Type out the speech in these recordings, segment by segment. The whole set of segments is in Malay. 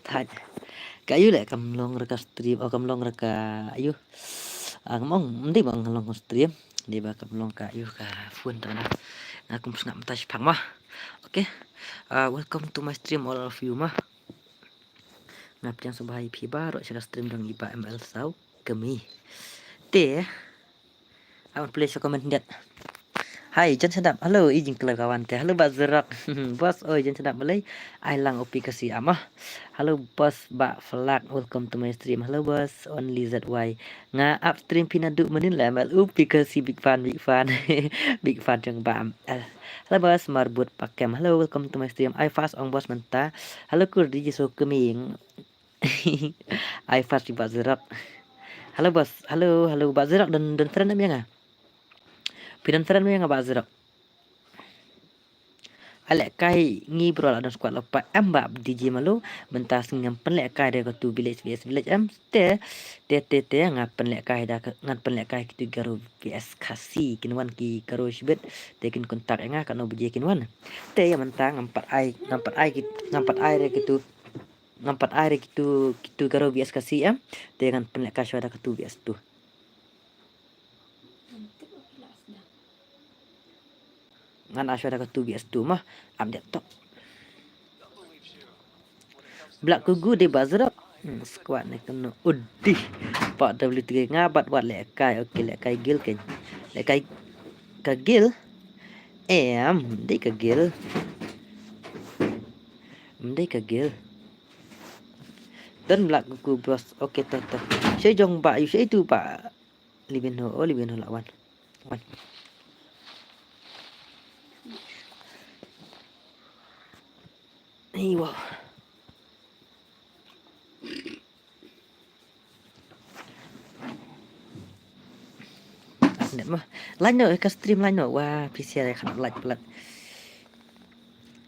Thật kayu lek kam long reka stream kam long reka ayu ngomong nanti bang long stream di ba kam long kayu ka fun tanah aku nak mentas pang mah oke welcome to my stream all of you mah ngap yang sebagai piba ro stream dong iba ml sau kami te I want play so comment that. Hai, jan sedap. Halo, izin kelar kawan teh. Halo, Bak Zerak. Bos, oi, jan sedap mulai. Ailang aplikasi amah. Halo, Bos, Bak Felak. Welcome to my stream. Halo, Bos, Only ZY. Nga upstream pinaduk menin lah. Mal aplikasi big fan, big fan. Big fan jeng bam. Halo, Bos, Marbut Pakem. Halo, welcome to my stream. I fast on Bos mentah. Halo, Kur DJ so keming. I fast di Bak Zerak. Halo, Bos. Halo, Bak Zerak dan friend namanya nga. Pidan friend mo yang Bak Zerak. Alek kai ngibrol adon squad lopa mbak DJ malu mentas ngampen lek kai dia tu village te ngapen lek kai dah ngapen lek kai kitu garu VS kasi kinwan ki karo shibet tekin kontak nga kano buje kinwan te ya mentang ngampat ai re kitu ngampat ai re kitu garu VS kasi te ngapen lek kai shada kitu VS tu ngan asyada kitu VS tu mah update tok Black Kugu di Bazrok squad ni kena udih Pak W3 ngabat buat lekai okey lekai gil kan lekai ke gil di ke gil dan Black Kugu bos okey tu saya jong pak you itu pak libin ho lawan wow net mah lain no ke stream lain no wah PC ada kan like pelat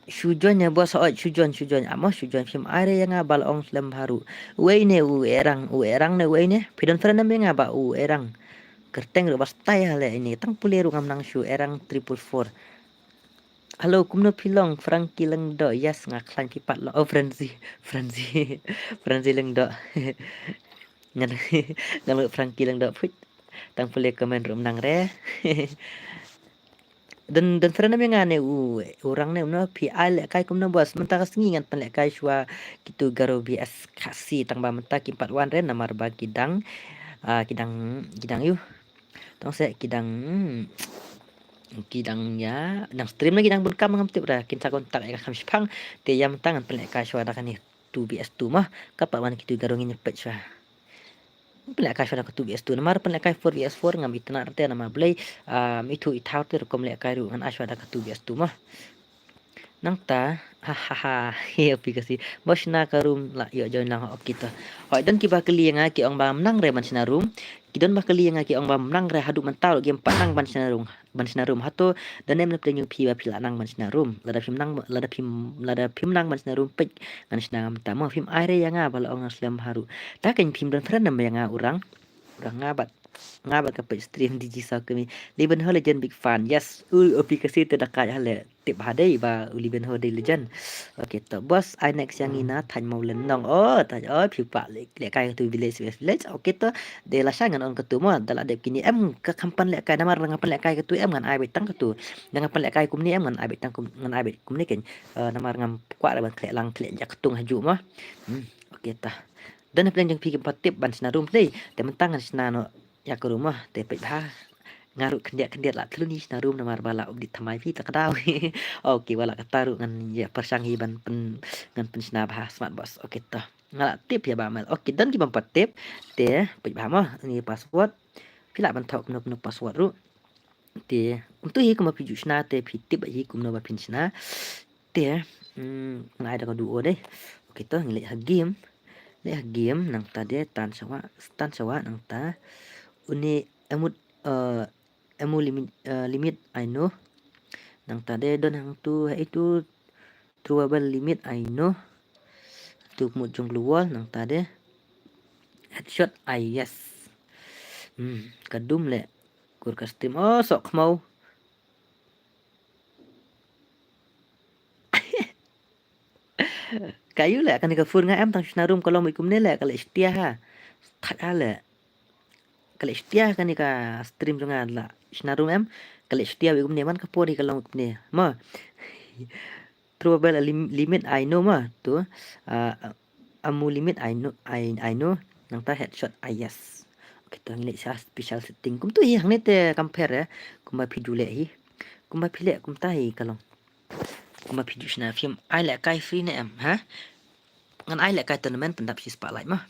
Sujonnya bos sujon amo sujon film air yang abal ong slam haru we ne u erang ne we ne pidon friend nambe ngaba u erang kerteng ro bas tay hale ini tang puleru ngam nang shu erang 444 halo kumno pilong Frankie leng do yes ngaklan kipat lo oh Franzi leng do ngan Frankie leng do put tang pule komen rum nang re dan friend namanya ngane orang ne no pi al kai kum no bos mentah ngingat pen kai shwa gitu garo BS kasi tang ba mentah ki 41 ren namar ba kidang yu tong se kidang ya nang stream lagi nang berkam ngam tip dah kinta kontak ya kam spang te yam tangan pen kai shwa dah kan ni 2BS2 mah kapak man gitu garo ngin pet shwa Pelak kai shada kutu BS2 namar pelak kai 4BS4 ngam itna arte nama blay itu itaut ter kom lek kai ru ngan ashwada kutu BS2 mah nang ta hahaha he aplikasi bosna karum la yo join lang ok kita hoi dan kiba keli nga ki ong bam nang re man sinarum kidon ba keli nga ki ong bam nang re hadu man taw game panang ban sinarum hato dan nem le nyu pi ba pila nang ban sinarum lada phim nang ban sinarum pek ngan sinangam tama phim aire yang bal ong aslam haru ta kan phim dan friend nam yang urang ngabat ke stream DJ kami Liben Ho Legend big fan yes aplikasi terdekat hale tip hadai ba Liben Ho Legend okey to bos I next yang ina tan mau lenong piu pak lek kai tu village okey to de la sangan on ketu mo dala de kini em ke kampan lek kai namar ngapan lek kai ketu em ngan ai betang ketu dengan pan lek kai kum ni em ngan ai betang kum ngan ai bet kum ni ken namar ngam kwa ba klek lang klek jak ketung haju mah okey ta dan plan yang pikir patip ban sinarum play temen tangan sinano ya ke rumah tepet bah ngaruh kendiat lah telu ni narum namar bala ubdi tamai pi tak daw okey wala kataru ngan ya persanghi ban ngan pensna bah smart boss okey tah ngala tip ya bamal okey dan ki bampat tip te pej bah mah ni password pila ban thok nok password ru te untuk hi kuma piju sna te pi tip hi kumno ba pinsna te ngai da duo deh okey tah ngile game nang tadi tan sawa nang ta uni emu limit I know nang tadi don hang tu itu truable limit I know tu mujung luar nang tadi headshot I yes kadum le kur custom sok mau kayu lah kan ka fur nga em tang shnarum kalau mo ikum ne la kala istia ha that ala kala istia kan ka stream junga la shnarum em kala istia ikum ne man ka pori kalau ikum ne ma probable limit I know ma tu amu limit I know nang ta headshot I yes kita ngilek sa special setting kum tu yang ni te compare ya kum ba pidu le hi kum ba pile kum ta hi kalong kum ba pidu shna film I la kai free ne em ha ngan I la kai tournament pendap si spotlight mah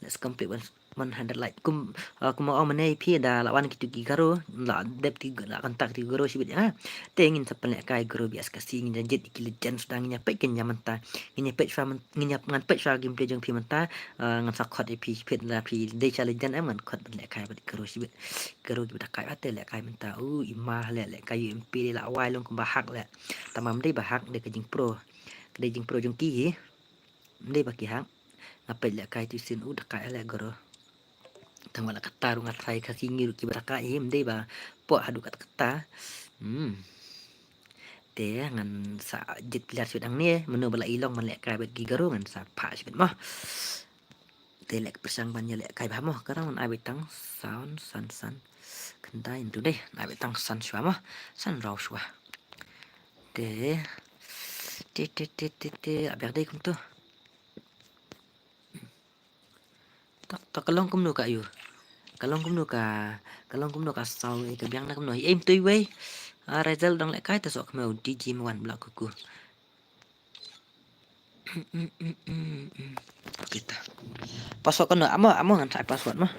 let's complete 100 like kum mau menai pi da lawan kitu gigaro la dep tiga la kontak tiga garo sibit ha tengin sapen lek kai garo bias kasi ngin jet iki legend sedang nya pek ken nyaman ta ngin pek fa ngin ngan pek fa gameplay jeng pi menta ngan sakot ep pet la pi de challenge em ngan khot lek kai bat garo sibit garo gi kai ate lek kai menta imah lek kai mp la wai long kum bahak lek tamam dei bahak de ke jing pro jeng ki dei baki hak ngapet lek kai tu sin dak kai lek garo tang wala kata rungat sai ka singir ki baraka him dei ba po hadu kat kata te ngan sa jet pilar sudang ni menu bala ilong man lek kai bet gigaro ngan sa pa sibet mah te lek persang ban lek kai ba mah karang ai betang sound san kendai itu deh ai betang san shwa mah san raw shwa te aber dei kum tu tak kalong kum nu ka yu kalong kum nu ka sau ke biang na kum no em tui we result dang lek kai ta sok mau dg wan blak ku kita password kan amo ngan sai password mah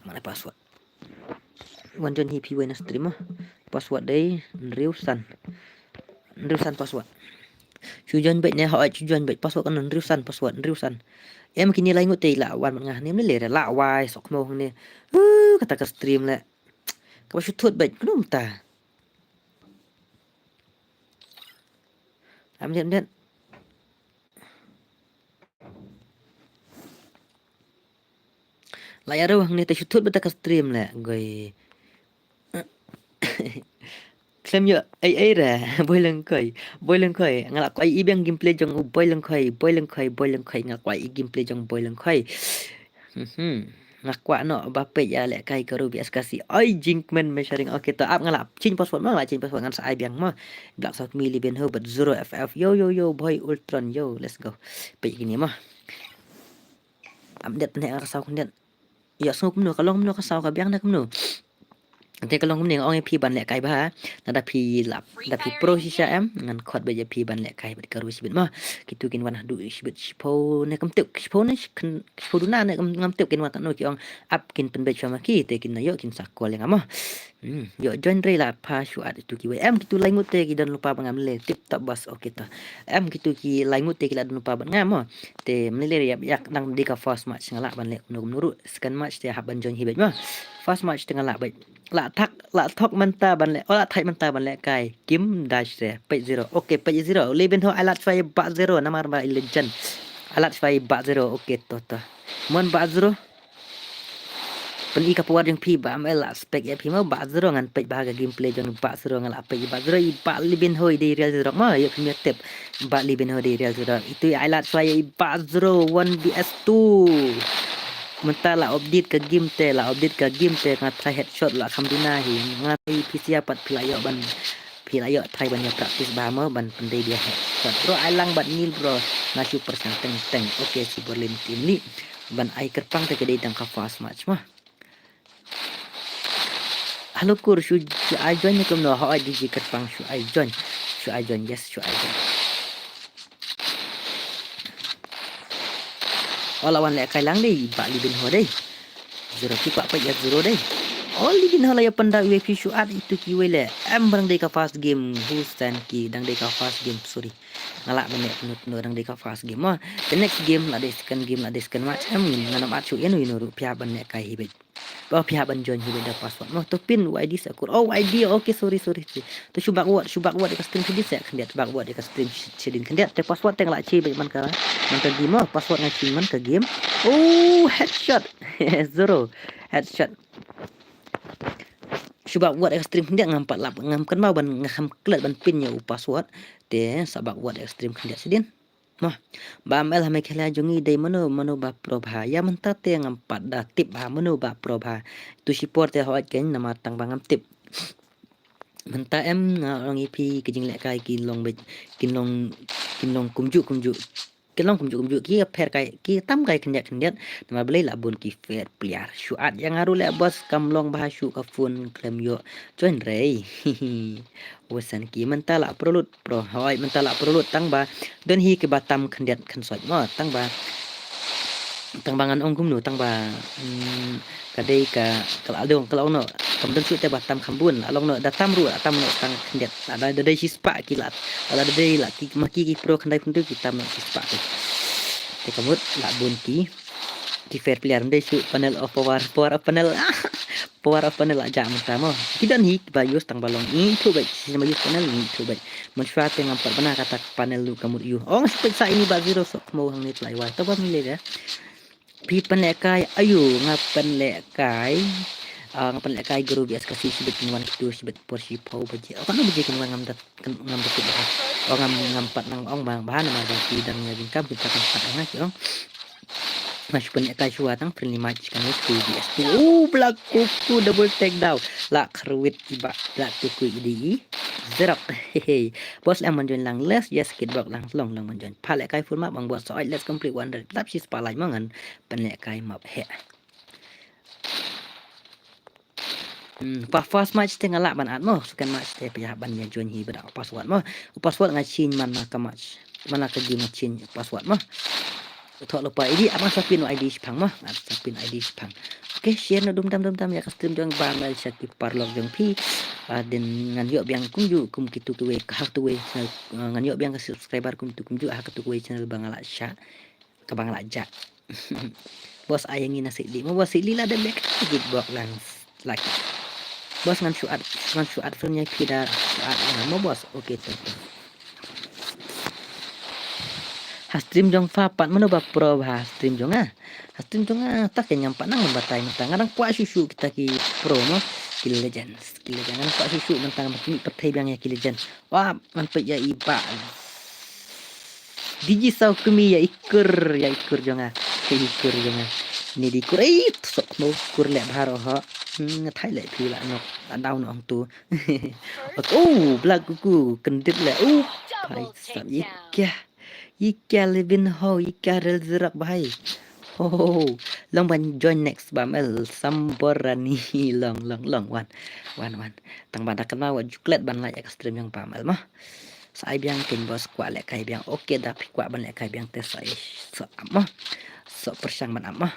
mana password wan jon hi pi we na stream mah password dei riusan password chujon bet ne ho chujon bet password kan riusan password riusan em kini lai ngut la wan ngah nem le la wai sok mo ne kata ka stream le ka shu thut bet num ta am den la yaro ne ta shu thut bet ka stream le goi xem yo ai ra boy leng khoi ngala ko ai ibang gameplay jong boy leng khoi ngala ko ai gameplay jong boy leng khoi ngakwa no bape ya lek kai karu bias kasi ai jinkman me sharing okay to up ngala change password ma change password ngan sa ai biang ma black south mili ben ho but 0ff yo boy ultron yo let's go pe gini mah update ne ka sau kundian ya so kumno kalong kumno ka sau ka biang na kumno te kalong kumne ong pi ban lek kai ba na da pi lap da pi pro si sha em ngan khot be pi ban lek kai bet karu sibit ma kitu kin wan du sibit sipo ne kam tek sipo ne sipo duna ne ngam tek kin wan no ki ong up kin pen be chama ki te kin na yo kin sakol yang ama yo join re la pa shu at tu ki we em kitu lai ngute ki dan lupa bangam le tip top bas okay ta em kitu ki lai ngute ki la dan lupa ban ngam te mele yak nang di ka first match ngala ban le no nuru second match te haban join hibet ma first match tengah la bet la thok manta ban le ola thai manta ban le kai kim dash re pe 0 okay pe 0 leben ho alat fai ba 0 namar ba legend alat fai ba 0 okay to mon ba 0 pen ika puat yang pi ba mel spek ya pi mau ba 0 ngan pe bahaga gameplay jong ba 0 ngan pe ba 0 i ba leben ho di real 0 ma yo premier tip ba leben ho di real 0 itu alat fai ba 0 1 bs2 mentala update ke game te ngat try headshot la kambina hi ngat PC apat pilayo try ban ya praktis ba mo ban pendai dia headshot bro alang bat nil bro na super santeng okay si Berlin team ni ban ai kerpang te kedai tang ka fast match mah halo kur shu ai join ni kum no how I digi kerpang shu ai join yes shu ai join lawan lek kai lang dei ba libin ho dei 0 ki pa ya 0 dei libin ho la ya panda UFP shuat itu ki wele em bang dei ka fast game Hustan ki dang dei ka fast game sorry ngala menek no dang dei ka fast game ma the next game la dei second match em ngana mat chu yen wino rupiah ban lek kai hibet ba pihak ban join hibet da password no to pin ID sakur ID okay sorry to shubak wat ka stream sedih sak kendiat bak wat ka stream sedin kendiat te password teng la chi be man ka game password ngaci man ke game headshot 0 headshot shubak wat extreme kendiat ngampat lap ngam kan mau ban ngam klet ban pin ya password te sabak wat extreme kendiat sedin Mah, bamel hame khela jongi dei mano ba probha ya menta te ngampat da tip ha mano ba probha tu support te hawat ken nama tang bangam tip menta em long ipi kijing lek kai kin long kumju kin long kumju ki pher kai ki tam kai kendiat nama beli la bun ki fer pliar syuat yang aru lek bos kam long bah syu ka fun klem yo join rei wasan ki menta la prolut pro hawai menta la prolut tang ba don hi ke batam kendiat kan sot mo tang ba tang bangan ong gumnu tang ba kadai ka kalau no kam den su te batam khambun along no datam ru atam no tang kendiat ada dei hispa kilat ada dei la ki maki ki pro khandai puntu kita no hispa te kamut la bun ki fair player dei su panel of power of panel power of panel aja mentamo kidan hi bayus tang balong itu baik sama yus panel itu baik mensuat yang empat benar kata panel lu kamut yu oh spek sa ini ba zero sok mau hang ni tlai wa to ba milih ya pi panlekai ayu ngapan lekai ngapan lekai guru bias kasih sibet wan kitu sibet porsi pau baji apa na baji kan ngam dat bah ngampat nang ong bang bahan ma bang sidang ya bingkam kita kan patang ki ong masuk panlekai shua tang friendly match kan itu bias tu black kuku double takedown la kruit iba la kuku idi zerap hehe bos lang manjon lang les yes kid bok lang long manjon palekai full map bang bos so let's complete 100 tap sis palai mangan panlekai map he pa first match tengah lak ban at mo second match te pihak ban ya join hi beda password mo password ngachin mana ka match mana ka game ngachin password mo thok lupa ini apa sapin ID Jepang mah sapin ID Jepang oke share no dum dam ya custom jong bangal syaki parlog jong pi den ngan yo biang kumju kum kitu tuwe ka tuwe ngan yo biang subscriber kum tu kumju ha tu tuwe channel bangala sya ka bangala ja bos ayangi nasi di mo bos li la den lek git bok lang like bos ngan syuat filmnya kida syuat mo bos oke tuh stream jong fa pat mano ba pro ba stream jong tak nyampak nang batai mentang ngarang puak susu kita ki pro mo Kill Legends ngarang puak susu mentang mati petai biang ya Kill Legends wah manpe ya iba digi sau kemi ya ikur jong ikur jong ni di kur sok no kur le bharo ha thai le phi la no dau no ong tu black kuku kendit le pai sab ikya Livin ho rel zerak bahai long ban join next bamel samborani long wan tang ban kenal wa juklet ban la ekstrem yang bamel mah sai biang tin bos kwa le kai biang oke da pi kwa ban le kai biang tes sai so amah so persang ban amah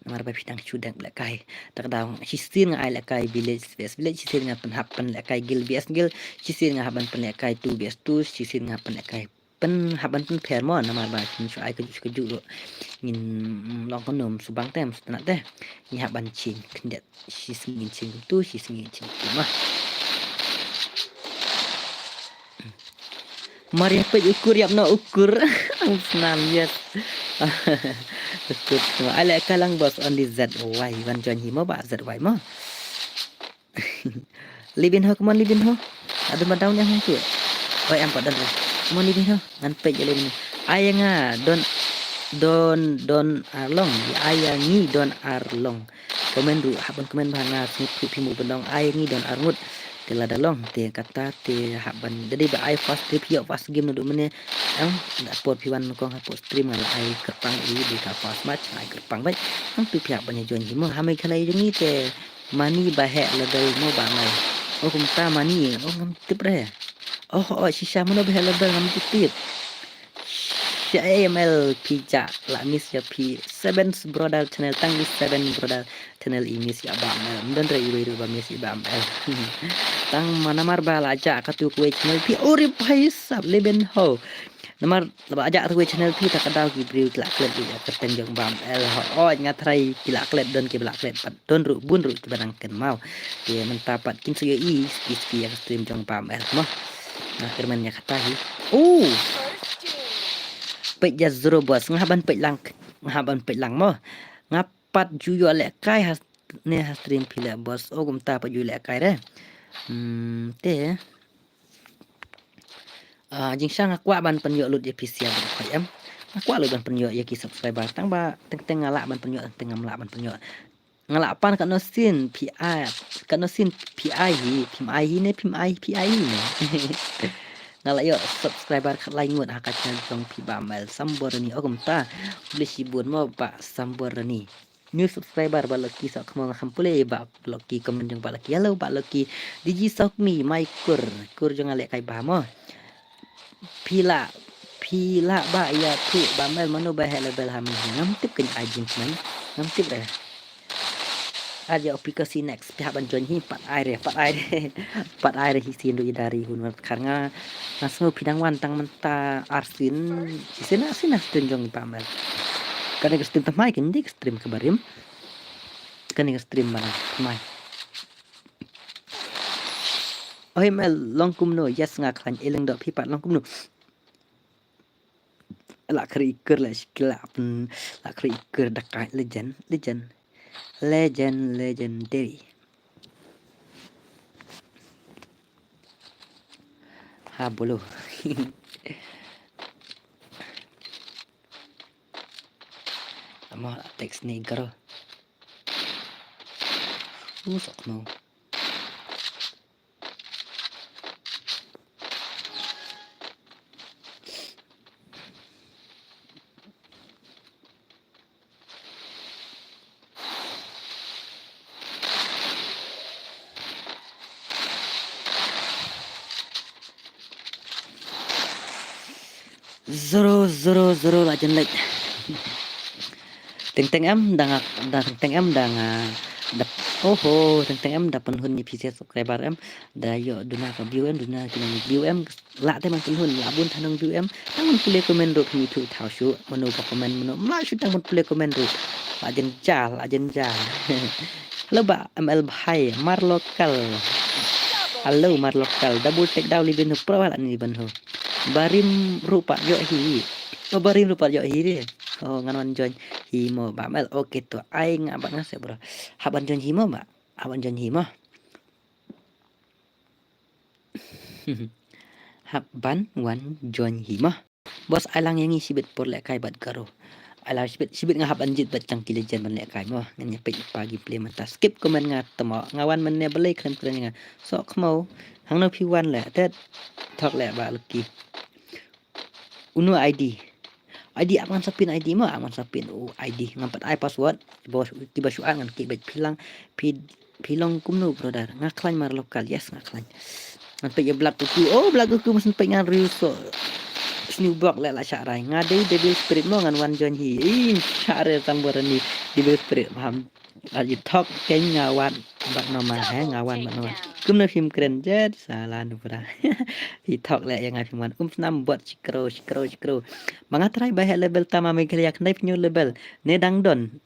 namar ba pitang chudang le kai tak daung hisin nga le kai village hisin nga pan le kai gil hisin nga ban pan le kai 2 hisin nga pan le kai pen haban pen per mo nama ba kin so ai keju lo ngin long konom subang tem setana teh ni haban chin kendet si singin chin mah mari pe ukur yap no ukur senang yes ukur semua ala kalang bos on di ZY wan join himo ba ZY mo livin ho ada madau yang tu oi am padan mo ni ho ngan pe jale ni ayanga don arlong ayangi don arlong komen ru haban komen bhanga sipu pimu bendong ayangi don armut tela dalong te kata te haban jadi ba ai fast trip yo fast game no mene ang da pot piwan ko ha pot stream ala ai kerpang di ka fast match ai kerpang bai ang tu pihak banyak join himo hamai khalai jengi te mani bahe level mo ba mai kum ta mani ngam tip re sisa mana behel lebar ngam tip CML pija la miss ya pi 7 brother channel tang di 7 brother channel ini si abam dan re iru ba miss ibam tang mana mar ba la ja ka tu kue channel pi ori paisap leben ho namar ba ja tu kue channel pi tak kadau ki briu la klet ya terten jong bam ngatrai ki la klet don ki la klet pat don ru bun ru barang ken mau dia mentapat kin segi ya stream jong bam mah nah firmannya katahi pek jazro bos ngaban pek lang mo ngapat juyo lek kai has ne stream pila bos gum ta pa juyo lek kai re te Jing sang aku ban penyo lut je PC ban khoi em. Aku lu ban penyo ya ki subscriber tang ba teng ngala ban penyo teng ngamla ban penyo. Ngala pan kan no sin PI kan no sin PI hi PI hi ne PI ne. Ngala yo subscriber khat lai ngut hakat chan jong pi ba mel sambor ni ogum ta beli sibun mo ba sambor ni. New subscriber ba laki sak mo ngam pule ba laki komen jong ba laki hello ba laki digi sok mi mai kur jong ale kai ba mo. Pila ba ya tu ba mel mano ba helebel ham ngam tip ken ajin man ngam tip dah ada aplikasi next pihak bantuan hi pat air pat air hi sin do dari hun karena nasu pidang wan tang menta arsin sina tunjong pamel kan stream tamai kan dik stream kabarim kan stream mana tamai oi mel longkum no yes ngak klan eleng do pi pat longkum no la kri iker la skila pen la kri iker dakai legendary ha bolo ama teks ni garo sok no zero lajen like teng em dang teng em dang dap teng em dapat hun ni PC subscriber em da yo duna ka view em duna kinang view em la te man hun la bun thanang view em tang man play comment ro ni tu thau shu mano pa comment mano ma shu tang man play comment ro ajen jal halo ba ml bhai mar lokal halo mar lokal double take down li ben pro ala ni ben ho barim rupa yo hi barim rupa yo hi re nganon join himo ba mel oke to ai ngaban ngase bro haban join himo ba haban join himo haban wan join himo bos alang yang sibit por le kai bat karo ala sibit nga haban jit bat cang kilejen ban le kai mo nganya pe pagi play mata skip komen nga temo ngawan men ne bele krem nga sok mau hang no pi1 le tet thok le ba lucky uno ID aman sapin ID mo aman sapin ID ngampat I password bos tiba syuan ngan ki bet pilong kumno brother ngaklan mar lokal yes ngaklan ngan pe blak ku mesen pe ngan riuso snew block le la syarai ngade devil spirit mo ngan wan jon hi syare tamboran ni devil spirit paham lagi talk keng ngawan bak nama ngawan bak nama kumno film keren jet salah nu pura hi talk le yang ngapiman nam buat sikro manga try bah level tama megelia knife new level ne dangdon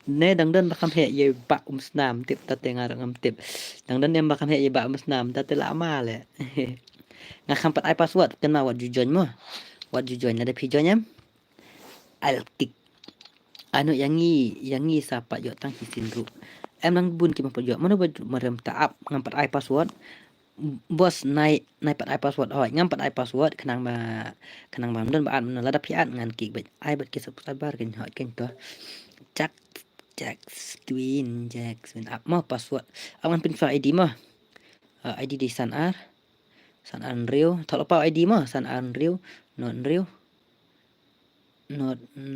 bakam he ye bak snam tip ta tengar ngam tip dangdon yang bakam he ye bak snam ta lama le ngakam pat I password kena wat jujon mo wat jujon ada pijonnya I'll kick anu yangi sapa yo tang hisin ru em nang bun ki mapo yo mana merem taap ngampat I password bos naik pat I password hoi ngampat I password kenang ba don ba an lada piat ngan ki bet I bet ki subscriber ken hoi ken to Jack twin up mau password awan pin fa ID mah ID di san ar Rio tak lupa ID mah san an Rio not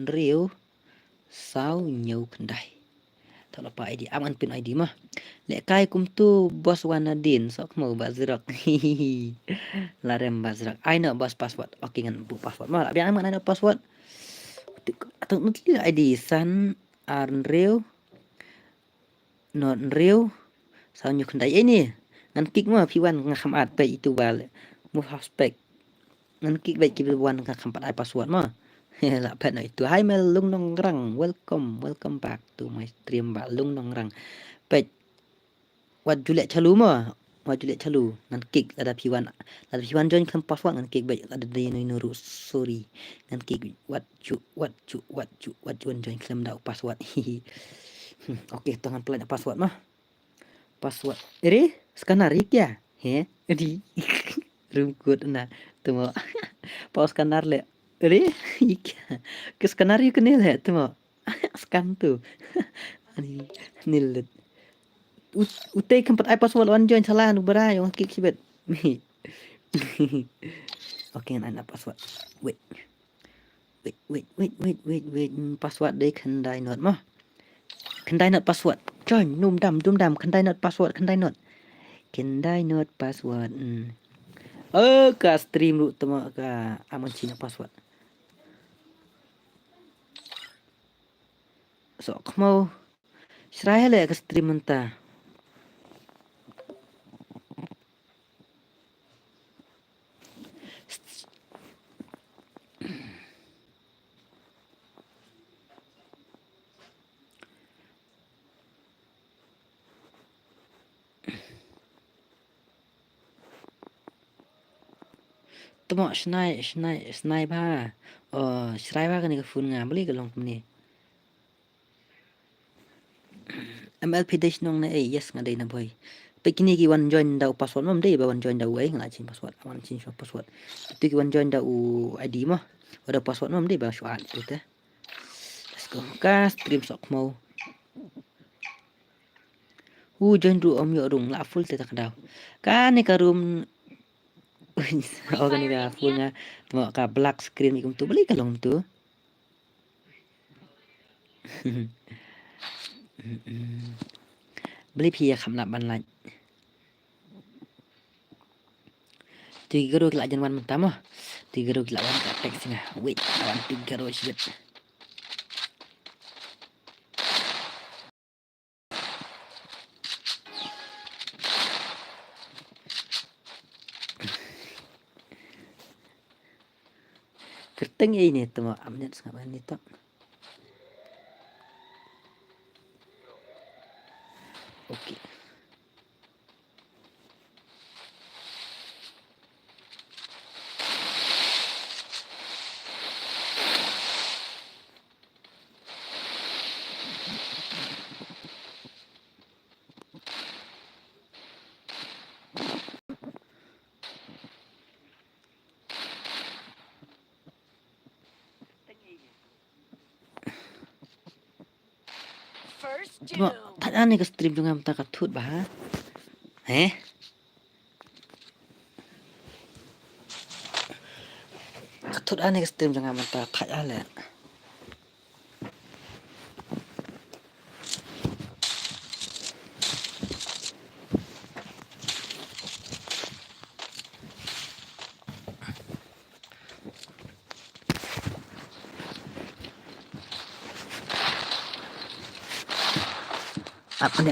Rio sao nhiều kendai tak lupa ID aman pin ID mah lek kai kum tu bos wanadin sok mau bazrak larem bazrak I know bos password oke ngan bu password mah biar aman ada password atau nanti ID san Rio not Rio sao nhiều kendai ini ngan kick mah piwan ngakam at pe itu bal mu suspect ngan kick baik ki wan ngakam pat I password mah la pet no itu hai mel lung nong rang welcome back to my stream ba lung nong rang pet wat juliet chalu ngan kick ada piwan join kan password ngan kick baik ada day no nuru sorry ngan kick what you join claim da password oke tangan pelan password mah password scanner ya he di room code na temo Pause scanner le. Re, ke skenario ke nil tu mo. Scan tu. Ani nil. Utay kan pat ay password wan join salah nu bara yung kik sibet. Okay, anak password. Wait. Wait. Password day khandai not mo. Khandai not password. Join dum dam khandai not password khandai not password. Ka stream lu tama ka aman Cina password. So mau Seraya le ka stream mentah. Tama snai ba. Serai ba kan ka phone nga beli ka long ni. MLP dash nong na yes nga day na boy. Pekini ki one join daw password mom day ba one join daw ay nga chin password. One chin shop password. Tu ki one join daw ID mo. Ada password mom day ba soal tu teh. Let's go. Ka stream sok mau. Join ru om yo rung la full te tak daw. Ka ni ka room ka full nga tama ka black screen ikum tu beli ka long tu. Beli pia kham la ban lai. Tiga ro kila jan wan mentamo. Tiga ro kila wan ka teks nga. Wait, wan tiga ro sibet. Kerteng ini tama amnet ngaban ni to. Okay. Cuma tak aneh ke stream juga minta katut bah. Katut aneh ke stream juga minta tak ale.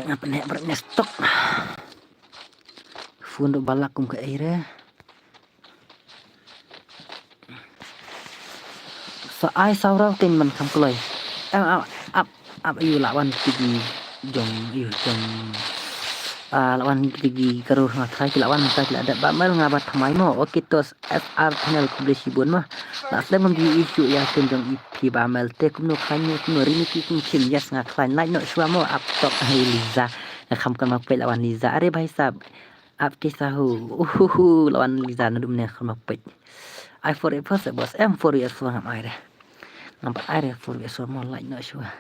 Apa nih beratnya stok. Funduk balak kum ke air. Ai saurau tin man kam keloi. Ap iu lawan tigi jong lawan tigi karuh ngatai lawan ngatai ada bamel ngabat thamai mo okitos FR channel publish bun mah lasle mem di isu ya tin jong ipi bamel te kum no khanyu kum no rini ki kum chim yes ngaklain lai no shwa mo ap tok hai Liza ngam kan ma pe lawan Liza are bhai sab ap ke sahu lawan Liza no dum ne kham pe I for it first boss M for it for ngam aire nampak aire for it so mo lai no shwa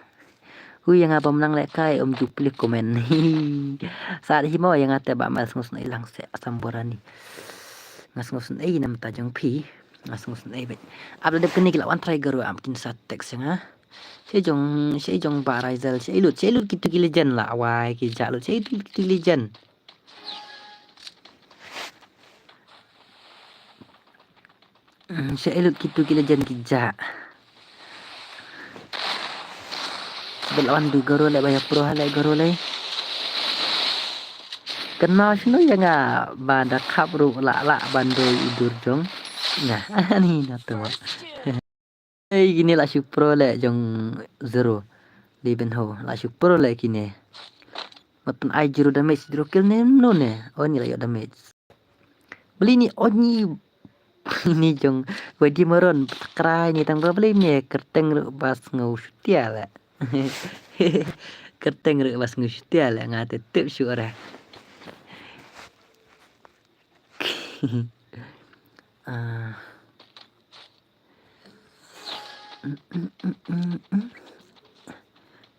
yang abang menang lekai om duplik komen saat himo yang ate ba mas ngus na ilang se samborani ngus na nam tajong pi ngus na bet abla de kini lawan try garu am kin sat teks nga se jong baraizal se ilut kitu legend la awai ki jalu se itu kitu legend se ilut kitu legend ki ja lawan du garo le banyak pro le garo le kenal sino ya nga banda kabru la bando idur jong nah ani na to gini la syuk pro le jong zero liben ho la syuk pro le kini matan ai juru damage juru kill ne no ne oni la yo damage beli ni oni ini jong wedi meron krai ni tang beli ni kerteng bas ngau setia le kerteng bas ngau setia le ngate tip syura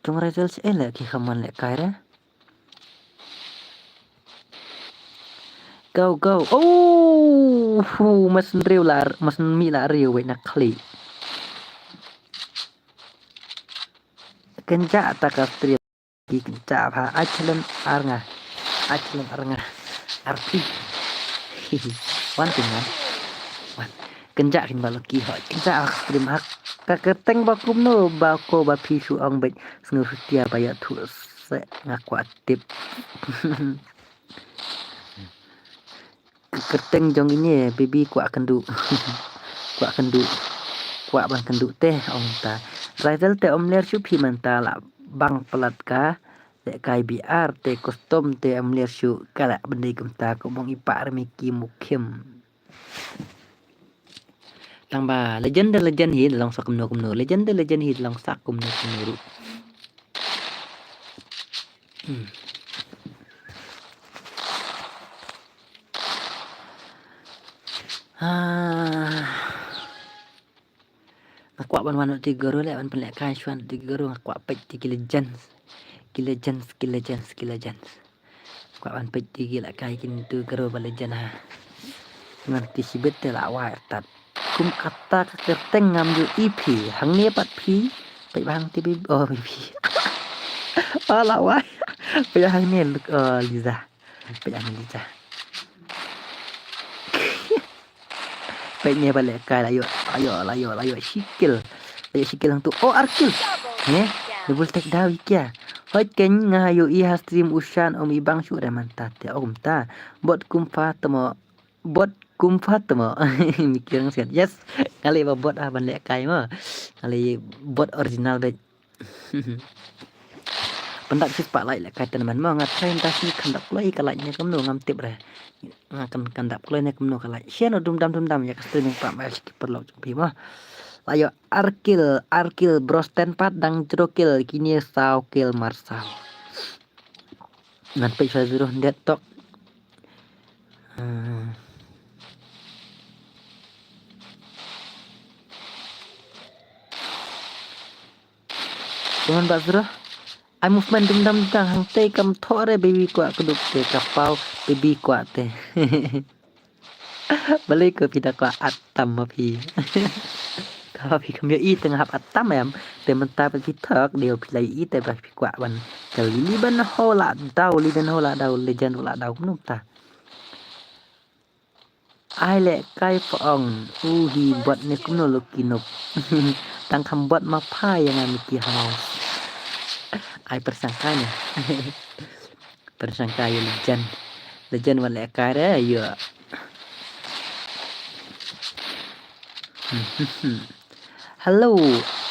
Trong results lại khi khaman lại cái đó. Go. Oh, mas riu la, mas mi la riu vậy nak kali. Kenja tak astri kenja ha achlan arnga. Arti. Wan tinggal. Wan. Kenja kin baloki ho. Kenja astri hak. Kaketeng bakum no bako bapi su ang bet sengu setia bayat tu se ngaku atip. Keteng jong ini baby kuat kendu. Kuat bang kendu teh om ta. Raizal te om ler shu pi manta la bang pelat ka. Te kai biar te kostum te om ler shu kala bendai kum ta ko mong ipa remiki mukim. Tambah legend hi long sak kumno legend hi long sak kumno ru. Akuak ban 3 ro le ban pelek kai chuan 3 ro akuak pet 3 legends. Akuak ban pet 3 la kai kin 3 ro ban legend ha. Ngerti sibet te la wa tat. Kum kata keteng ngambil EP hang ni pat pi pe bang ti bi pi. La wa. Pe hang ni Liza. Pe hang Liza. Pe ni balik kai la yo sikil. Ayo sikil hang tu. Oh arkil. Double take daw ikya. Hoi ken nga yo I stream usan om ibang su remantat ya om ta. Bot kumfa temo. Mikir ng siat. Yes. Kali ba bot ban lek kai mo. Kali bot original bet. Pendak sis pak lai lek kai teman mo ngat train tas ni kandak loi kalai nya kamno ngam tip re. Ngakan kandak loi nya kamno kalai. Sian dum dam ya streaming pak mai skipper lo pi mo. Ayo arkil bros 10 pat dang jerokil kini sao kil marsal. Ngan pe zero det tok. Tuhan Bazra, I movement dum dang hang te kam thore baby kwa keduk te kapau baby kwa te. Balik ke pida kwa atam ma pi. Kalau pi kam yo I tengah hap atam em te menta pe pi thak deu pi lai I te ba pi kwa ban kali ban hola dau legend hola dau num ta. Ai le kai phong hi bot ne kum no lokinop. Tang kam bot ma pai yang amiki house. Ai persangkanya. Persangka ya legend wala kare yo. Hello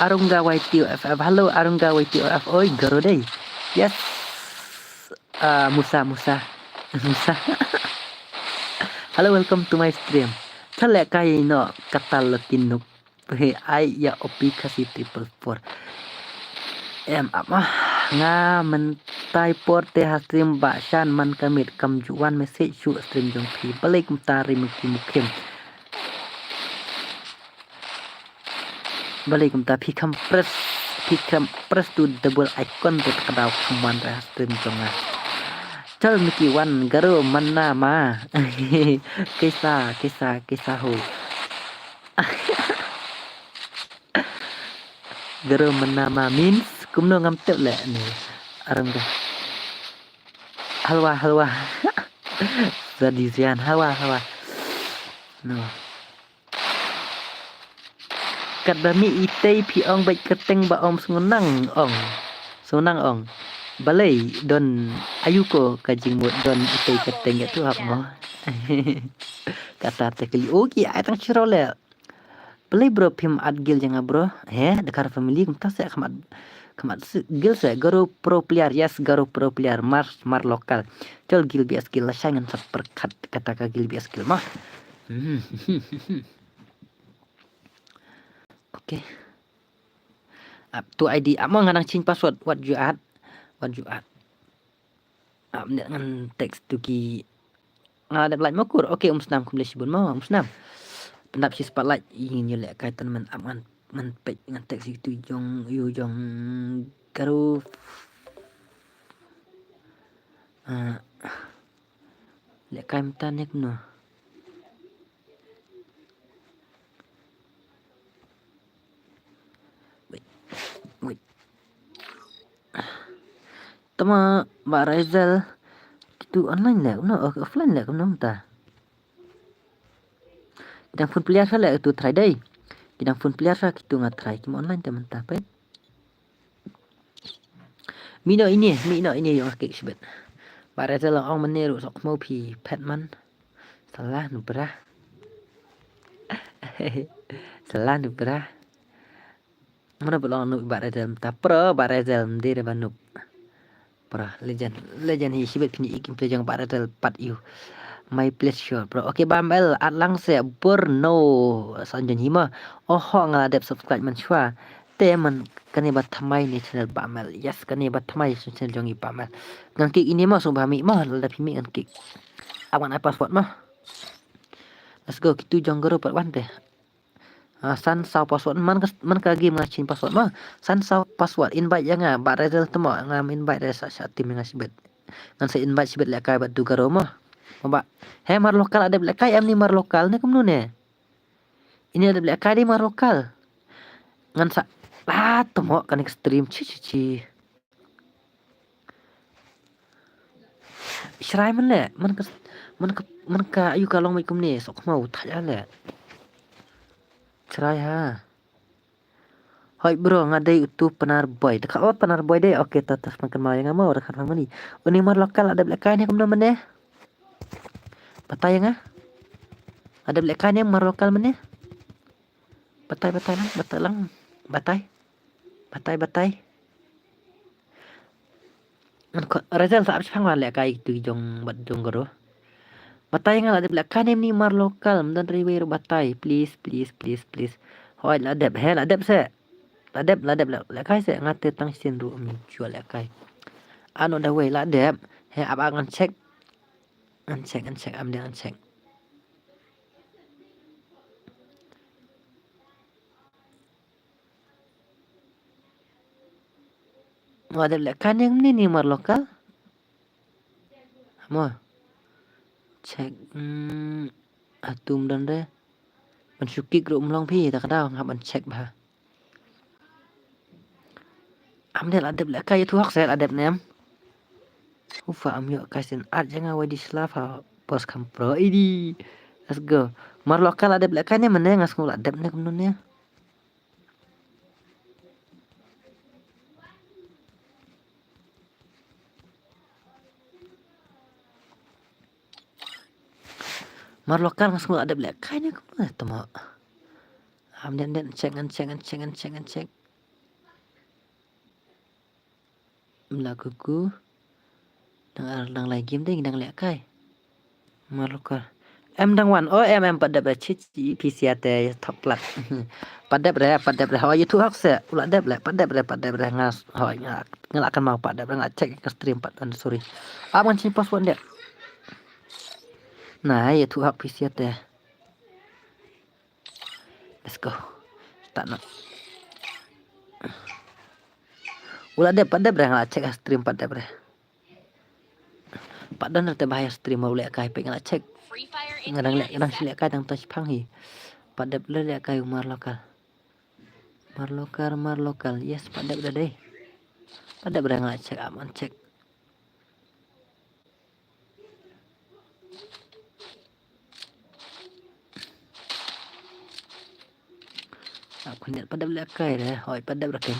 Arungga YTOFF. Hello Arungga YTOFF. Oi garo deh. Yes. Musa. Hello, welcome to my stream. Thala kai no katal kinuk. Ai ya opi kasi 444. Apa nga mentai porte stream baksan man kamit kam juan message su stream jong pi balik mutari mukim. Balik mta pi kam press to double icon to kadau kuman stream jong Chal miki wan garo manna ma. Kesa ho. Garo manna ma means kumno ngam tep le ni. Arang dah. Halwa. Zadisian halwa. No. Kat bami itei pi ong baik keteng ba om sunang ong. Balai don ayuko kajing mut don itei keteng itu hak mo. Kata tekeli oki ai tang chirole. Balai bro pim adgil janga bro. Dekar family kumta se kamat gil se garo pro player mar lokal. Jol gil bi skill la shangan seperkat kata ka gil bi skill mah. Okay. Up to ID. Amo nganang change password. What you add? Dengan teks tu ki. Ada like makur. Okay, Snam kumle sibun mau Snam. Pendap si spotlight ingin nyelek kaitan men aman Menpek dengan teks itu jong karo lek kaim tan nek no. Wait. Tama Mbak Rizal itu online lah, offline lah kamu ta. Kita phone player lah itu try deh. Kita phone player lah kita ngat try cuma online teman ta pe. Mino ini yang kek sebet. Mbak Rizal orang meneru sok mau pi pet man. Salah nu berah. Salah nu berah. Mana belum nu Mbak Rizal ta pro Mbak Rizal dia banu. Pra legend hi sibet pini ikim plejang Mbak Rizal pat you. My pleasure bro. Okay Bamel atlang se Borno sanjan hima. Oh ngadep subscribe man shwa. Teman kani bat thamai ni channel Bamel. Yes kani bat thamai channel jongi Bamel. Ngan kik ini mah sumpah mi mah la pimi ngan kik. Awan apa password mah. Let's go kitu jong garo pat wan teh. San sao password man ka game ngachin password mah. San sao password invite yang Mbak Rizal temo ngam invite resa tim ngasibet. Ngan se invite sibet lek kai bat du garo mah. Mbak, mar lokal ada belak kai ni mar lokal ni kumno ne. Ini ada belak kai di mar lokal. Ngan sa temo kan ekstrim ci. Serai man le, man ka ayu kalong mai kum ne sok mau thaya le. Serai ha. Hoi bro ngadai utu penar boy. Dekat penar boy deh. Oke tatas makan mau yang mau dekat mana ni. Ini mar lokal ada belak kai ni kumno man ne. Batai nga. Ada belak kai ni mar lokal man ne. Batai lang. Batai. Rizal tak habis pangwa lek kai tu jong goro. Batai nga ada belak kanem ni mar lokal dan riwe batai please. Hoi ladep se. Ladep lek kai se ngate tang sin ru mi jual lek kai. Anu dah we ladep. Apa ngan cek. Am dia cek. Ada belak kanem ni mar lokal. Mo. Cek atum dan re. Mensyuki grup melong pi tak ada ngap cek bah. Amdel adab la kai tu hak sel adab nem. Ufa am yo kasin art jangan wadi slafa pos kam pro idi. Let's go. Mar lokal adab la kai ne mana ngas ngul adab ne kumnun ya. Mar lokal ngas ngul adab la kai ne kumnun tama. Amden cek. Melakuku nang lagi game ding nang lek kai. Mar lokal. Em dang wan em pada baca PC ate top plat. Pada bre ho tu hak se ulah dep le pada bre ngas ho ngelak akan mau pada bre ngak cek ke stream sorry. Aman cin password dia. Nah, ya tu hak PC ate. Let's go. Tak nak. Ulah dep pada bre ngak cek stream pada bre. Pada nanti bahaya stream mau lek kai pe ngak cek. Ngadang silek kai tang touch pang hi. Pada bre lek kai mar lokal. Mar lokal. Yes, pada bre deh. Pada bre ngak cek aman cek. Aku lihat pada lek kai dah. Hoi pada bre kan.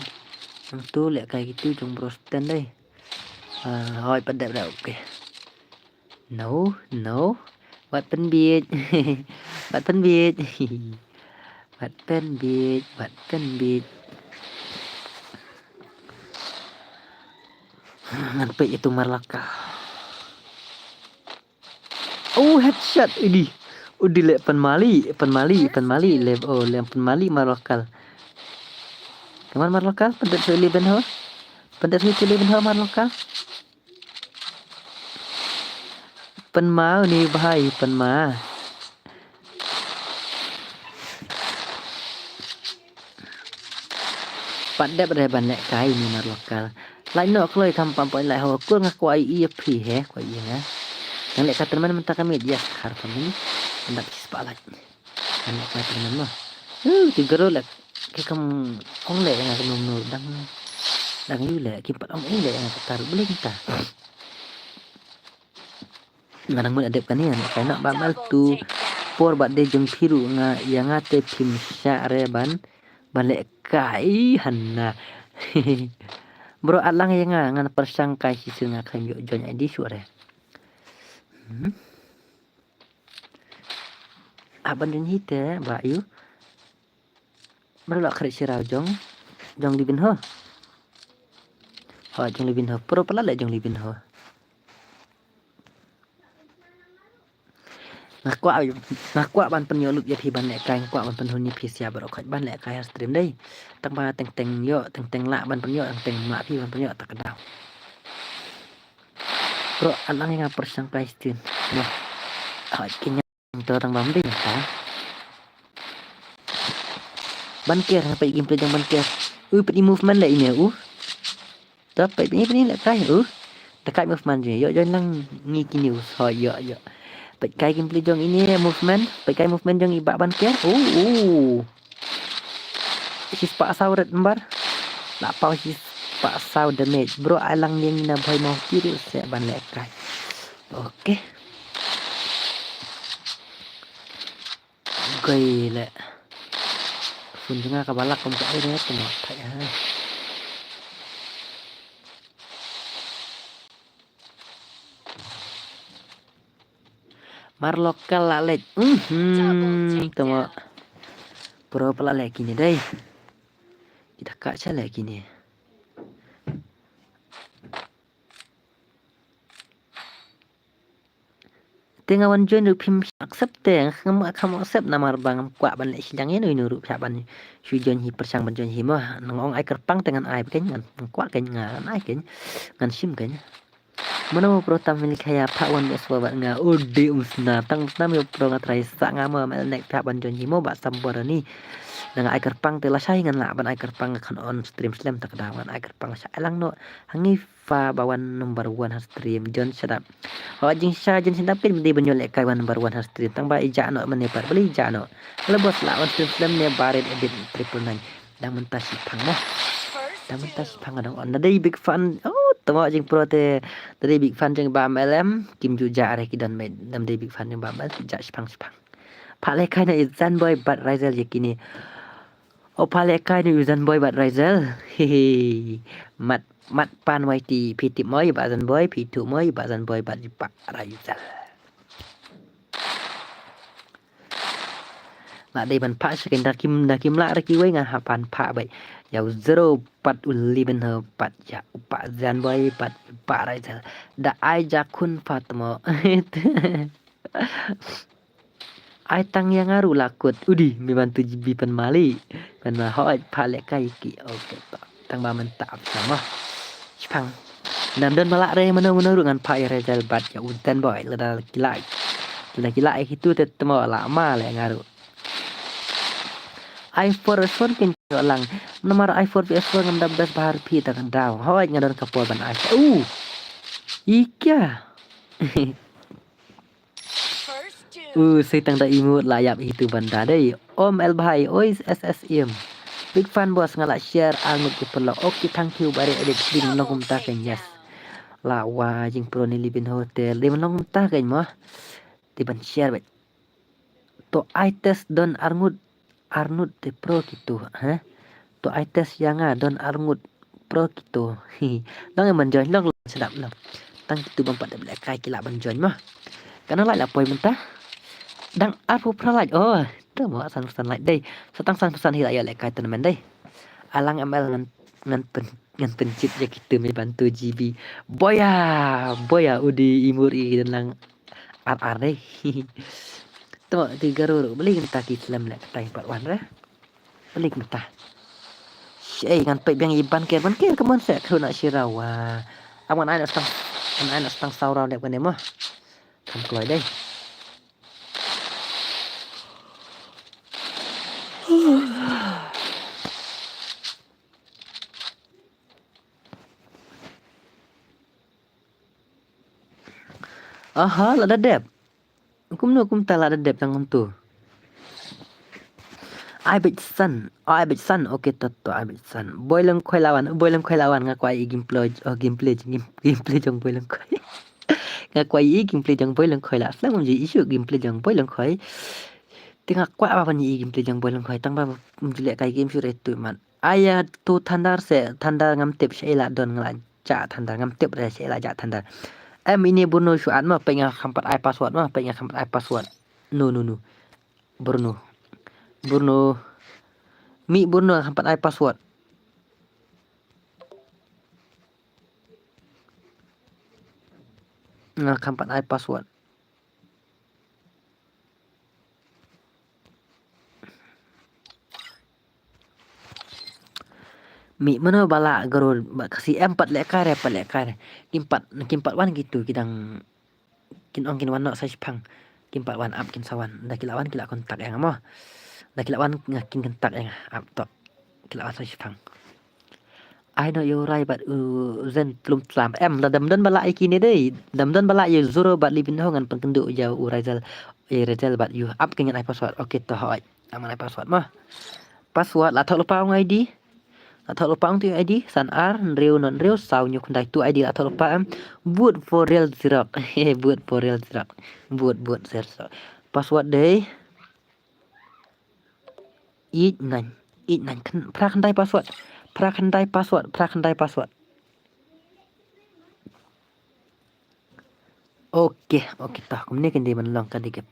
Yang tu lek kai gitu jong bro stand deh. Hoi pada bre okey. No. Wat pen beat. Wat pen beat. Ngampe itu marlaka. Oh headshot ini. Udi lek pen mali lep pen mali marlokal. Kaman marlokal pendet suli ben ho. Marlokal. Pen mau ni bahai pen ma. Pada ban lek kai ni mar lokal. Lai no kloi kampam poi lai ho kur nga kwai i phi he kwai i nga. Yang lek kata teman mentah kami dia har kami hendak sepalat. Kan lek kata teman mah. Tigero lek ke kam ong lek nga kanu nu dang yu lek kipat ong lek nga taruh boleh kita. Ngadang mun adep kan ni nak ba mal tu por ba de jong phiru nga yang ate phim sya re ban lek kai hanna. Bro alang yang ngan persangka si sunga kan yo jon di suare. Aban den hite ba yu. Merlak khari sirau jong libin ho. Ho jong libin ho. Pro pala le jong libin ho. Ngakwa ban penyolup ya thi ban lek kai ngakwa ban penhun ni phi sia bro khat ban lek kai stream đây. Tang ba teng yo teng la ban penyo teng ma phi ban penyo tak kedau. Bro alang yang persangka stream. Nah. Hai kinya tang bam ding ta. Ban kia sampai gameplay jang ban kia. Pedi movement lah ini Dapat ni lek kai dekat movement je. Yo jangan ngiki news. Ho yo. Pakai gameplay jong ini movement, pakai movement jong ibak ban kia. Sis pak sauret membar. Nak pau sis pak sau damage. Bro alang yang ina boy mau kiri se ban lek kai. Oke. Gila. Funjunga kabalak kom kai re tengok tai ha. Mar lokal lalek. Tengok. Pro pala lek ini deh. Kita kak cha lek ini. Tengah wan join phim accept te kamu accept namar bang kwa ban lek sidang ye nu pha ban su join hi persang ban join hi mah ngong ai kerpang dengan ai ken ngan kwa ken ngan ai ken ngan sim ken. Mana pro tam milik kaya pak wan beswa ba nga ode usna tang nam yo pro ngatrai sa nga ma mel nek pha ban join hi mo ba sambor ni dengan ai kerpang te la sai ngan la ban ai kerpang kan on stream slam tak dawan ai kerpang sa elang no hangi fa bawan number 1 har stream John sedap. Ho jing sa jen sedap pin di benyo lek kai wan number 1 har stream tang ba ija no menepar beli ija no. Kalau bos la on stream slam ne baret edit 999 dang mentas pang mo. Dang mentas pang dong on dai big fan. Tamo jing pro te dai big fan jing ba MLM kim ju ja re ki dan me dam dai big fan jing ba mal ja pang. Pak lek kai na izan boy bat Rizal yakini. Pak lek kai na izan boy bat Rizal. Hehe. Mat pan wai ti pitip moi ba zan boy pitu moi ba zan boy ba di pak Rizal. Nak dai ban pak sekin dakim la reki wai nga hapan pak bai. Yau 0 uli ben ho pat ya pak zan boy pat pak Rizal. Da ai jakun fatmo. Ai tang yang ngaru lakut. Udi mi bantu jibi pen mali. Pen ma ho pak lek kai ki. Oke tang ba mentap sama. Pang. Nam don malak re mano dengan Pak Rizal bat ya udan boy leda kilai. Leda kilai itu tetemo lama le ngaru. iPhone kin lang nomor iPhone PS4 ngam dabdas bahar pi ta kan daw. Hoy ngadon kapol ban ai. Ikya. Saya tang da imut layap itu banda deh. Om El Bahai, oi SSM. Big fan bos ngala share angut ke perlo. Oke thank you bare edit stream nongum ta kan yes. Lawa jing pro ni libin hotel. Dia nongum ta kan mah. Di ban share bet. To I test don Arnud de pro gitu, ha? To I test yang don Arnud pro gitu. Long man join long sedap long. Tang itu bampat dak kai kila ban join mah. Karena lai la poi mentah. Dang aku pernah like mau san like setang san pesan hila ya like kaitan men alang ML ngan pencit ya kita me bantu GB boya udi imuri dan lang ar deh to 3 ro beli entah Islam lek tai part 1 re beli entah ngan pe biang iban ke kemon se khu nak sirawa aman ai nak stang saurau lek kan mah kam kloi deh Aha, la dadep. Kumno kum ta la dadep tang tu. Ai bet san okey to ai bet san. Boilang khoi lawan ngakwai gameplay jong boilang khoi. Ngakwai gameplay jong boilang khoi la slang ji isu gameplay jong boilang khoi. Tengah kwa apa ni gameplay jong boilang khoi tang ba mjule kai game sure tu man. Aya tu thandar ngam tip shela don nglan. Cha thandar ngam tip ra shela ja thandar. Em ini bunuh syuat mah pengen kampat ai password mah pengen kampat ai password. No. Burno. Mi burno kampat ai password. Nga kampat ai password. Mi mana bala garo kasi empat lekar. Kimpat wan gitu kidang kin wan nak sai pang. Kimpat wan up kin sawan. Dah kilawan kila kontak yang mah. Dah kilawan ngakin kontak yang up tok. Kilawan sai pang. I know you're right but zen tlum tlam em la damdan bala ikini dei. Damdan bala you zuro bat libin hongan pengkendu jauh Rizal bat you up kenyan ai password. Okay to hoi. Aman ai password mah. Password la thok lupa ID. Atau lupa tu ID san R real non real sau nyu kundai tu ID atau lupa boot for real zero boot for real zero boot zero password day eat ngan kan pra kandai password oke tah kumne kan dia menlong kan dia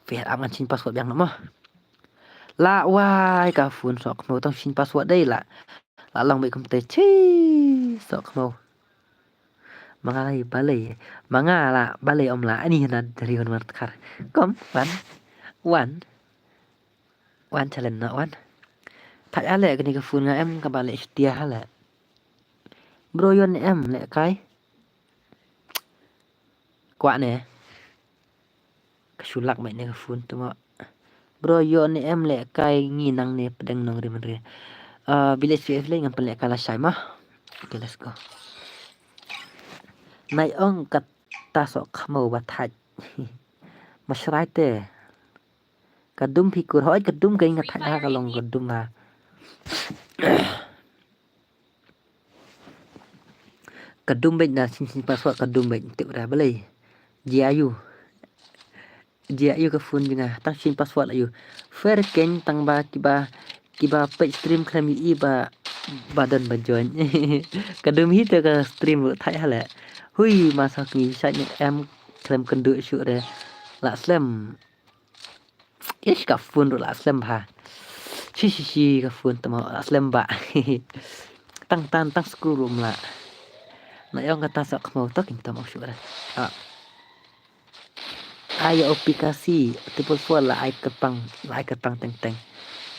fair aman sin password yang mah la wai ka phun sok no tong sin password day la long bị công ty chi sợ không mangalay balay om la ani na dari on martkar kom one challenge na one thay ale cái này cái phun nga em ka balay setia hala bro yon em le kai kwa nè kasulak mai ne ka phun tuma bro yon em le kai ngi nang ne pedang nong ri menri village CF le ngam pele kala sai mah okay let's go nai ong kata sok khamo bathaj masrai te kadum phikur hoi kadum kai ngathaj ha kalong kadum ha kadum bet na sin password kadum bet tip ra balai jiayu ka phone jinga tang sin password ayu fair ken tang ba kiba page stream kami iba badan bajon kadum hi te ka stream thai hala hui masa ki sa ni em klem kendu syu re la slam ish ka phone la slam ha chi ka phone tama la slam ba tang screw room la na yang kata sak mau tak kita mau syu re ayo aplikasi tipe sual la ai ketang teng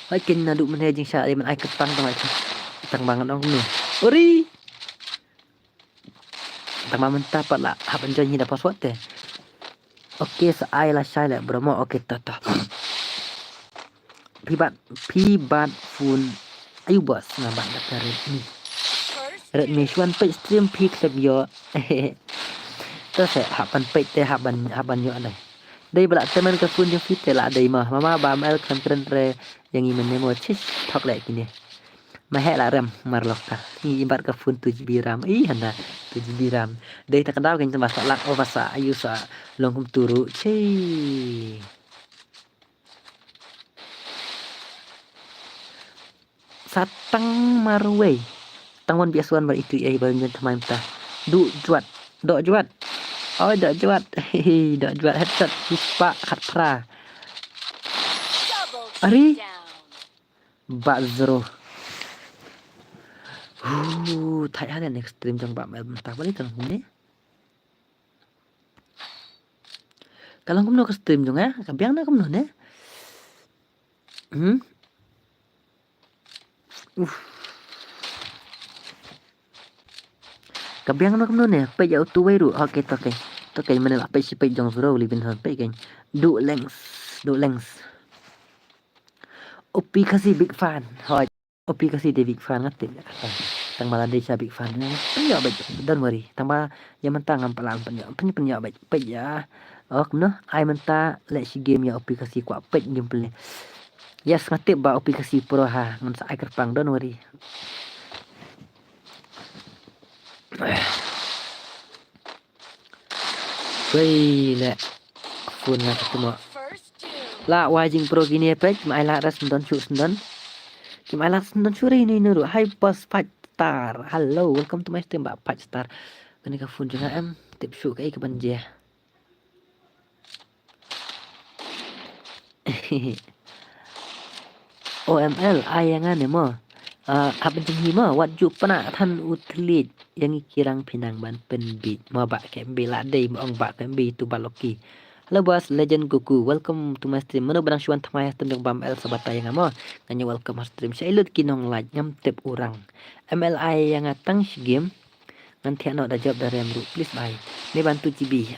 hai kin na du menhe jing sha man ai ketang tang bangan ong nu ori tang ma mentah pat la ha penjon ni da password te okey sa ai la shai la bromo okey ta pibat phun ayu bos ngabat da Redmi Shwan page stream peak sebio terus haban page te haban yo ada đây bala teman ka phun yang fit la dai mama ba mal kan kren re yang imen nemo chis thok le kini ma he la ram marlok ta ni imbat ka phun 7GB ram handa 7GB ram dai tak daw kan bahasa lak o bahasa ayu sa longkum turu chi satang marwei tangwan biasuan bar itu ai banyak teman ta do juat oh dok juat headset hispa khat pra ari bak zero thai hal next stream jong bak mentah balik kan ni kalau kamu nak stream jong ya kabiang nak kamu ne kabiang nak kamu ne pe jauh tu wei ru okey to kai mana la pe si pe jong zero libin han pe kan do length aplikasi big fan hoi aplikasi de big fan ngatin tang Malaysia big fan penyo baik don't worry tang ba yang mentang ngam palang penyo baik baik ya no ai menta let si game ya aplikasi kwa pet game play yes ngatip ba aplikasi pro ha ngan sa ai kerpang don't worry Wei le phun nga ketemu la wajing pro gini pet mai la ras don chu don Cuma alas nonton suri ini nuru. Hai bos 5 star. Hello, welcome to my stream Mbak 5 star. Kani ka phone juga em tip show kai ka banje. OML ayangan mo. Apa jeng mo wat ju pana than utlit yang kirang pinang ban penbit. Mo ba ke bela dei mo ong ba ke bi tu baloki. Halo bos, Legend Goku, welcome to my stream. Mana barang syuan tamai stream yang bam L sabat yang amo. Nganya welcome stream. Saya ilut kinong like ngam tip orang. MLI yang ngatang si game. Nanti anak dah jawab dari Amru. Please bye. Ni bantu GB.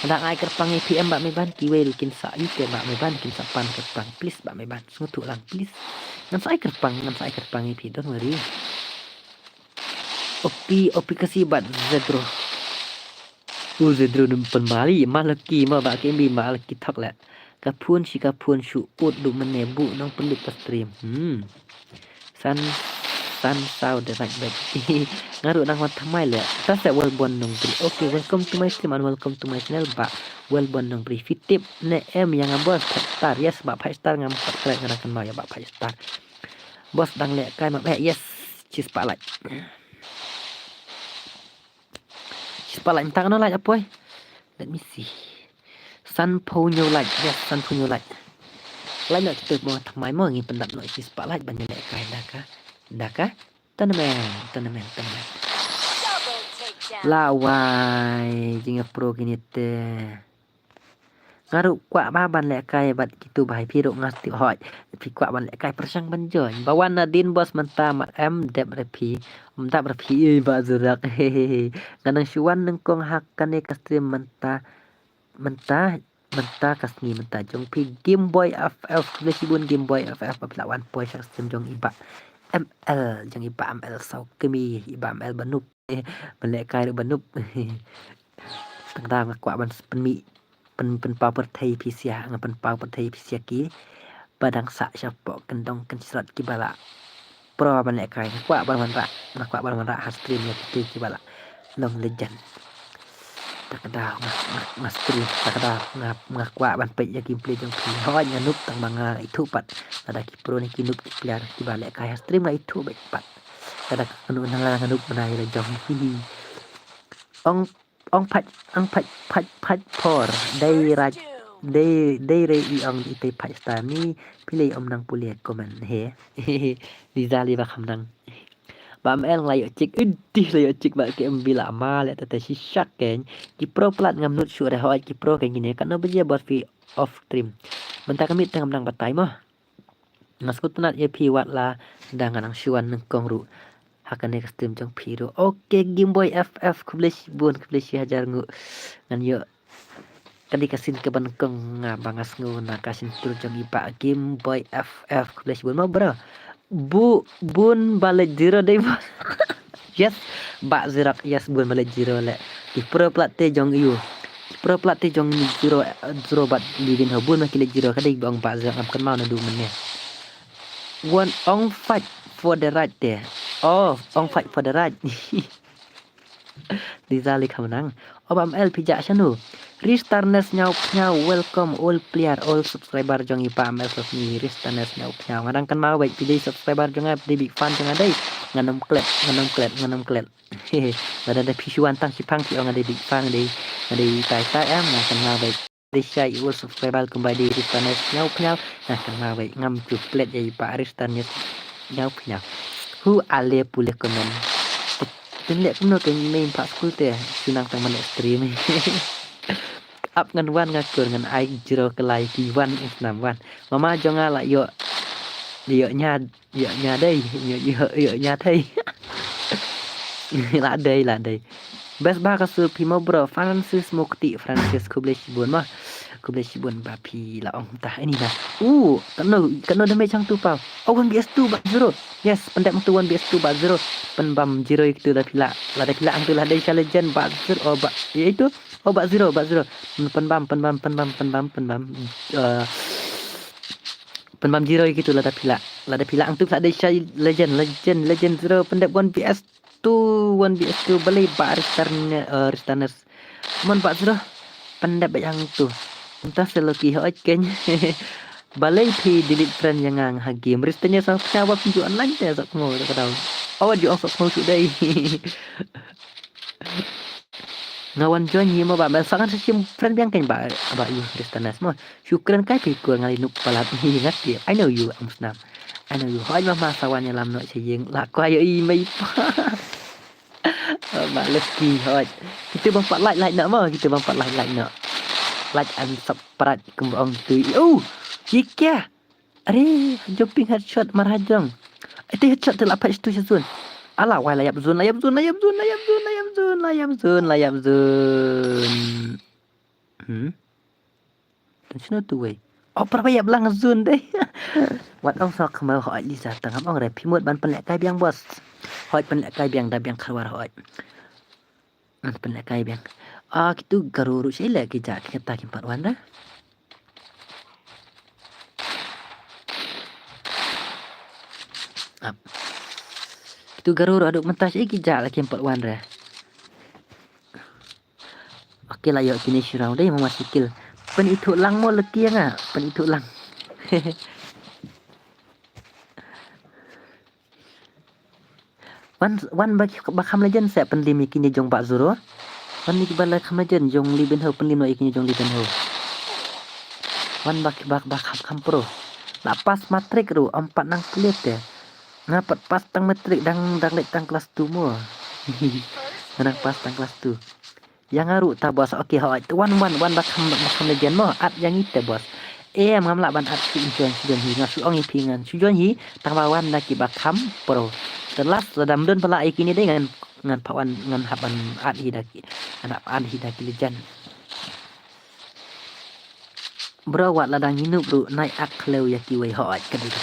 Ada ai kerpang PM mbak me bantu we lukin sa ite mbak me ban kin sapan kerpang. Please mbak me ban. Ngutuk lang please. Ngan sa kerpang IP don't worry. Opi kasih bat Zedro. Zedro numpen Bali malaki ma ba ke bi malaki thak la kapun si kapun shu ut du menebu nong pelik pas stream san sao de right back ngaru nang wat thamai le ta se well bon nong pri okay welcome to my stream and welcome to my channel ba well bon nong pri fitip ne em yang bos star yes ba 5 star ngam subscribe ngarakan ma ya ba 5 star bos dang le kai ma yes cheese spotlight Spotlight tak no light apa? Let me see. Sun punya light. Yes, sun punya light. Light nak kita mau thamai mau ngin pendap nak si spotlight banyak lek kai dah ka? Tournament. Lawai jinga pro kini te. Ngaru kwa ba ban lek kai bat kitu bahai piru ngasti hoi. Pi kwa ban lek kai persang banjon. Bawan Nadin bos menta mat em dep repi. Menta repi ba zurak hehehe. Ganang syuan nengkong hakane ka stream menta kasni menta jong pi Game Boy FF lesibun Game Boy FF lawan poi sak stream jong iba ML jong iba ML sau kemi iba ML banup balek kai banup tang kwa ban penmi pen power thai pisia ngapen power thai pisia ki badang sa siapa kendong kencrat ki bala pro ban lek kai kwa ban ra stream ya ki bala long legend takada mas stream takada ngakwa ban pe ya gameplay jong pi hoi nganup tang manga itu pat ada ki pro ni kinup ki player ki bala kai stream la itu baik pat kada kanu nang nganup menai la jong ong pat por dai re i ong ite pat star ni pilih om nang puliat komen he dizali ba kham nang Bam el layo cik udih layo cik ba ke bila ma le tata si syak ken ki pro plat ngam nut syure hoi ki pro ken gini kan no beje bot fi off stream bentar kami tengam nang batai mah ngaskut nat ye pi wat la dangan nang syuan nang kong ru hakane ka stream jong pi ru oke Game Boy FF kublish hajar ngu ngan yo kadi kasin ke ban kong bangas ngu na kasin tur jong iba Game Boy FF kublish bun ma bro bun balik zero deh yes bak zirak yes bun balik zero le di pro plat te jong iu pro plat te jong zero bat ligin bun makin zero kadai bang bak zirak am kan mau na du men one on fight for the right there on fight for the right Dizali kamunang obam el pijak chanu Ristarnes nyau welcome all player all subscriber jong ipa amel sosni Ristarnes nyau ngadang kan mau baik pilih subscriber jong di big fan jong adai nganam klet hehe ada pisuan tang sipang si ong ada big fan di tai am kan mau baik di share all subscriber kembali di Ristarnes nyau kan mau baik ngam cuplet ya ipa Ristarnes nyau hu ale pulih komen Tenlek kuno ke main pak school teh sunang tang mana stream up ngan wan ngakur ngan ai jero kelai ki wan isnam wan mama jonga la yo nya dei yo nya thei la dei bes ba ka su pimo bro Francis Mukti Francis Kublish bun mah aku boleh sibun bapi lah tah ini dah. Kano damage hang tu pau. 1BS2 bat 0. Yes, pendek tu 1BS2 bat 0. Penbam 0 itu dah pila. Lah dah pila hang tu lah dari legend bat 0 bat iaitu bat 0. Penbam. Penbam 0 gitu lah dah pila. Lah dah pila hang tu lah dari legend 0 pendek 1BS2 balik bat Ristaners. Mon bat 0 pendek yang tu. Entah seloki hot kan. Balai pi delete friend yang ngang hagi. Meristanya sang penyawa pinju online dia sok mau tak tahu. Awak juga sok mau sudah. Ngawan join ye mo ba sangat sesim friend yang kan ba you Kristana semua. Syukran kai pi ku ngali nup palat ni ingat dia. I know you Amsterdam. I know you. Hai mama sawannya lam no sejeng. Lah ku ayo i mai pa. Males ki hot. Kita bampak like nak mau. Kita bampak like nak. Like and subscribe kembang tu. Jika are jumping headshot marhajang. Itu headshot tu lapat itu zone. Alah why layap zone. Tension tu way. Perbayap lang zone deh. Wat ong sok kemau hot Lisa tengah ong rep pimut ban penlek kai biang bos. Hot penlek kai biang dah biang keluar hot. Penlek kai biang. Gitu garuru sila kita kimpat wan dah. Itu garuru aduk mentas kita lagi kimpat wan dah. Okey lah yuk finish round deh mama sikil. Pen itu lang mo leki yang pen itu lang. Wan bakam legend saya pen limi kini jong Pak Zuro. Wan ni kibala kamajen jong liben ho penlino ikini jong liben ho. Wan bak ham pro. Pas matrik ru 4 nang kulit ya. Ngapat pas tang matrik dang lek tang kelas 2 mo. Nang pas tang kelas 2. Yang ngaru ta bos. Okey ho wan bakam legend mo at yang itu bos. Ngamla ban at si sujon hi ngasu ong ipingan. Sujon hi tang bawan laki bakam pro. Setelah sedam don pala ikini dengan pawan ngan haban at hidaki anak an hidaki lejan bro wat ladang hinup ru naik akleu yaki wei hot kedita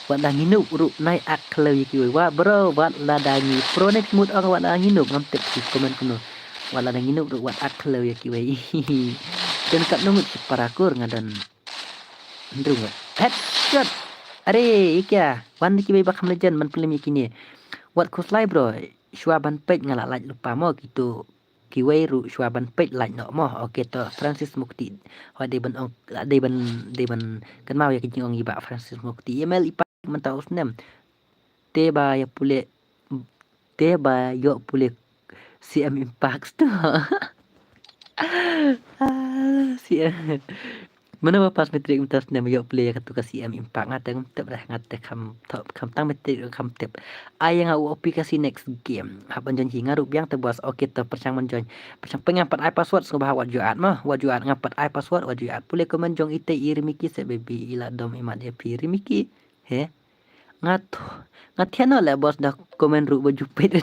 wat ladang hinup ru naik akleu yaki wei wa bro wat ladangi pro next mood orang wat ladang hinup ngam tek si komen kuno wat ladang hinup ru wat akleu yaki wei dan kat nungut si parakur ngadan ndrung headshot are ikia wan yaki wei bakam lejan man film yakini wat kuslai bro Shuaban page ngala like lupa mo gitu kiwei ru Shuaban page like no mo okey to Francis Mukti ho de ban kan mau ya kijing ong iba Francis Mukti email ipa mentau usnem te ba yo pule CM Impact tu mana pas metrik mentas nem yo play katu ka CM Impact ngateng tep dah ngate kam tang metrik kam tep ayang au aplikasi next game haban janji ngaru biang tebas okey to persang menjoin persang pengapat ai password so bah wajuat mah wajuat ngapat ai password wajuat pule komen jong ite irimiki se baby ila dom imat ya pirimiki he ngatiano le bos dah komen ru baju pet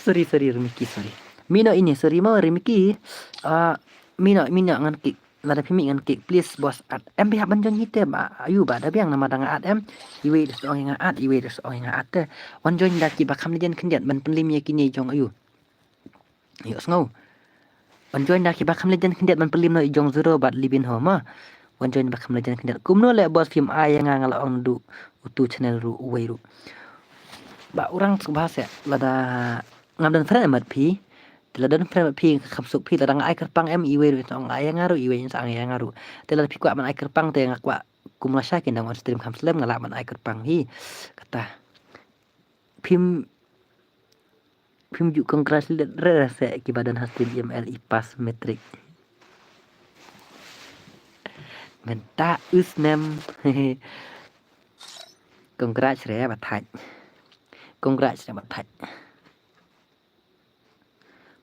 sorry rimiki sorry mino ini sorry mau rimiki mino ngan kik lada pimi ngan kik please bos at em pihak banjon hite ba ayu ba da biang nama dang at em iwe des ong nga at te wan join da ki bakam lejen kenjat ban penlim ye kini jong ayu ngau wan join da ki bakam lejen kenjat ban penlim no jong zero bat libin ho ma wan join bakam lejen kenjat kumno le bos film ayang ngala ong du utu channel ru uwe ru ba orang bahasa lada ngamdan friend mat pi Teladan friend pi kapsuk pi ladang ai kerpang em iwe ru tong ai ngaru iwe sang ai ngaru telad pi kwa man ai kerpang te ngakwa kumlasha kin dang on stream kam slem ngala man ai kerpang hi kata pim ju congratulate rasa ki badan hasil ML ipas metrik menta usnem congrats re bathaj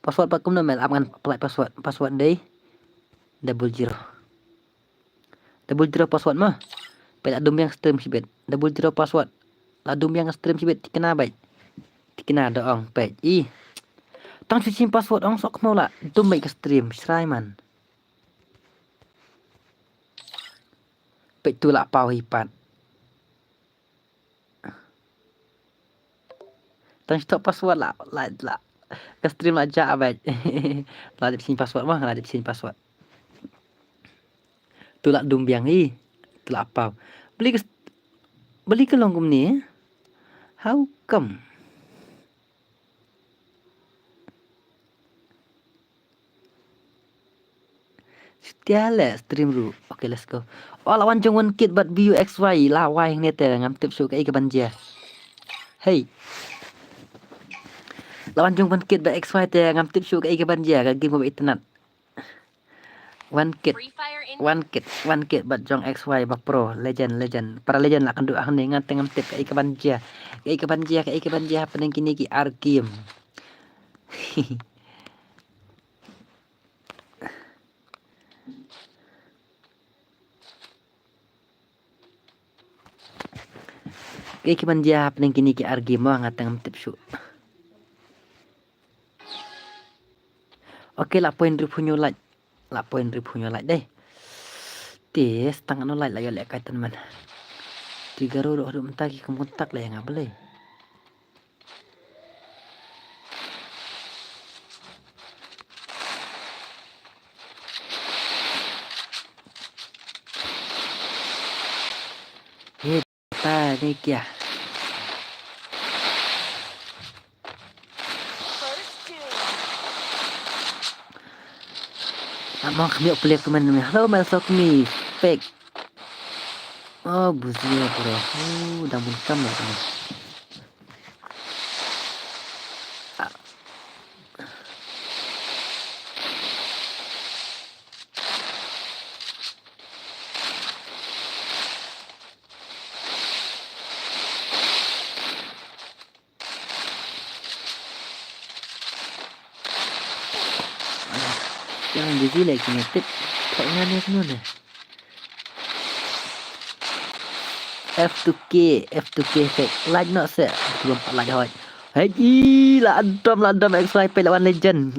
password pak kumno mel aman apply password day double zero password mah pela dum yang stream sibet double zero password la dum yang stream sibet tikena baik tikena doong page tang si password ong sok mau la dum baik stream sraiman Pek tu lah pau hipat. Tang stop password lah. Ke stream aja abad. Lah di sini password mah, lah di sini password. Tu lah dumbiang ni. Tu lah pau. Beli ke longgum ni? How come? Tiala stream ru. Okay, let's go. Oh, lawan jong one kid but BUXY lawai ni te ngam tip su kai ke banja. Hey. Lawan jong one kid but XY te ngam tip su kai ke banja ka game mo internet. One kid but jong XY ba pro legend. Para legend lah kan doa ni ngan ngam tip kai ke banja. Kai ke banja peneng kini ki arkim. Kai ke banja peneng kini ki arkim mo ngat ngam tip su. Okay lah point ribu like. Lah point ribu like deh. Tes tangan like lah yo lek kai teman. 3 ro mentah ki kontak lah yang boleh. Ta ni kia. Mau kami upload ke mana ni? Hello, masuk ni fake. Oh, buzia bro. Dah bukan lah ni. Jangan busy lagi ngetik. Kau mana semua ni? F2K fake. Like not set. Belum like hot. Hey, lah adam XYP lawan legend.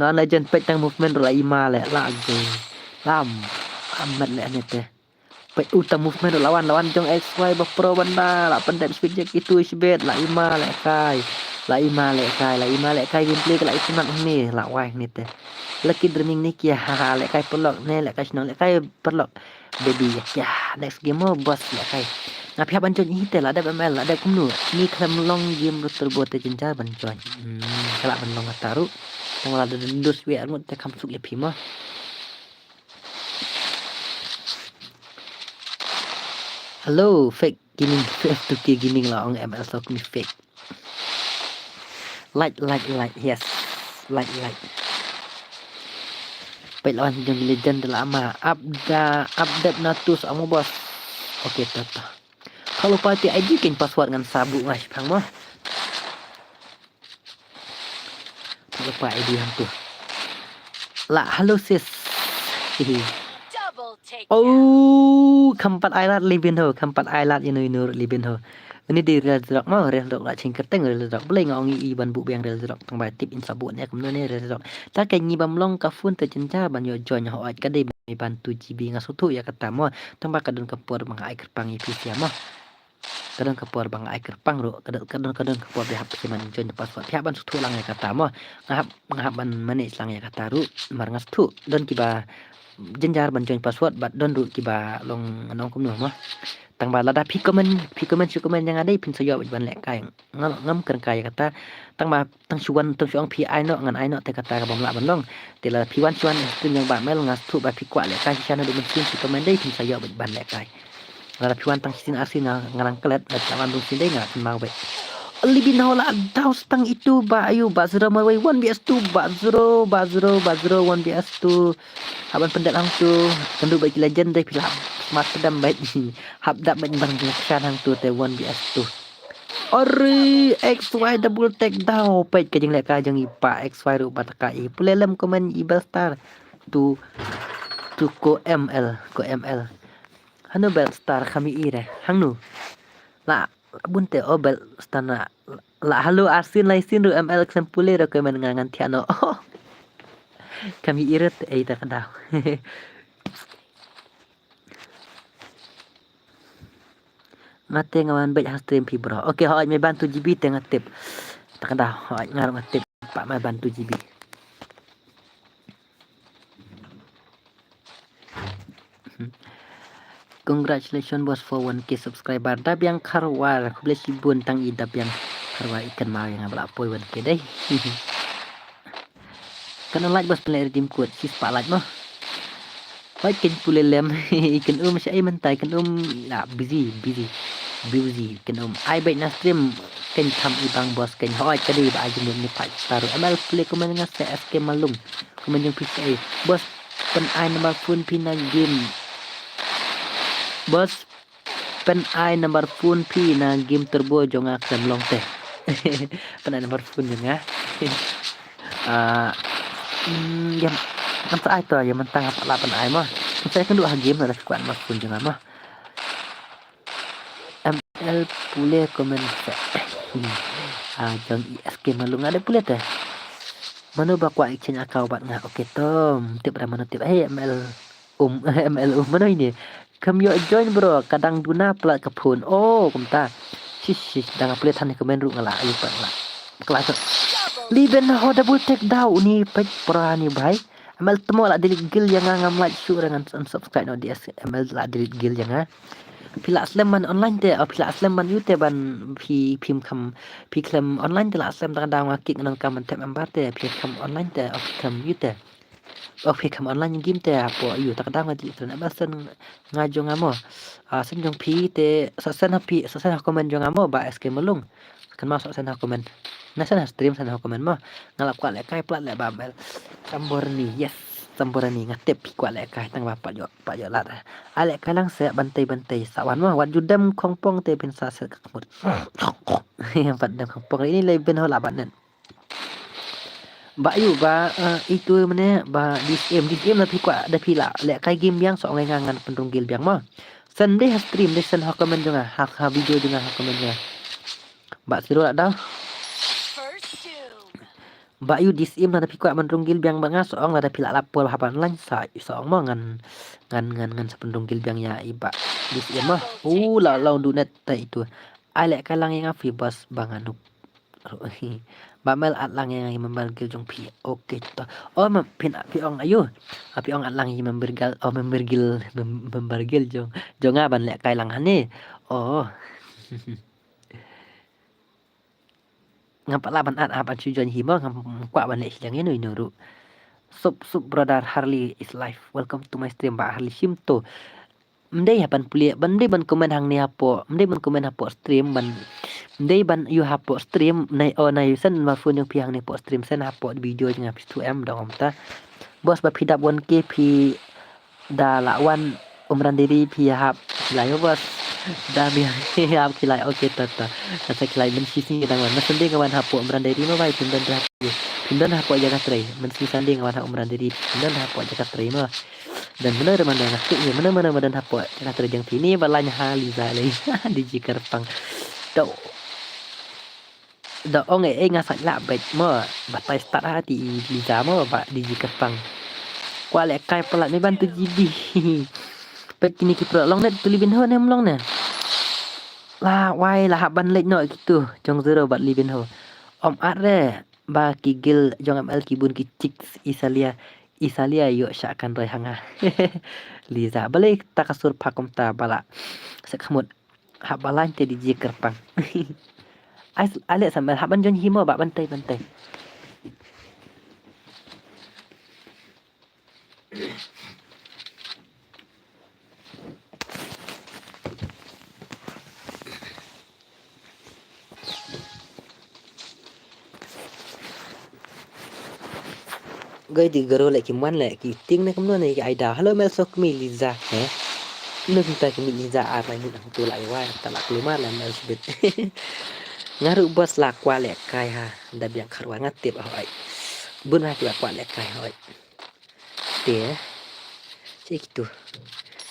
Pek tang movement lah ima le lagu. Lam. Amat le ni teh. Pek utang movement lawan jong XY ba pro benda. Lah pendek speed je itu isbet lah ima le kai. Lah ima le kai gameplay ke lah itu nak ni lah wai ni teh. Lucky dreaming ni kia le kai pelok ni le kai senang le kai pelok baby ya next game mo boss le kai. Ngapi ha banjon hitel ada ML ada kumnu ni klam long game betul buat jenjar banjon kala banlong taru tanggal ada dendus we armut te kam suk le phima hello fake gaming F2K gaming lah ong ML so kumi fake like yes like Pait lawan jong legend lama update natus amo bos okay tata kalau party ID kan password dengan sabuk mas pang mah. Lupa ID yang tu. Lah halo sis. Oh, kampat ailat libin ho, kampat ailat inu libin ho. Ini di real drop mau real drop lah cingker teng real drop boleh ngongi iban bu yang real drop tang bai tip in sabuk ni kemudian ni real drop. Tak kayak ngibam long kafun terjencar ban yo join ho at kadai ban 2GB ngasutu ya kata mo tang ba kadun kapur mang ai kerpang ipi siama. Kadang kapur bang ai kerpang ro kadang kapur dia hap siman join password pihak ban sutu lang ya kata mo ngahap ban manis lang ya kata ru mar ngastu don kiba jenjar ban join password bat don ru kiba long anong kum mah tang ba lada pikomen yang ada pin sayo ban lek kai ngam kan kai kata tang suan pi ai no ngan ai no te kata bam la ban long te la pi wan suan tin yang ba mel ngastu ba pi kwa lek kai chana do mesin pikomen dei pin sayo ban lek kai la piwan tang sin asin ngarang kelet dan taman dong sin dei ngat mau be libin hola daus tang itu ba ayu ba zero mai 1vs2 ba zero 1vs2 aban pendat hang tu kendu bagi legend dei pilap smart dam baik hab dak ben bang action hang tu te 1vs2 ori xy double take down pet ke jeng lek ka jeng ipa xy ru bataka i pulelem komen ibal star tu ko ml hanu bel star kami ire hang nu la bunte obel stana la halo arsin laisin ru ml sampule ro kemen ngangan tiano kami iret tak kadau ngate ngawan baik stream pi bro. Okey hoi mai bantu GB tengah tip. Tak dah hoi ngarang ngatip pak mai bantu GB. Congratulations bos for 1k subscriber. Dab yang karwar, aku boleh sibun tang idap yang karwar ikan mau yang abla poi 1k deh. Kena like bos play redeem code si pak like mah. Hoi ken pulelem ikan masih mentai kan lah busy kan ai baik na stream kan tham ibang bos kan hoi kadi ba ajun ni pak taruh amal play komen ngas SK malung komen yang PCA bos pen ai number phone pina game bos pen ai number phone pina game turbo jonga krem long teh pen ai number phone jonga yang nampak ai to yang mentang apa lah pen ai mah saya kan dua game ada kuat mas pun jonga mah ML pule komen jong ISK malung ada pule teh mana bakwa exchange account bat ngah okey tom tip mana tip ML ML mana ini come you join bro kadang duna plat kapun oh kumta shish dah pule than komen ru ngala ayu pat ngala kelas liben ho double take down ni pet perani bhai ML temo la delete gil yang ngam like sure dengan unsubscribe no di ML la delete gil yang pila aslam man online te pila aslam man you te ban phim kham phi kham online te la aslam ta dang akik nan kam te member te phi kham online te phi kham you te phi kham online game te apo you ta dang di tren abasan ngajo ngamo sen jong phi te sa sen ha comment jong ngamo ba SK melung kan masuk sen ha comment na sen stream sen ha comment mo ngalap kwa le kai plat le ba bel sambor ni yes Samborani ngatip kuat lek kai tang bapak jo pak jo lat alek kalang se bantai sawan mah wat judam kongpong te bin sa se kamut yang padam kongpong ini leben hola banan ba yu ba itu mana ba dis em tapi kuat ada pila lek kai game yang sok ngangan pendung gil biang mah sen deh stream deh sen ha komen jonga ha video jonga ha komen jonga ba siru dak dah Mbak yu disim na tapi kuat menrunggil biang banga soong ada pila lapor hapan lan sa soong mo ngan sependunggil biang ya iba disim mah la dunet ta itu alek kalang yang afi bos banganuk Bamel atlang yang membergil jong pi oke to oh pin api ong ayu api ong atlang yang membergil jong aban lek kalang hane oh ngapak laban apa tujuan hima ngapak balik siang ini nuru sup brother Harley is life welcome to my stream Mbak Harley Shimto mendai hapan pulia bandai ban komen hang ni hapo mendai ban komen hapo stream mendai ban you hapo stream nai sen ma phone yang piang ni po stream sen hapo video dengan pis 2M dong ta bos ba pidap 1k pi da lawan umran diri pi hap layo bos dah biar hap kilai okey tata kata kilai mensisi tangan mesending kawan hapo umran diri ma bai pindan hapo jaga tray mensi sanding kawan umran diri pindan hapo jaga tray ma dan benar mana ngasih ya mana dan hapo jaga tray jang sini balanya hali zalai di jikarpang do ong ngasak la bet ma batai start hati di jama ba di jikarpang kuale kai pelat me bantu GB pet kini kita long net tu libin ho nem long ne lah wai lah ban lek no gitu jong zero bat libin ho om are ba kigil jong ML kibun ki chicks isalia yo syakan roi hanga liza balik takasur pakom ta bala sekhamut habalan te di jikerpang ale sambil haban jong himo ba bantai gây từ garo lại kim man lại ki ting na kamno này ai da hello mel sok mi liza no kita ki liza ar ni tu lại wa ta la keluar la mel sebet ngaru bos la kwa le kai ha da biang kharwa ngatip hoi bun ha ki kwa le kai hoi te cik tu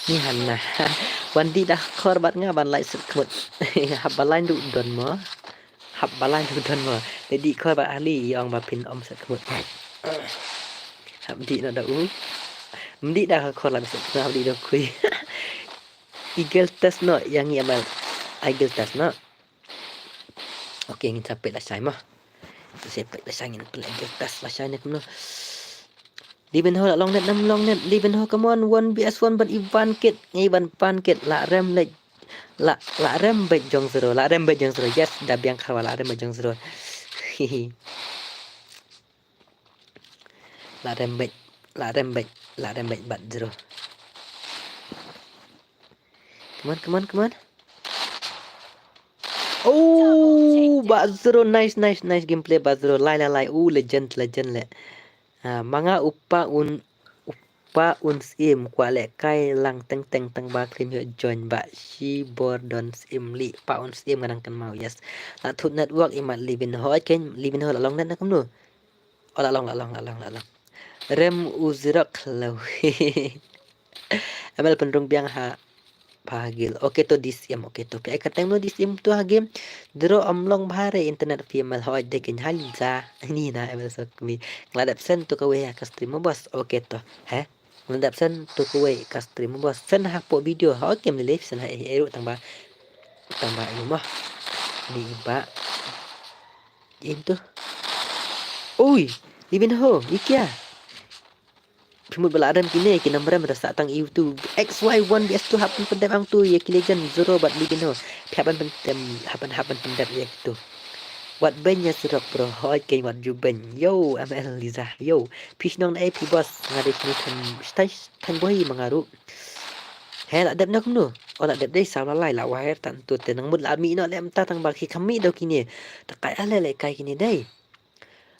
ni hanna wan di dah korban ngaban lai sekut habalan du don mo habalan du don mo jadi korban ahli yang ba pin om sekut Hamdi nó đâu Hamdi dah korban sekut Hamdi dah kui Eagle test no yang ya mal Eagle tas no. Okey ngin sapit lah sai mah. Sepet lah sai ngin Eagle tas lah sai ni kumno. Liven ho long net 6 long net. Liven ho come on 1vs1 but Ivan pankit la rem le la rem bet jong zero. La rem bet jong zero. Yes, dah biang khawa la rem bet jong zero. Hihi. La rem bet but zero. Come on. Oh, Bazro, nice gameplay Bazro. Lai. Legend le. Mga upa un sim kwa le kai lang teng ba krim yo join ba si bordon sim li pa un sim kadang kan mau yes. La thut network imat livin ho ken livin ho la long net na kam nu. Oh la long. Rem uzrak lo. Amal pendrung biang ha Pagil. Okay to disim. Okay to. Kaya katang mo disim to hagim. Dero amlong bahare internet female ho de kin halza. Ni na evel so kami. Ngladap sen to kawe ka stream mo bos. Okay to. He? Ngladap sen to kawe ka stream mo bos. Sen ha po video ho kem live sen ha eru tamba ini mah. Ni ba. Itu. Oi, libin ho. Ikia. Pimut bala adam kini kina merem rasa tang YouTube XY1 BS2 happen pendem ang tu ya kilegan zero bat ligin ho happen pendem ya gitu wat benya surok bro hoi kay wat juben yo ML Liza yo fish nong AP boss ngade sini tan boy mangaru he la dep nak nu ola dep dei sa lai la wa her tan tu tenang mud la mi no lem ta tang ba ki kami do kini takai ale kai kini dei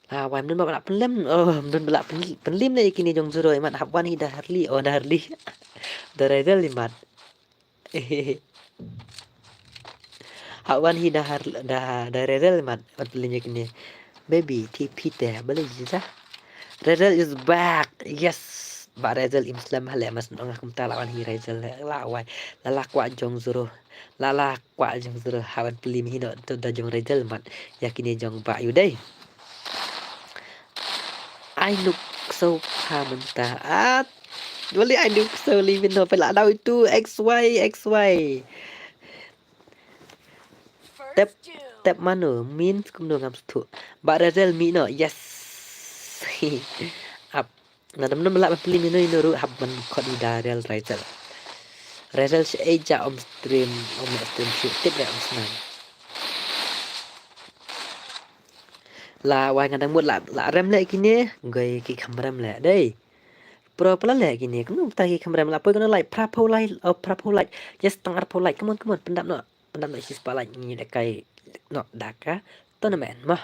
Wan nun balak penlem nun balak penlim na kini jong zuro imat hapwan hi dah harli dah redel imat hapwan hi dah redel imat wat pelimnya kini baby TP teh boleh jizah Redel is back yes ba Redel imslam hale mas nong akum ta lawan hi Redel lawai lalakwa jong zuro hawan pelim hi no tu dah jong Redel mat yakini jong ba yu dei I look so mentah. Boleh I look so living no pala daw itu XY. Tap mana means kumno ngam stu. Ba Razel mi no yes. Up. Nadam melak beli mino ru habban kodi darel Razel. Razel seja om stream shoot tip ya om senang. La wai ngadang mut la rem le kini gai ki khamram le dei pro pala le kini kunu ta ki khamram la po kono like prapo like just tangar po like come on pendam no sis pala ni le kai no daka tournament mah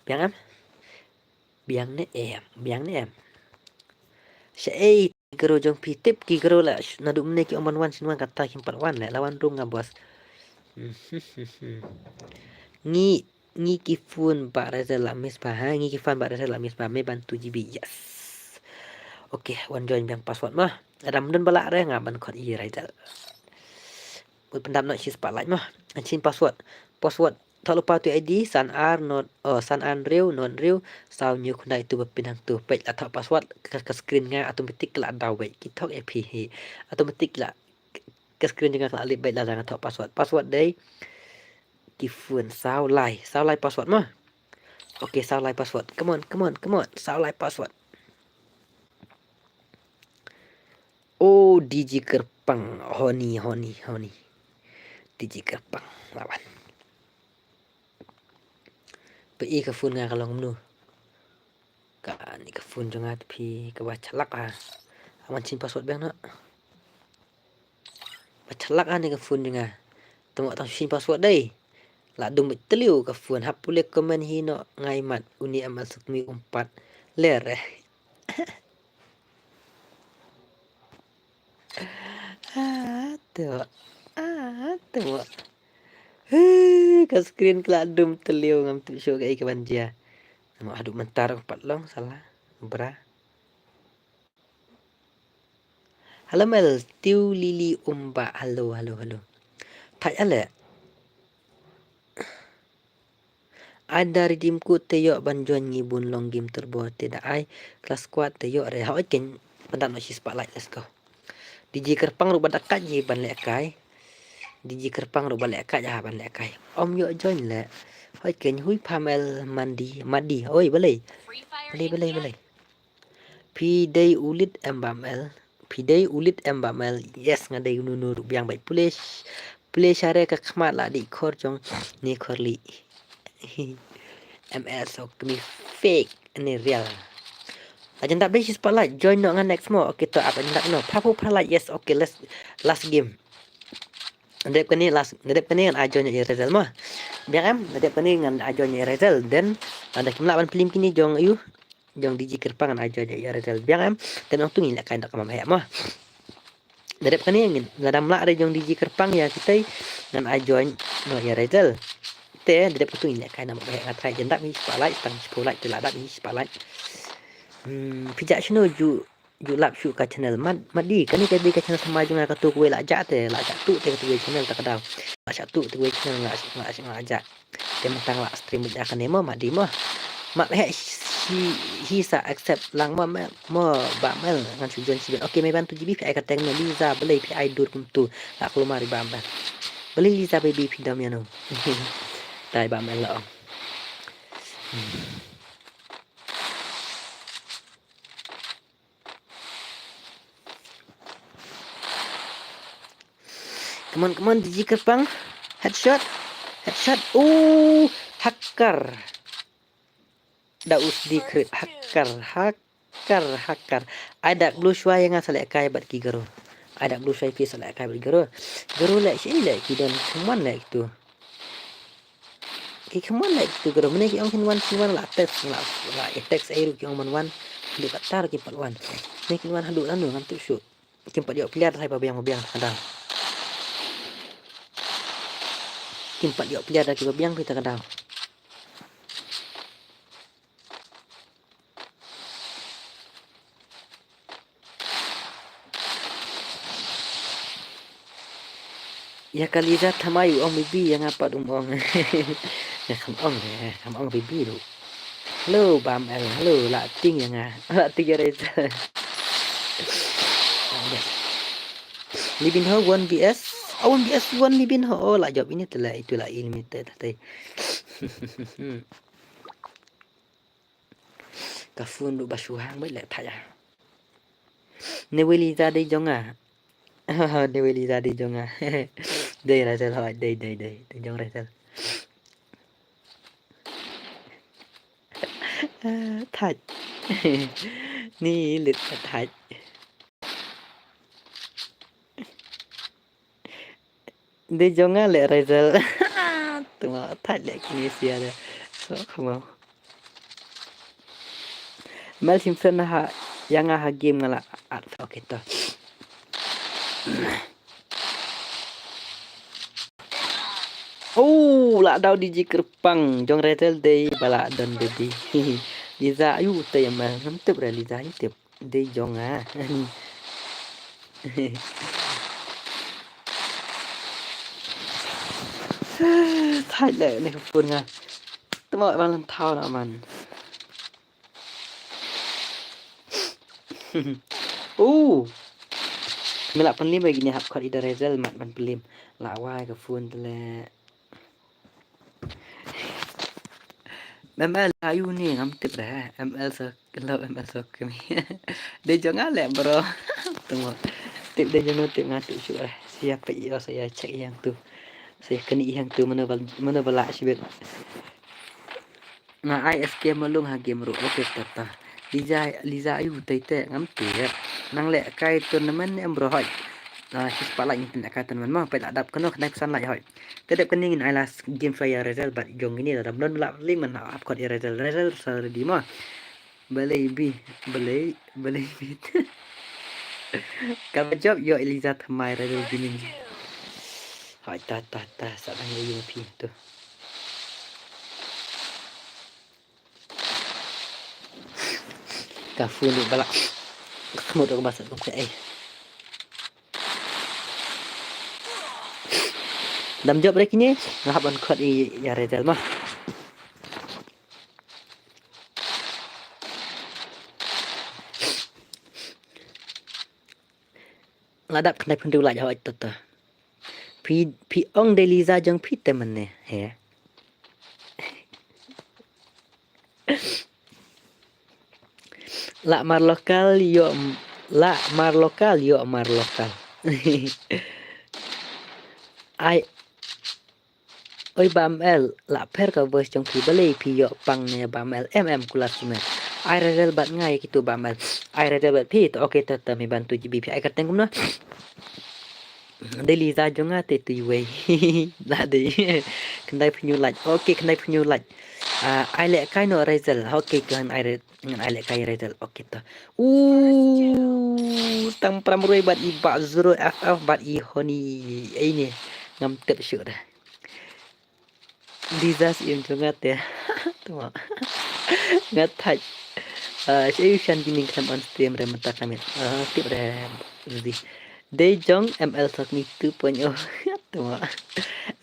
biang ne em sei gero jong pitip ki gero la nadum ne ki omon wan sinwan kata ki 41 le lawan rung ngabos ngi kifun Pak Reza Lamis ngi kifan Pak Reza Lamis me bantu GB yes okay wan join yang password mah adam dan balak re ngaban kod i Reza pendam nak sis spotlight mah ancin password tak lupa tu ID san rew non rew sau new kunai tu berpinang tu page atau password ke screen nga automatic la dawe kitok ap he automatic la ke screen dengan la alip baik la jangan tak password day Kifun sao lai password mah. Okay, sao lai password. Come on. Sao lai password. Oh, DJ Kerpang. Honey. DJ Kerpang lawan. Pi ke fun nga kalong mnu. Ka ni ke fun jonga pi ke bacalak Aman cin password bang nak. Bacalak ni ke fun jonga. Tengok tang cin password dai. La dum teliu ka fuan hapule komen hino ngai mat uni amal sukmi umpat lere tu ka screen kala dum teliu ngam tu show kai kawan dia mau adu mentar empat long salah bra halo mel tiu lili umba halo tak ale ada ridimku teyok banjuan ngibun long game turbo tidak ai kelas kuat teyok re hau ken pendak no spotlight let's go DJ Kerpang ru badak kaji ban le kai DJ Kerpang ro balik kat jah balik kai. Om yo join le. Hoi ken hui pamel madi. Oi boleh. Boleh. Pidai ulit embamel. Pidai ulit embamel. Yes ngadai nunu biang baik pulih syare ka khmat la di khor jong ni khorli. ML so kami fake ni real. Ajan tak beri spotlight join no ngan next mo. Okay to apa tak no. Papu pala yes okay let's last game. Nadep kani kan ajonya Rizal mah. Biar am nadep kani ngan ajonya Rizal dan ada kimla ban film kini jong DJ Kerpang ngan ajonya Rizal. Biar am dan orang tu ngilak kan tak kamam mah. Nadep kani ngadam la ada jong DJ Kerpang ya kita ngan ajonya no Rizal. Te nadep tu ngilak kan nak ngatai jendak ni spotlight tang spotlight tu ladat ni spotlight. Pijak sino ju lap shu ka channel madi kani ka channel sama junga ka tu kuwe la ja te la ja tu te ka tu channel tak kadau la ja tu channel nga ja te mentang la stream ja kan emo madi mo mak he he sa accept lang mo ba mel ngan su jon siben okay may bantu jibi pi ka teng no Liza beli pi ai dur kum tu la keluar ba ba beli Liza baby pi dam ya no tai ba mel la Come on, DJ Kerpang. Headshot. Hacker. Daus di crit. Hacker. Ada blue shwa yang asal kai bat ki garo. Ada blue shwa pi asal kai bat garo. Garo lek si lek ki dan cuman lek tu. Ki cuman lek tu garo. Mene ki ong kin la text la text airu ki ong man du katar ki pat wan. Nek kin wan hadu lanu ngam tu shoot. Kim pat yo player sai babiang ada. Kimpat yuk player lagi babiang kita kadang. Ya kali dah tamayu ong bibi yang apa ong. Ya kam ong bibi lu. Hello bam el, hello la ting yang la ting reza. Libin ho 1 vs 1 libin ho oh la job ini telah itulah limited tadi. Kafun du basuhang baik lek thaya. Neweli tadi jonga. Neweli tadi jonga. Đây là sẽ hỏi đây trong đây thật ni lịch thật đây trong á lệ rồi giờ tụi nó thật lệ Indonesia đây không mau Mel Simpson ha yang ha game ngala okay to lạ đau DJ Kerpang jong retel day bala dan dedi Liza ayu tay mà ngắm tiếp ra Liza ayu tiếp day jong thay lệ này phun nga tôi mọi ban lần thao nào man mình lại phân lim begini hap khot ida rezel mat ban pelim la wai ka phun tele ML ayu ni ngam tip dah ML so kalau ML so kami dia jangan lek bro tunggu tip dia jangan tip ngatu syuk siapa ia saya cek yang tu saya kena yang tu mana bala sibet nga ISK malung ha game ro okay tata Liza ayu tete ngam tip nang lek kai tournament em bro hoi His pala yung tinakatan man mo pwede adap kano kanay pesan lah hoy tedep kaningin ay last game fire result but jong ini dalam non lap liman na up kod result sa di mo balay bi kalau job yo Eliza thamai result gini hoy ta sa lang yung pi tu kafu ni balak kamu dah bahasa kok Dam job rek ni ngahap on khot ya result mah ladap kena pendu la jawai tata Pi ong de Liza jong pi temen ne he. La mar lokal yo mar lokal. Ai oi bam el la per ka bos jong pi bale pi yo pang ne bam el kulat sume. Ai redel bat ngai gitu bam el. Ai redel bat pi to oke tata mi bantu jibi pi ai kateng kumna. Daily ra jong te tu wei. La de. Kendai punyu laj. Oke kendai punyu laj. Ai le kai no resel. Oke kan ai le kai resel. Oke to. Tang pramroi bat I ba zero FF bat I honi ai ni. Ngam tep syuk dah. Dizas im jongat ya. Tuma. Ngatai. Saya usian gini kan on stream remata kami. Tip rem. De jong ML Sokni 2.0. Tuma.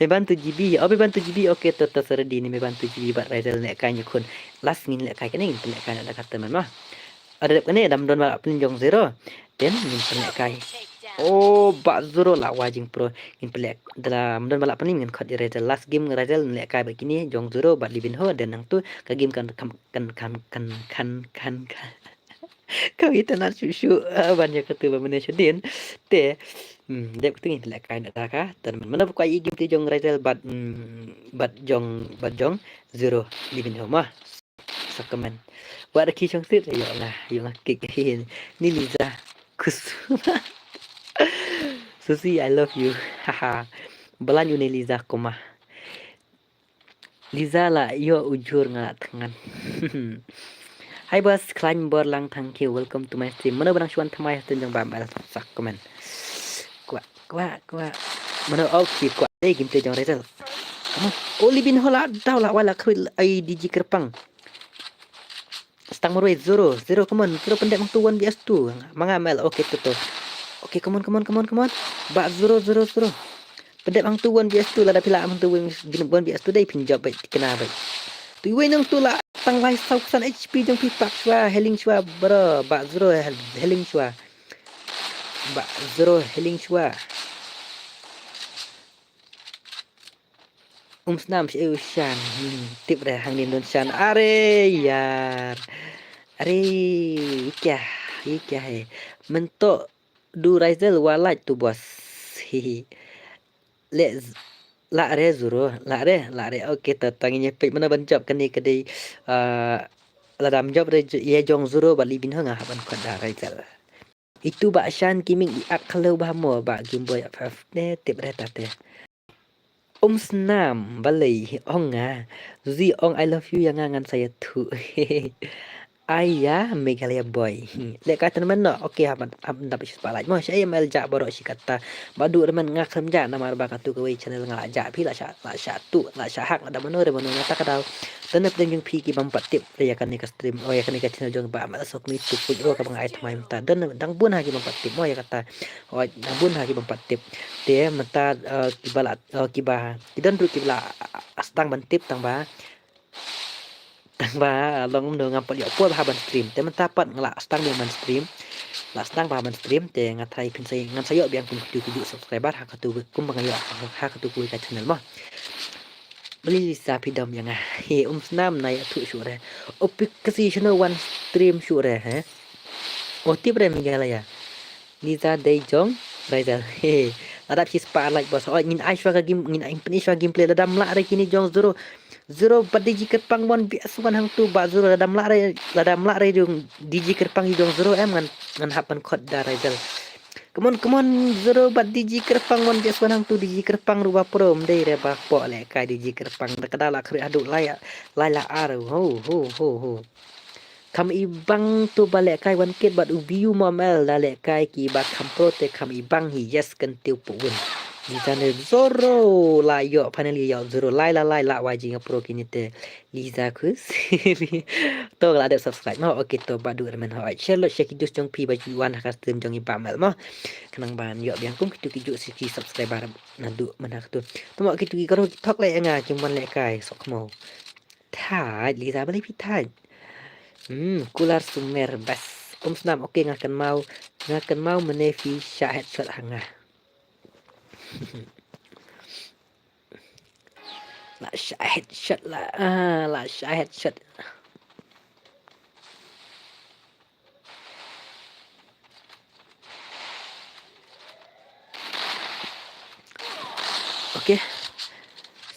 Meban 7GB. Oh meban 7GB. Okey to serdi ni meban 7GB bat Rizal nek kan kun. Last min lek kai kan ni lek kan ada kata memang. Ada kan ni dam don balap jong zero. Den min lek kai. Oh, Bak Zoro lah wajing pro. In pelak dalam don balap ni ngin khot Rizal last game Rizal lek kai begini jong zero bat Livin Ho dan nang tu ka game kan kau itu nak susu banyak kata Malaysia din te dep tu ngin lek kai nak ka dan mana buka I game ti jong Rizal bat jong zero Livin Ho mah sakemen buat ki jong sit yo lah kik ni Liza kusuma Susi, I love you. Haha. Belan you ni Liza koma. Liza lah yo ujur ngat tangan. Hai bos, climb board lang thank you. Welcome to my stream. Mana barang chuan thamai tin jong bam bal sak komen. Kwa. Mana okay kwa dei game te jong Rizal. Kamu Olivin hola daw la wala kril ai DJ kerpang. Stang moroi zero come on. Zero pendek mang tuan bias tu. Mangamel okay tu. Okay, come on. Bak zero. Pendek bang tuan bias tu lah dah pila bang tuan bias tu dai pinjab baik kena baik. Tu wei nang tu lah tang lai sausan HP jong pi pak shwa heling shwa bro bak zero heling shwa. Bak zero heling shwa. Snam si Ushan. Tip dah hang don shan. Are yar. Are ikya hai. Mentok du Rizal walaj tu bos. Hihi. La re zuro. Okey tanginya pek mana banjab kan ni kedai ladam job re ye jong zuro bali bin hang ban khada Rizal. Itu bak shan kiming iak kalau bahmo bak gimboy FF ne tip re tate. Snam balai ong Zuzi ong I love you yang ngan saya tu. Ayah Meghalaya boy. Lek kata teman no. Okey haban dapat spotlight. Mo saya meljak borok si kata. Badu teman ngak semja nama arba katu ke channel ngak jak pi la sya tu la sya hak ada mano ngata kadau. Tanap dengan pi ki bampat tip ya kan ni ke stream. Oh ya kan ni ke channel jong ba masuk mi tu pun ka bang ai tmai mta dan dang bun ha ki bampat tip. Mo ya kata. Oh dang bun ha ki bampat tip. Dia mata kibalat kibah. Kidan ru kibla astang bantip tang ba long do ngapot yo puat haban stream te mentapat ngla stang man stream la stang haban stream te ngatai pin sai ngan sayo biang kun tu subscriber hak tu kum bangayo hak tu ku ka channel mah beli sapi dam yang he snam na ya tu syure opik kasi channel one stream syure he otip re migala ya Liza Day Jong Rizal he ladap si spotlight bos ngin aishwa ka game ngin ain penishwa gameplay ladam la re kini jong zero pat DJ kerpang mon bias wan hang tu ba zero ladam la re jong DJ kerpang jong zero ngan hapan khot da Rizal. Come on zero bat DJ kerpang mon bias wan hang tu DJ kerpang ruba pro mdei re ba po le kai DJ kerpang da kadala khri adu laya aru ho. Kam ibang tu balik kai wan kit bat ubiu momel dalek kai ki bat kampro te kam ibang hi yes kan tiu puun. Di sana zoro la yo finally yo zoro la wajing pro kini te Liza kus. To la ada subscribe no okay to badu remen ho share lo share kidus jong pi baju wan ka stream jong ibamel mo kenang ban yo biang kum kitu si subscriber nadu manak tu. Tomo kitu karo tok le nga cuman le kai sok mo. Thai Liza balik pi thai. Kular sumer bas. Snam okey ngakan mau menevi syahid shot hanga. Lah syahid shot lah. Lah syahid shot. Okey.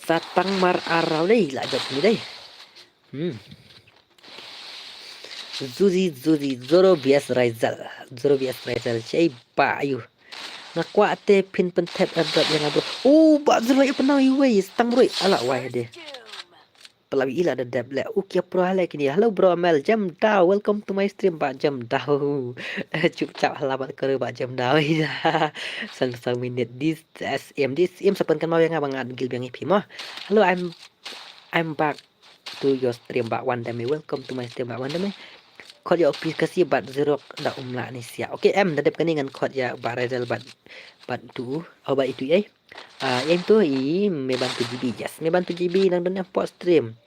Satang mar arau đây lại giật như đây. Zuzi Zoro bias Rizal. Zoro bias Rizal. Cai ba ayu. Ngakuat te pin pentep adot yang abro. Ba Zoro ya penau iwe stang bro. Ala wai dia. Pelawi ila ada dab le. Kia pro hale kini. Hello bro Amel. Jam dah. Welcome to my stream ba jam dah. Cup cap halamat ke ba jam dah. Sang minute this SM sapan kan mau yang abang gil biang ipi mah. Hello I'm back to your stream ba one time. Welcome to my stream ba one time. Kod ya aplikasi bat zero dah umla ni sia. Okey dah dep keningan kod ya bat Rizal bat tu bat itu yang tu me bantu GB yes me bantu GB nang dunia pot stream.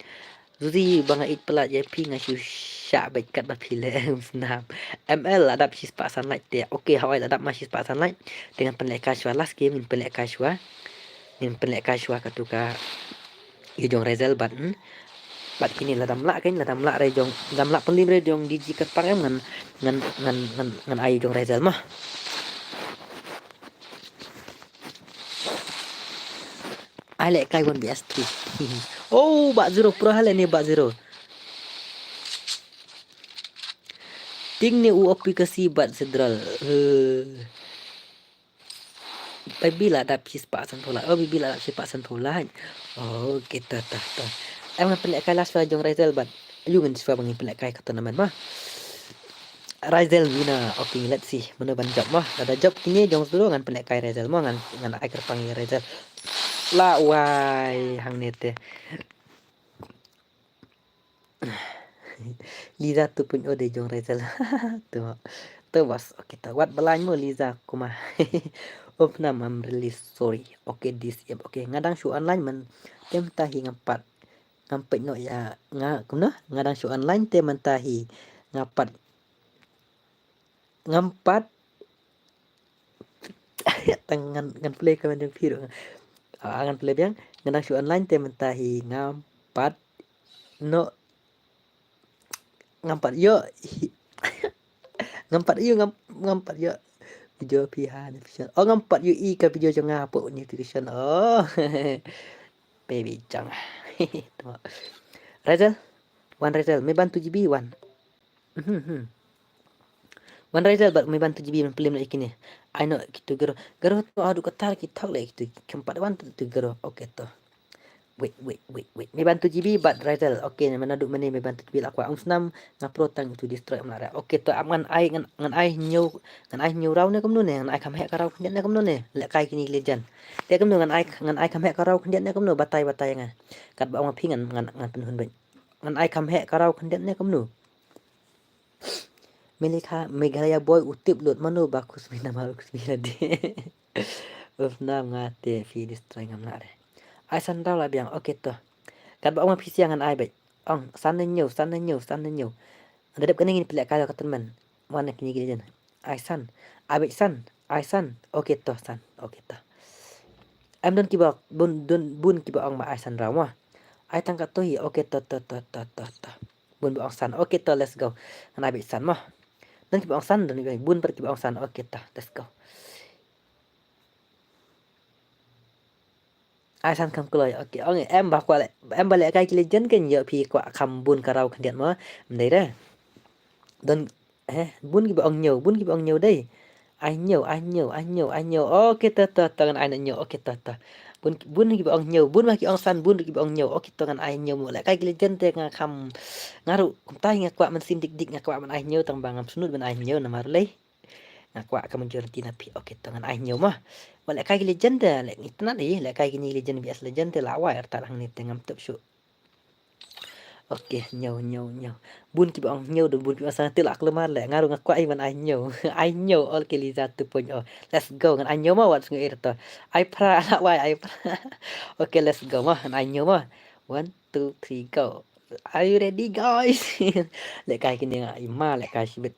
Zuzi bang it pelat JP ngasih syak baik kat bat film senam. ML adap sis pak sunlight dia. Okey hawai adap masih pak sunlight dengan pelek casual last game in pelek casual. In pelek casual katuka Yujong Rizal bat bat kini lah damlak re jong damlak penlim re jong diji kat pang ngan ai jong Rizal mah. I like kai 1 BS3. Bak zero pro hal ni bak zero. Ting ni aplikasi bat sedral. Bila ada pis pak santola. Bila ada pis pak santola. Kita tah. Em pelak kai las jong Rizal bat. Ayu ngan swa bang pelak kai kata naman mah. Rizal wina. Okay, let's see. Mana ban job mah. Ada job kini jong dulu ngan pelak kai Rizal mah ngan ai kerpanggil Rizal. La wai hang nete. Liza tu pun ode jong Rizal. Tu bos. Okay, wat belanya Liza kuma. Nam I'm really sorry. Okay, this okay ngadang show online man tem tahi ngapat ngampet no ya kuna ngadang show online tem tahi ngapat tangan ngan play ka man piro ngan play biang ngadang show online tem tahi ngapat no ngampat yo ngampat yo video pihak notification. Ngampat UI ke video jangan apa notification. Baby jangan. Rizal, me bantu GB one. One Rizal but me bantu GB men film lagi ni. I know gitu gero tu adu katar kita lagi gitu. Keempat one tu gero. Okay tu. Wait. Me bantu GB but Rizal. Okay, mana duk mana me bantu GB aku senam ngapro tang to destroy amlara. Okay tu ngan ai new rau ne kamnu ne ngan ai kam hek karau kendian ne kamnu ne. Lek kai kini legend. Dia kamnu ngan ai kam hek karau kendian ne kamnu batai ngan. Kat ba ong pingan ngan penhun baik. Ngan ai kam hek karau kendian ne kamnu. Melika Meghalaya boy utip lut manu bagus mina maluk sembilan de. Ufna ngate fi destroy ngamlara. Ai san tao là biang okay to. Kat ba ong PC ngan ai baik. Ong san new. Ada dep kening pelak kala katan man. Mana kini gini jen. Ai san. Ai san. Okay to san. Okay to. Am don kiba bun kiba ong ma ai san rawa. Ai tangkat to hi. Okay to. Bun ba ong san. Okay to let's go. Ngan ai san mah. Don kiba ong san don bun per kiba ong san. Okay to let's go. Ai san kam kuloi. Okay, em balik kai legend kan yo pi kwa kam bun karau kan diat mo. Mdai dah. Don bun ki ba ong nhiều đây. Ai nhiều. Okay ta ngan ai nhiều. Okay ta. Bun ki ba ong nhiều, bun ma ki ong san bun ki ba ong nhiều. Okay ta ngan ai nhiều mo lại kai legend te nga kam ngaru kum tai nga kwa man sim dik nga kwa man ai nhiều tang bangam sunut man ai nhiều na mar lei. Nga kwa ka majority na pi. Okay ta ngan ai nhiều ma. Wala kai legend lek itna ni lek kai gini legend bias legend te lawa er talang ni tengam tep syu. Okay, nhiều. Bun ki bang nhiều don bun ki asa tilak lemar le ngaru ngak ai man ai nhiều. Ai nhiều okay Liza 2.0. Let's go ngan ai nhiều ma wat ngai to. Ai pra ala wai ai pra. Okay, let's go ma ai nhiều ma. 1 2 3 go. Are you ready guys? Le kai kini ngai ma le kai sibet.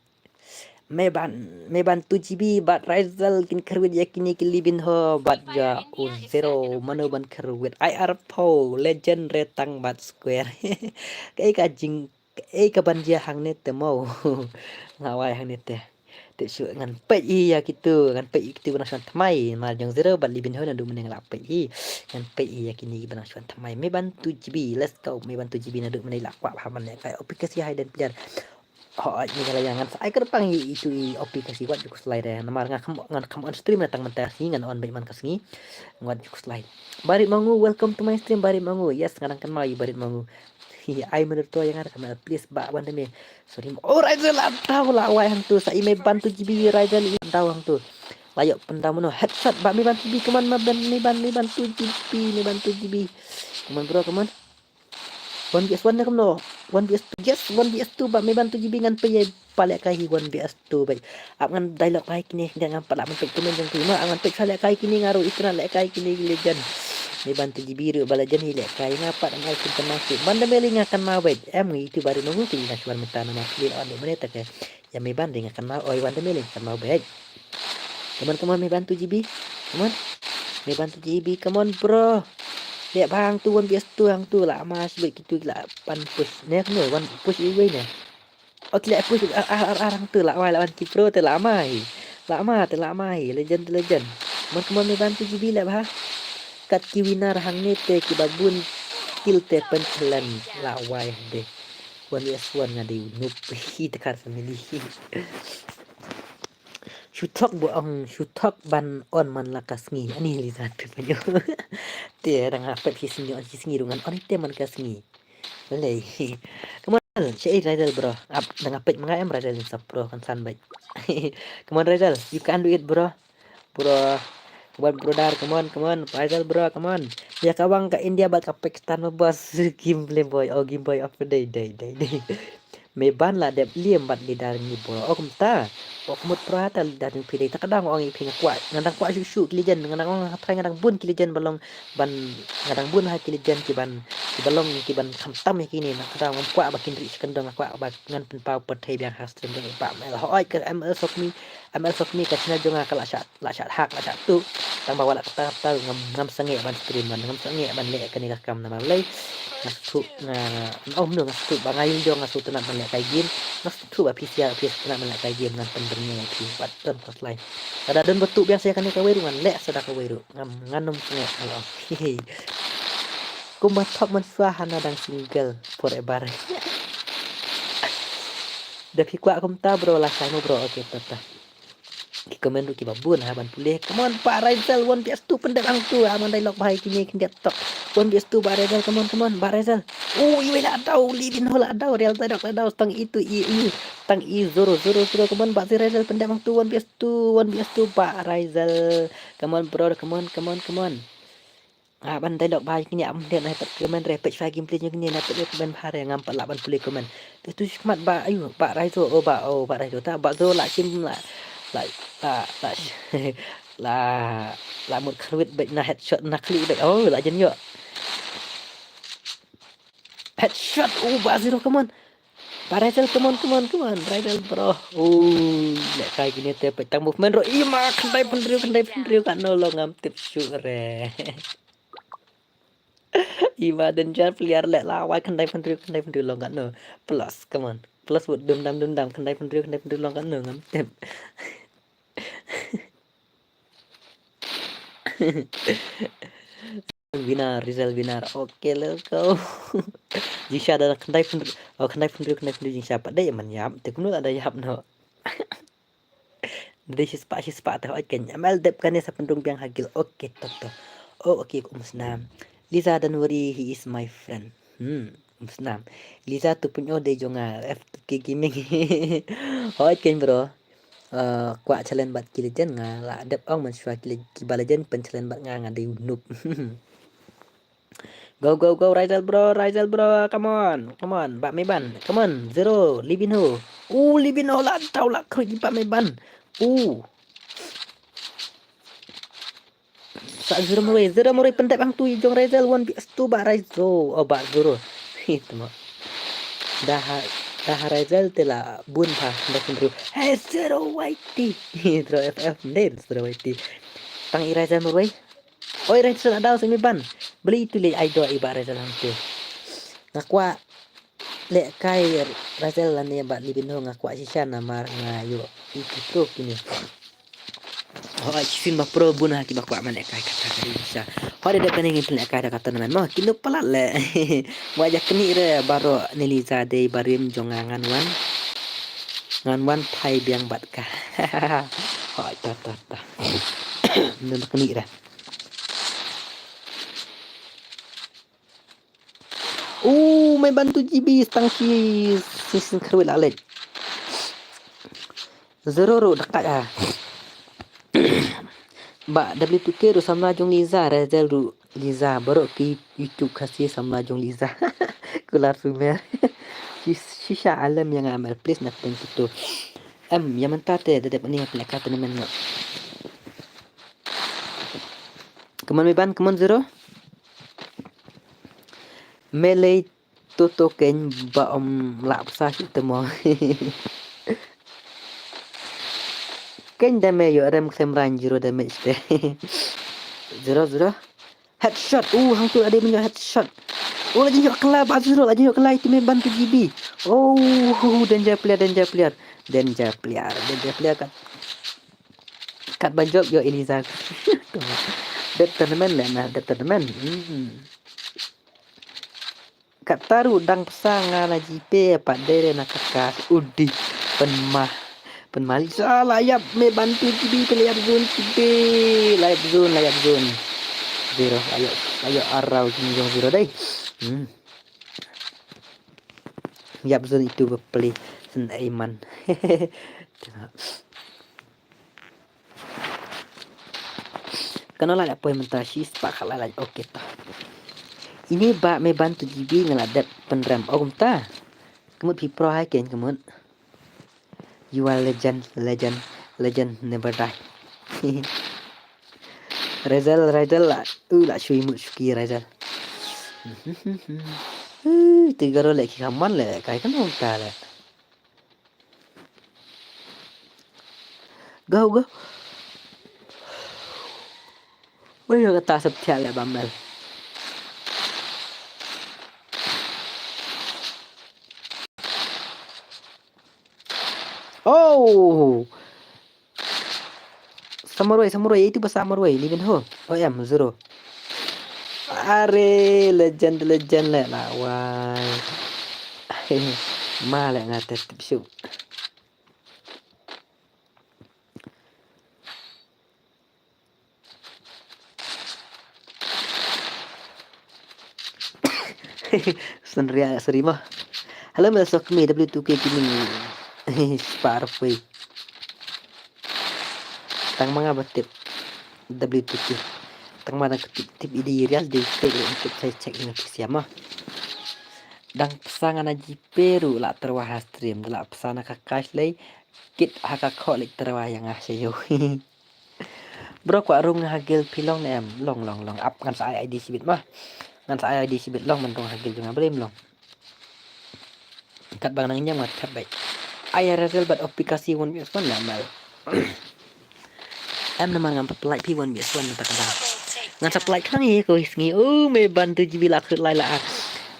May ban 2 GB bat Rizal kin kerwit yakini kilibin ho bat ja zero mano ban kerwit IR po legend retang bat square kai ka jing ka ban dia hang net mau ngawai hang net te su ngan pe ya gitu ngan pe gitu bana swan thamai ma jong zero bat libin ho na du meneng la pe ngan pe yakini bana swan thamai may ban 2 GB let's go may ban 2 GB na du menai la kwa paman ne kai aplikasi hai dan piar họ như là yang sa ai kerpang itu aplikasi wat juk slide ya namar ngakam on stream datang mentar si ngan on man kasngi wat juk slide barit mangu welcome to my stream barit mangu yes ngadang kan mai barit mangu ai menurut tu yang ada kamera please ba wan me sorry oh Raizal tahu lah wai hang tu sa ime bantu GB Raizal tahu hang tu layok pendam no headshot ba me bantu GB keman ma ban me bantu GB me bantu GB keman bro keman 1vs1 na kamno 1vs2 yes 1vs2 ba may bantu GB ngan pay pala kay 1vs2 bay ap ngan dialogue kay kini ngan pala man pek tumen jang prima angan pek sala kay kini ngaro istra le kay kini legend may bantu GB ru bala jan hile kay ngapa ang ay kun masuk banda meli ngakan mawet itu baru nunggu kini nasuan mentana makli on meneta kay ya may banda ngakan ma oi banda meli kan mawet come on may bantu GB come on may bantu GB come on bro Lihat bang tu 1vs2 hang tu lah mas baik gitu lah pan push ni kan one push away ni. Okey lihat push arang tu lah wai lawan Kipro tu lah mai. Lah mai legend. Mon ni bantu GB lah bah. Kat kiwinar hang ni te ki babun kill te pencelan lah wai de. 1vs1 ngadi noob hi tekar family. Shutok ban on man lakas ngi ani lihat penyo te dang apet hisinyo hisingi rungan on te man kasngi boleh kemana cai Rizal bro ap dang apet mga em Rizal sa pro kan san baik kemana Rizal you can do it bro brother come on Rizal bro come on ya kawang ka India bat ka Pakistan bos gameplay boy of the day may ban la dep liem bat di dar ni bro oh kumta oh kumut prata dar ni pilih tak kadang orang iping kuat ngadang kuat susu kilijan ngadang orang try ngadang bun kilijan balong ban ngadang bun ha kilijan ki ban khamtam ya kini nak kadang orang kuat bakin ri sekendang kuat bak ngan pen pau petai biang has trem deng pa mel hoi ke ML Sokmi ka china jonga ka la shat hak la shat tu tang bawa la kata ngam sange ban stream ngam sange ban le kani kam nama lay ngasuk nung ngasuk bangayon jo ngasuk tenan melek kay game ngasuk ba pisia tenan melek kay game ngan pendernya itu button pas lain ada dan betul biasa kan ka weru ngan lek sada ka weru nganum nge alo kumbat top man suahana dang single forever Dapi kuat kumta bro lah saya bro okey tata komen ki babun haban pulih come on Pak Rizal 1vs2 pendek ang tu aman dialog bahai kini kendak tok 1vs2 Pak Rizal come on Pak Rizal iwe la tahu libin hola tahu real tadak tahu tang itu tang i zoro come on Pak Rizal pendek ang tu 1vs2 Pak Rizal come on bro come on ban dialog bahai kini am dia naik komen repet file gameplay nya kini naik komen bahare ngampak laban pulih komen tu smart ba ayo Pak Rizal Pak Rizal tak Pak Zoro la sim là một khuyết bệnh là headshot nakli bệnh là dân nhựa headshot 3-0 come on Rizal come on Rizal bro lek kay gini te petang movement ro ima kendai pendriu kan nolong ngam tip syure ima dan jar peliar lek lawai kendai pendriu long kan no plus come on plus buat dendam kendai pendriu long kan no ngam tip Rizal winner oke let's go Jisha ada kendai pendriu Jisha pada ya manyap te kuno ada yap no dari sispa teh kan amal dep kan sa pendung biang hagil oke toto oke kumsnam Liza Danwari he is my friend kumsnam Liza tu punyo de jonga FK gaming hoi kan bro kwa challenge bat kilijan nga la dep ong man shwa kibalajan pen challenge bat nga de noob go Rizal bro come on Pak Meban come on zero Libinho la tau la kri Pak Meban sa zero murai pendek bang tu jong Rizal 1vs2 Pak Rizal Pak Zoro itu mah dah Rizal telah bun pa sendiri. Hey zero whitey. Terus FF mendel zero whitey. Tang Rizal marway. Oh Rizal ada sing ban. Beli itu le idol iba Rizal hantu. Ngakwa le kai Rizal lan ya bat libin ho ngakwa sisya nama ngayo itu pro kini. Oh film pro bun ha ki bakwa man kai kata kali bisa. Ho de kan ingin le kai kata man mah kinu pelat le. Wajah keni re baro niliza de barim jongangan wan. Ngan wan thai biang bat ka. Ho ta. Nên keni ra. May bantu GB stang si kerwil alet. Zero dekat ah. Ba W2K ru sama jong Liza Razel ru Liza baru ki YouTube kasih sama jong Liza. Kular sumer. Shisha alam yang amal please nak thank itu. Yang mentate dedep ni aplik kata nemen. Keman me ban keman zero. Melei toto ken ba lap sa temo. Ken damage yo rem semran zero damage deh. Zero headshot. Hang tu ada punya headshot. Lagi yuk kelai Bazuro, lagi yuk kelai itu bantu GB. Danger player kat banjok yo Eliza. Determen lah nah determen. Kat taru dang pesanga na JP pak dere nak kakas udi penmalisa layap me bantu GB player zone GB layap zone zero ayo arau jinjong zero deh. Yap zone itu beli Sendaiman. Kenapa apa yang mentasi sepak halal oke toh. Ini ba me bantu GB ngeladap penram ta. Kemud pro hai ken kemud. You are legend never die. Rizal lah. Lah shui muski Rizal. Tiga role ki kaman le kai kan ta le. Go. Woi kata setia le bambal. Samurai itu bahasa Samurai living ho. Zero. Are legend le lawan. Malah ngatet show. Senria serima. Halo masuk kami W2K Gaming. Sparfway. Tang mga batip W2K. Tang mana tip ide real di untuk saya cek dengan siapa. Dang pesangan aji peru lah terwah stream lah pesana kakas lay kit haka kolik terwah yang asyyo. Bro kwa rung hagil pilong nem long up kan saya ID sibit mah. Kan saya ID sibit long mentong hagil juga belum long. Kat bang nangnya mat kat baik. Ayah Razel bat aplikasi one bias one namal. Naman ngam apply P1 bias one tak ada. Ngan supply kang ye ko isngi me bantu jibila khut lai la.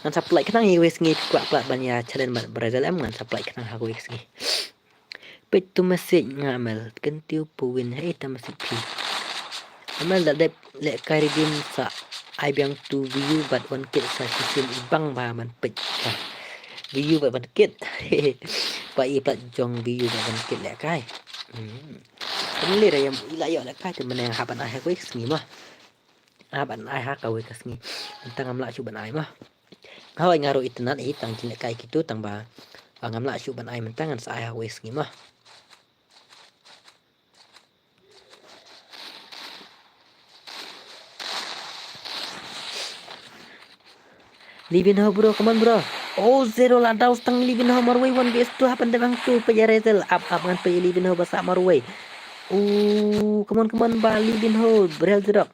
Ngan supply kang ye wis ngi kwa plat banya challenge bat Razel ngan supply kang ha ko isngi. Pet tu message ngamal kentiu puwin ta masih pi. Amal dak le karidim sa ai biang tu view bat one kit sa kisim ibang ba man pet. View bat one kit. Pak i pat jong view bat one kit le kai. Ini lah yang ilayo le kai tu mana haban ai ko isngi mah. Haban ai ha ka we kasngi. Tang amla chuban ai mah. Hawai ngaro itenan tang jin le kai kitu tang ba. Ngamla chuban ai mentangan sa ai ha we isngi mah. Livin ho bro, come on bro. Zero lah daw tang livin ho marway one bs tu hapan bang tu paya Razel up ngan paya livin ho basa marway. Come on ba livin ho berel zero.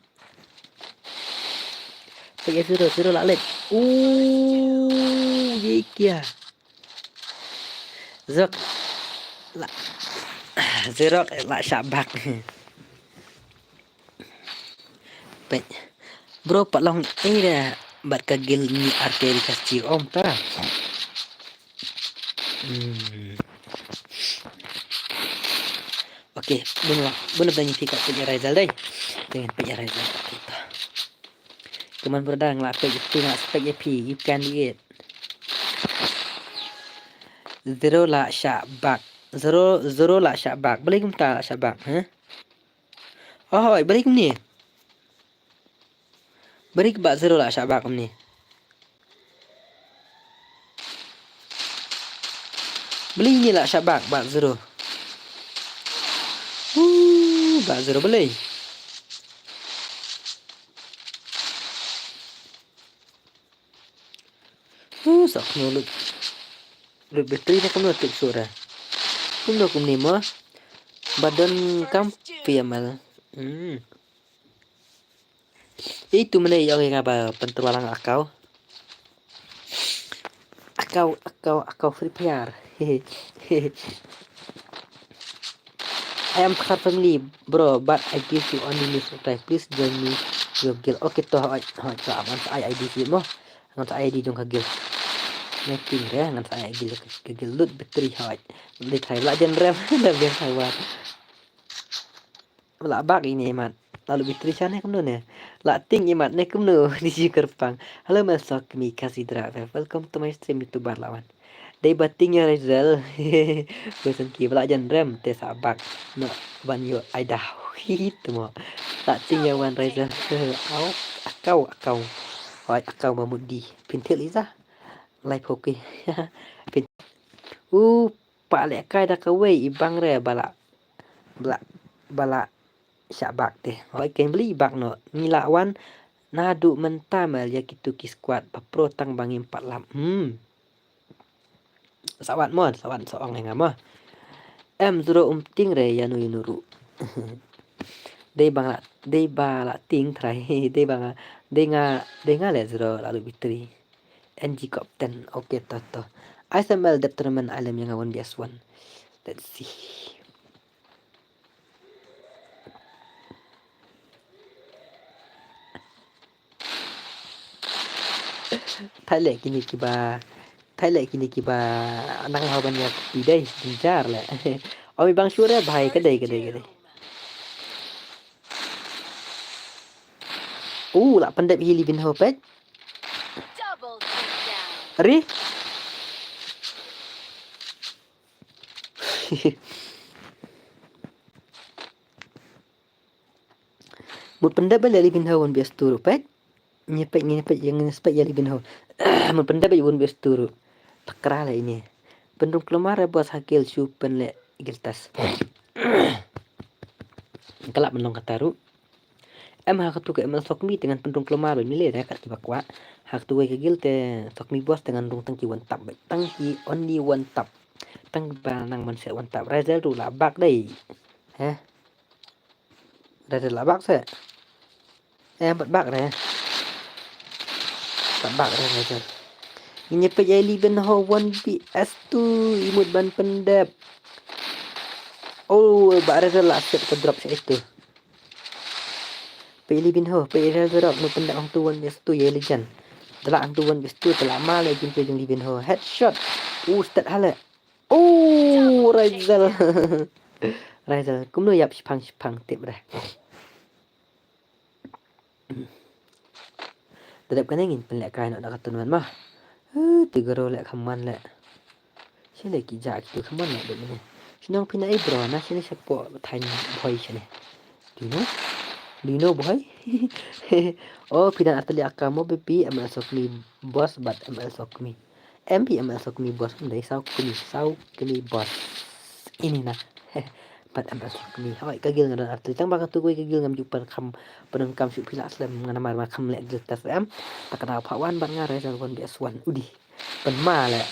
Paya zero lah let. Yekia. Zok la zero la Syabak. Pet. Bro pak long dah bat kagil ni arteri kasih om ta. Okey, benar tanya tiga punya Rizal deh. Dengan punya Rizal kita. Cuman berdang lah peg itu nak spek EP, you can get. Zero lah Syabak. Zero lah Syabak. Boleh kum tak Syabak, ha? Oh, boleh kum ni. Beri ke zero lah Syabak kum ni. Beli ni lah Syabak bak zero. Bak zero boleh. Sok mulut. Lu bateri nak kum tik suara. Kum kum ni mah. Badan kam piamal. Itu mana yang apa penterwalang akau. Akau free fire. I am part family, bro, but I give you only new subscribe. Please join me your guild. Okay, toh, so aman sa ID sih mo. Ngan sa ID dong kagil. Making ya, ngan sa ID kagil lut battery hot. Di try la jen rem, dah biasa buat. La bag ini man. Lalu battery sana kum ne. La ting imat ne kum no di Kerpang. Halo masuk mi kasih drive. Welcome to my stream YouTuber lawan. Day batingnya Rizal. Pesan ki belajan rem te sabak. No banyo aidah. Itu mo. Tak tingnya wan Rizal. Akau. Hoi akau mamudi. Pintil isa. Live hoki. Pak lek kai dah kawai ibang re bala Syabak teh. Hoi ken beli ibak no. Ngilawan nadu mentam ya kitu ki squad pro tang bangim 46. Sawat soong yang mah. Zuro ting re yanu yunuru. Dei bala ting trai. Dei nga le zuro lalu bitri. NG Captain. Okay, toto. ISML determine alam yang awan bias one. Let's see. Thailand kini kiba nang haban ya pidai dinjar le. Omi bang syure bhai kedai. Lah pandai hili bin hopet. Ari? Mut pandai bali bin hawan bias turu pet. Nyepet yang nyepet ya bin hawan. Mut pandai bali bias turu. Takra lah ini. Pendung kelemar buat hakil supen le giltas. Kelak pendung kataru. Hak tu ke sokmi dengan pendung kelemar milih dah kat bakwa. Hak tu ke gil te sokmi bos dengan rung tangki one tap. Tangki only one tap. Tang banang man se one tap. Rizal tu lah bak dai. Rizal lah bak se. Bat bak dah. Bat bak dah Rizal. Ini pejali ben ho 1BS tu imut ban pendap. Bak Rizal lah set ke drop se itu. Pejali bin ho, pejali drop no pendap ang tu 1BS tu ya legend. Telah ang tu 1BS tu telah mal lagi pejali bin ho. Headshot. Start hala. Rizal. Rizal, kumno yap sipang tip dah. Tetap kan ingin pelak kain nak katunuan mah. 3 rolek kaman lek. Sini kijak tu kaman lek begini. Sinong pinai bro na sini sepo tanya boy sini. Dino boy. Pindah atali akamo bepi ML Sokmi boss but ML Sokmi. ML Sokmi boss ndai sau kumi boss. Ini nah. But ML Sokmi. Hoi kagil ngaran atali tang baka tu kagil ngam jupar kam peneng kam su pila aslam nganamar makam lek jetas tak kenal pawan bang ngare wan bias wan udi penma lek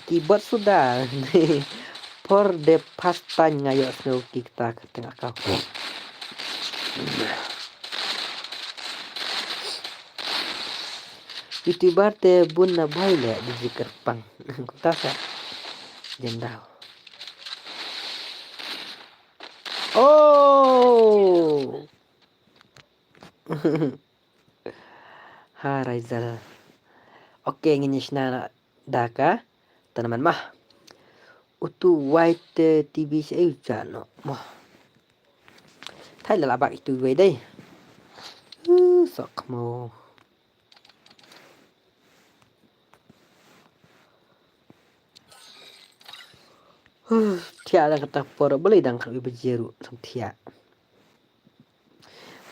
keyboard sudah for the past time ngayo snow kita ke tengah kau. YouTuber te bun na boy le di Kerpang. Kutasa. Jenderal. Oh. Ha Raizal. Oke, nginyishna daka tanaman mah. Utu white TV sẽ trả nó mà thấy là bạn từ về đây sợ màu tiada kata poro boleh dang kalau berjeru sang tia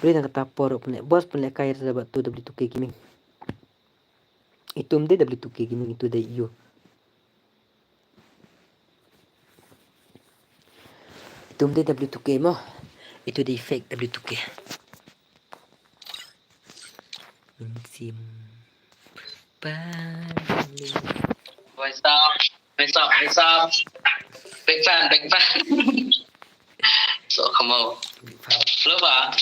boleh dang kata poro punya bos punya kaya dapat tu dapat tuke kiming itu mde dapat tuke kiming itu dai iyo itu mde dapat tuke mah itu di fake dapat tuke sim paling What's up? What's up? What's up? Big fan, big fan. So come on. Hello, Pak.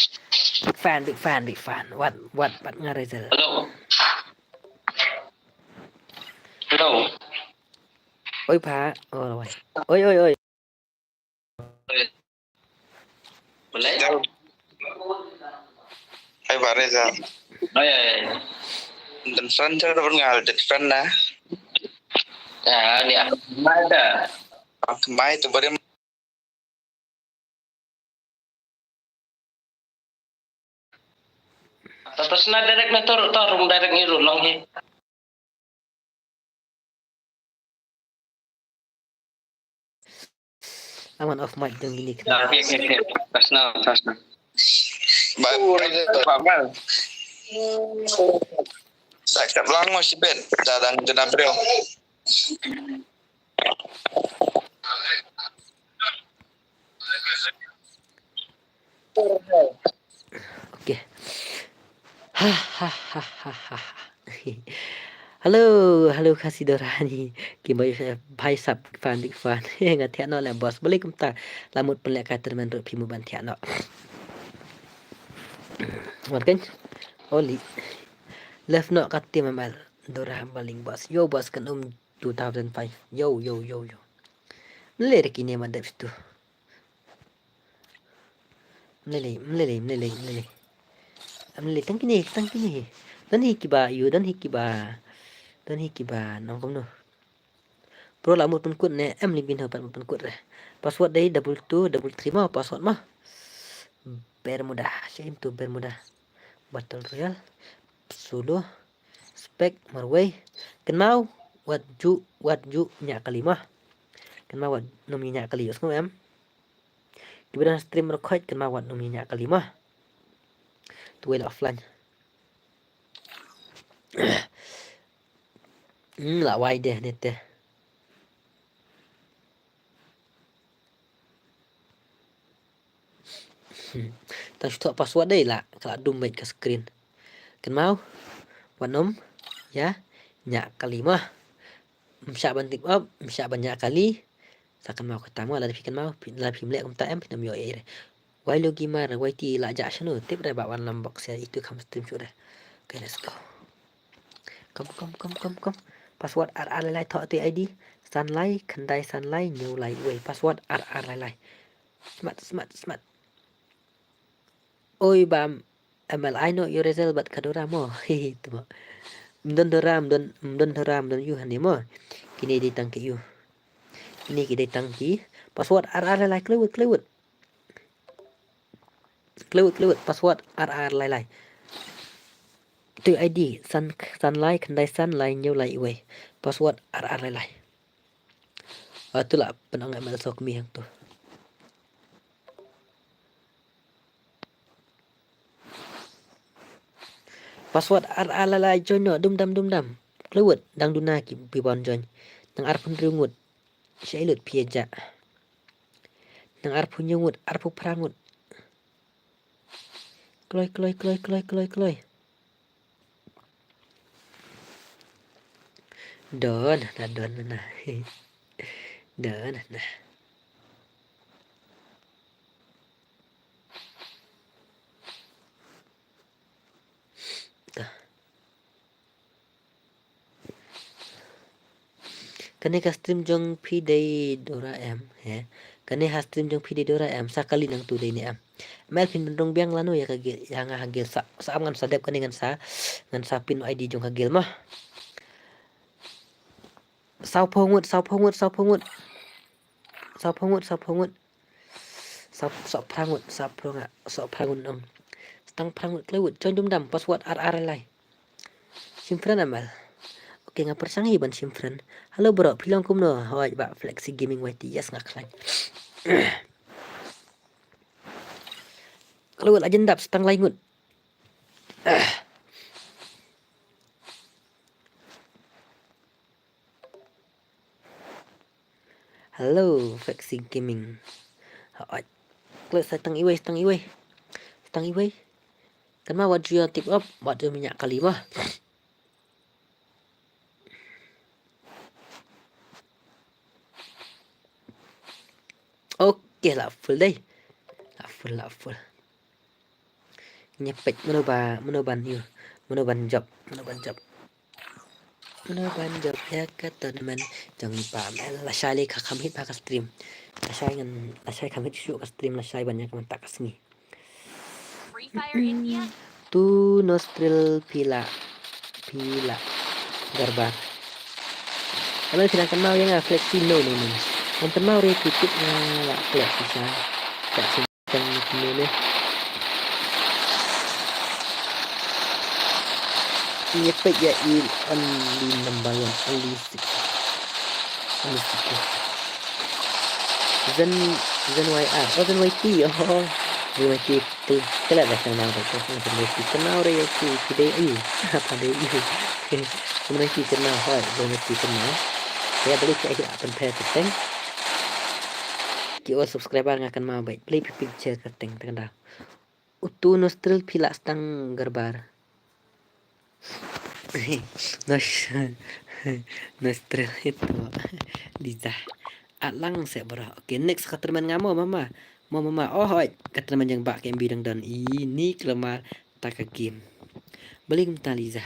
big fan what ngarai Rizal Hello. Hello. oi pa oi Boleh? Hai Pak Reza. Oh ya. Dan friend saya dapat ngalir friend nah. Ya, ini aku ada. Kemai itu bari Terus na direct na turun direct ni long he. aman off mic dong gini Ya, oke. Terus na. Pak Reza. Bang. Saya lang mo si Ben. Dadang Janabril. Oke. Halo, halo kasih dorani. Kimbai bhai sab fan dik fan. Ngat thian no la boss. Boleh kumta lamut pelek kater men ro pimu ban thian no. Markan. Oli. Left no katim amal. Dora baling boss. Yo boss kan 2005. Yo. Mele kini madap situ. Mele. Mele tang kini. Dan hikiba nong kom no. Pro la một phân ne em linh bin hợp một phân rồi password đấy double 3 mah password mah Bermuda same to Bermuda Battle Royale solo spec marway kan mau wat ju nya kalimah kan mau wat nomi nya kali semua em di stream record kan mau wat nomi nya kalimah tu well offline la wai deh net deh ta stop password đây là kalau dum baik ke screen kan mau wanom ya nya kalimah msya bantik up msya banyak kali sakan mau ketemu lah pikan mau lah pimlek kum taem pinam yo ere wai lo gimana wai ti la ja shanu tip dai bawan lambok saya itu kam stream sudah okay let's go kom password RR lai thọ ti ID sunlight khandai sunlight new light way password RR lai smart oi bam I know your result but kadora mo itu mo don doram don you hani mo kini ditang ke you ini kita tangki password RR lai kluwet password RR lai tu ID sunlight khandai sunlight new light way password RR lai itulah penangan mal sok mi yang tu password RR lai join no dum dam kluwet dang duna ki bibon join nang arpun riungut syailut pieja nang arpun nyungut arpu prangut kloy don nah don nah Kani ka stream jong pide Dora M he. Kani ha stream jong pide Dora M sakali nang tu day ni am. Mel pin dong biang lanu ya kagil yang hagil sa ngan sadep kani ngan sa pin ID jong hagil mah. Sao pongut. Sao prangut dong. Stang prangut lewut join dum dam password RR lai. Simfran amal. Oke ngapar sangi ban simfran. Halo bro, pilong kumno. Hoi ba flexi gaming YT yes ngaklan. Kalau aja ndap stang laingut. Halo, flexi gaming. Hoi. Kalau stang iway. Kan mah what you tip up, what you minyak kali mah. Oke lah full deh. Lah full. Nyepet menoban job ya kata teman jangan pamel lah syali ka kamit pa ka stream lah syai kamit syuk ka stream lah syai banyak man tak kasmi Free Fire India. tu nostril pila garbar kalau tidak kenal yang flexi no ni yang kenal repeat lah flexi sa tak simpan ni nyepet ya only nambayan only stick Zen YR Zen YT Zen YT tu kelak dah kenal Zen YT kenal dia tu kedai ayu apa dia ayu Zen YT kenal Zen YT kenal saya boleh cek akan pair keteng kio subscriber akan mau baik play picture keteng tekan dah utu nostril pila stang garbar Nostril itu Liza Atlang saya bro. Oke next katerman ngamo mama oh hoi katerman yang bak yang bidang dan ini kelemar tak ke game balik minta Liza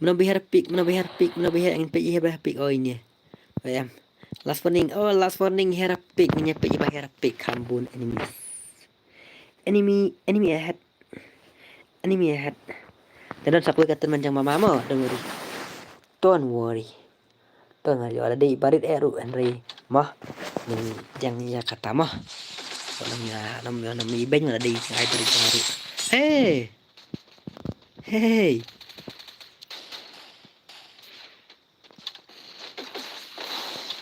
menambah pick angin pick oh ini ayam last warning hera pick nyepek hera pick kambun enemy ahead dan sakwe katerman yang mama mo don't worry ada di barit eru Henry mah yang ya kata mah namanya ibeng ada di ai barit baru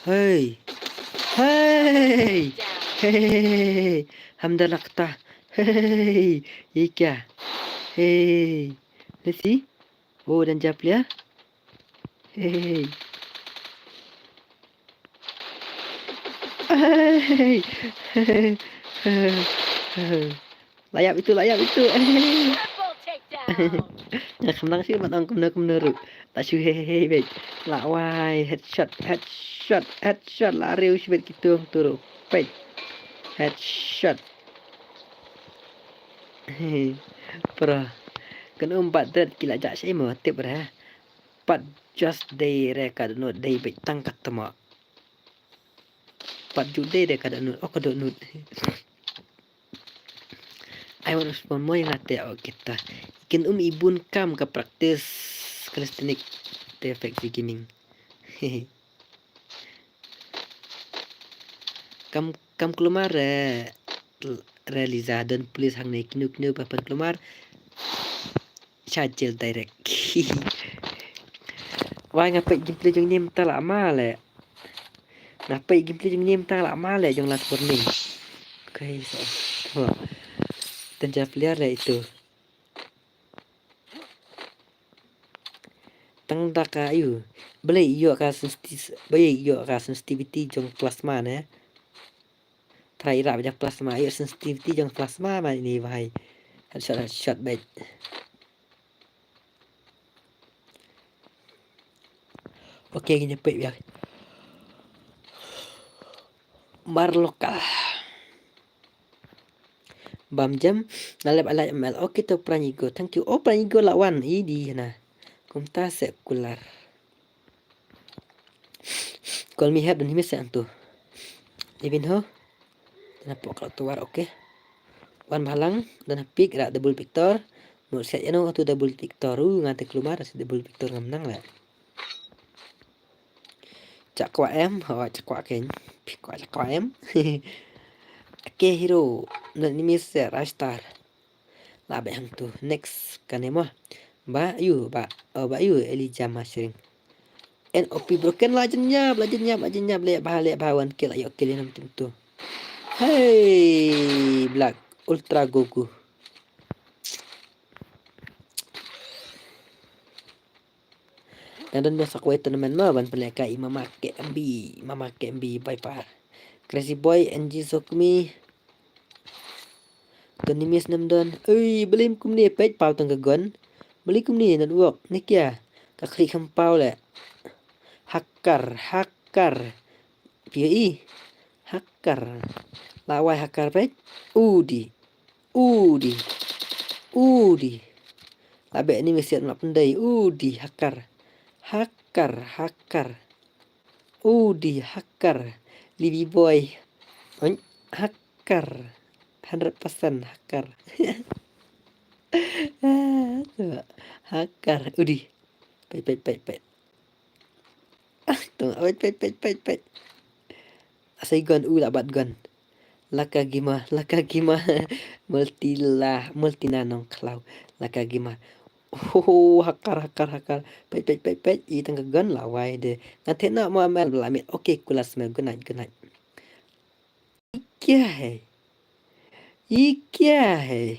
hey hamdallah ta hey ika hey let's see dan jap ya hey layap itu Triple takedown. ya kemang sih matang kumna tak syu hehehe bet lawai headshot lari usbet gitu turu pet headshot pra kan 4 dat kila jak sai mo tip ra pat just day record no day bet tangkat tama pat jude de kada nut kada nut I want to respond mo yang ate kita ikin ibun kam ka praktis calisthenic te effect gaming kam keluar realiza dan please hang naik kinu papan keluar chargel direct wah ngapai gameplay jeng ni tak lama le ngapai gameplay jeng ni tak lama le jeng last warning okay so dan player lah itu tang dak ayu boleh yo ka sensitivity jong plasma ne try ra banyak plasma ayo sensitivity jong plasma ma ini bahai shot bait oke gini pe ya bar lokal bam jam nalep ala ml oke to pranigo thank you oh pranigo lawan ini nah kumta sekular Call me help dan himis tu. Ibin ho. Dan kalau keluar oke. Wan balang dan pick ra double victor. Mo set ano tu double victor. Ngate keluar double victor menang lah. Cak kwa em, cak kwa ken. Pick kwa cak kwa em. Oke hero dan himis Rastar. Lah hang tu. Next kanemo. Ba yu Elijah Mashring. NOP broken legendnya lihat bahawan kill ayo kill yang tentu. Hey, Black Ultra Goku. Dan biasa kuat teman ban peleka mamake MB by par. Crazy Boy NG Sokmi. Tonimis namdon. Belim kumni page pau tang gagon. Beli kumni network ni kia. Ka klik hempau le. Hacker. PI. Hacker. Lawai hacker page. Udi. Labe ini mesti nak pandai. Udi hacker. Udi hacker. Libby boy. Hacker. 100% hacker. Hacker. Udi. Pet. Tunggu. Pet. Asai gun. Labat gun. Laka gima. Multinanong klau. Laka gima. Hakar. Pet. I tangga gun lawai de. Nanti nak mau amal belamit. Oke, kulas mel. Good night. Ikia hai.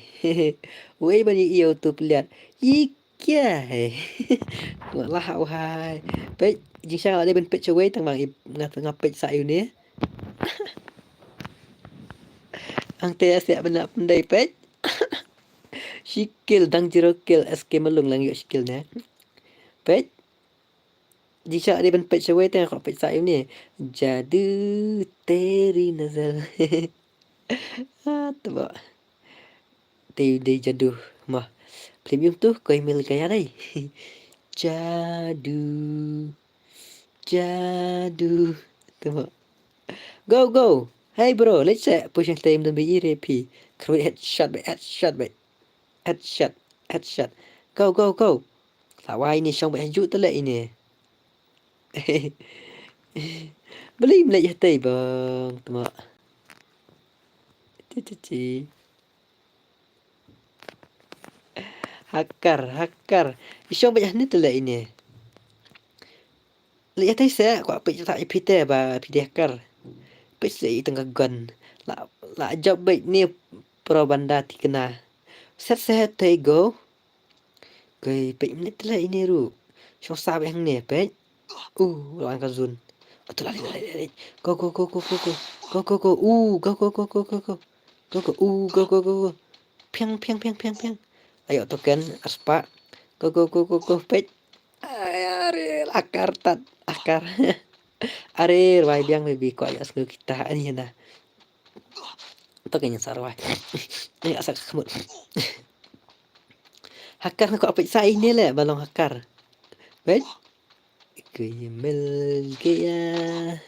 Wei bani iyo tu lihat. Ikia hai. Lah wahai. Pet jing ada ben pet cewek tang bang ngap pet sayu ni. Ang teh siap benak pandai pet. Shikil dang jero kill SK melung lang yuk shikil ni. Pet jika ada ben pet cewek tang ngap pet sayu ni. Jadu teri nazar. Tu ba. Dia jadu mah. Premium tu kau email kaya dai. Jadu. Tu ba. Go. Hey bro, let's push and time dan be RP. Create headshot. Headshot. Go. Lawai ni syong baik juk telak ini. Beli melek jatai bang. Tu ba. Cici. Hacker. Isyong banyak ni telah ini. Lihat saya kau apa tak ipite ba pide hacker. Pesi tengah gun. La job baik ni pro banda tikena. Set go. Kau pe ni telah ini ru. Syong sabe hang ni pe. Lawan kazun. Atau lari. Go. Go. Piang. Ayo token aspa. Go pet. Are akar. Are wai biang baby ko ayas ko kita ani na. Token yang sarwai. Ni asak kemut. Hakar ko apa sa ini le balong hakar. Pet. Kuyemel kaya.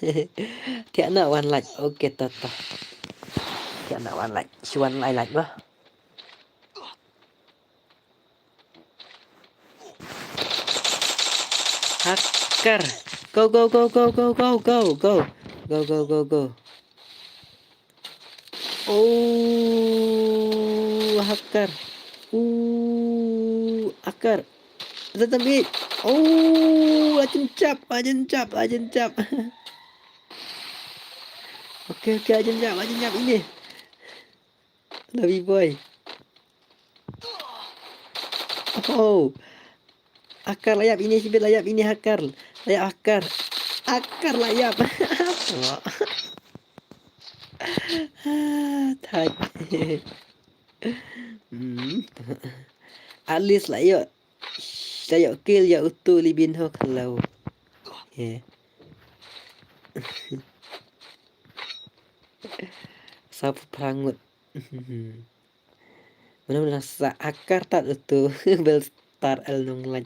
Tiada one like. Okay tata. Tiada one like. Si one like bah. Hacker. Go. Hacker. Hacker. Tetapi. Ajen cap. Oke, ajen cap ini. Lebih boy. Akar layap ini sibit layap ini akar. Akar layap. Tak. Alis layap. Saya kill ya utuh libin ho kalau. Sapu perangut. Benar-benar akar tak itu bel star el nong lan.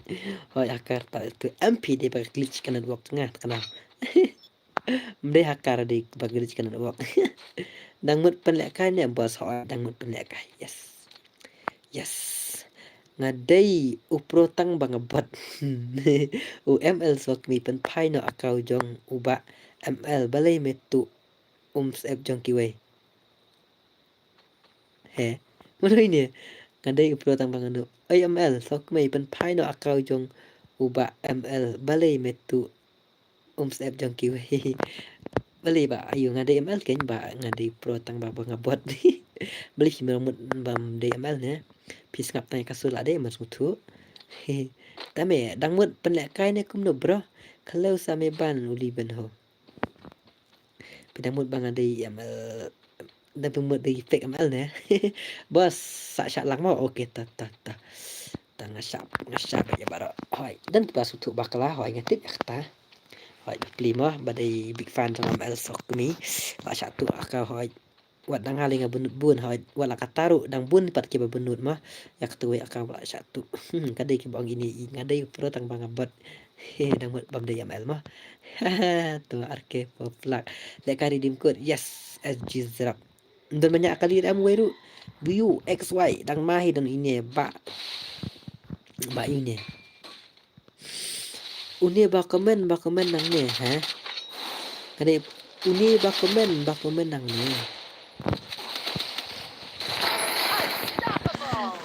Akar tak itu MP dia pakai glitch kena dua tengah kenal. Mde hakar di bagi kan ada wak. Dang mut penlekai ne bos hoa dang mut penlekai. Yes. Ngadai upro tang bangabat. UML sok mi pen pai no akau jong uba ML balai metu sep jong kiwe. He. Mana ini? Ngadai upro tang banganu. ML sok mi pen pai no akau jong uba ML balai metu sep jong kiwe. Beli ba ayu ngadai ML kan ba ngadai pro tang ba bangabot. Beli meramut bam DML ne. Pis ngap tanya kasul ada mas mutu. Tame dang mut penlekai ne kum no bro. Kalau same ban uli ben ho. Pidang mut bang ada ML dan pemut dari fake ML ne. Bos sak lang mau okey ta. Ngasap aja baro. Hoi dan pas utuk bakala hoi ngatip ta. Hoi beli mah badai big fan sama ML sok mi. Sak tu akau hoi wat dang haling bun hoi wala kataru dang bun pat ke benut mah yak tuwe akau la satu. Kadai ke bang ini ngadai pro tang bangabot. Dang mut bam dai ML mah. Tu arke poplak. Lek kari dim code yes SG Zrap. Ndon banyak kali ram weru. View XY dang mahi dan ini ba ini. Uni ba komen nang ne ha. Kadai uni ba komen nang ne.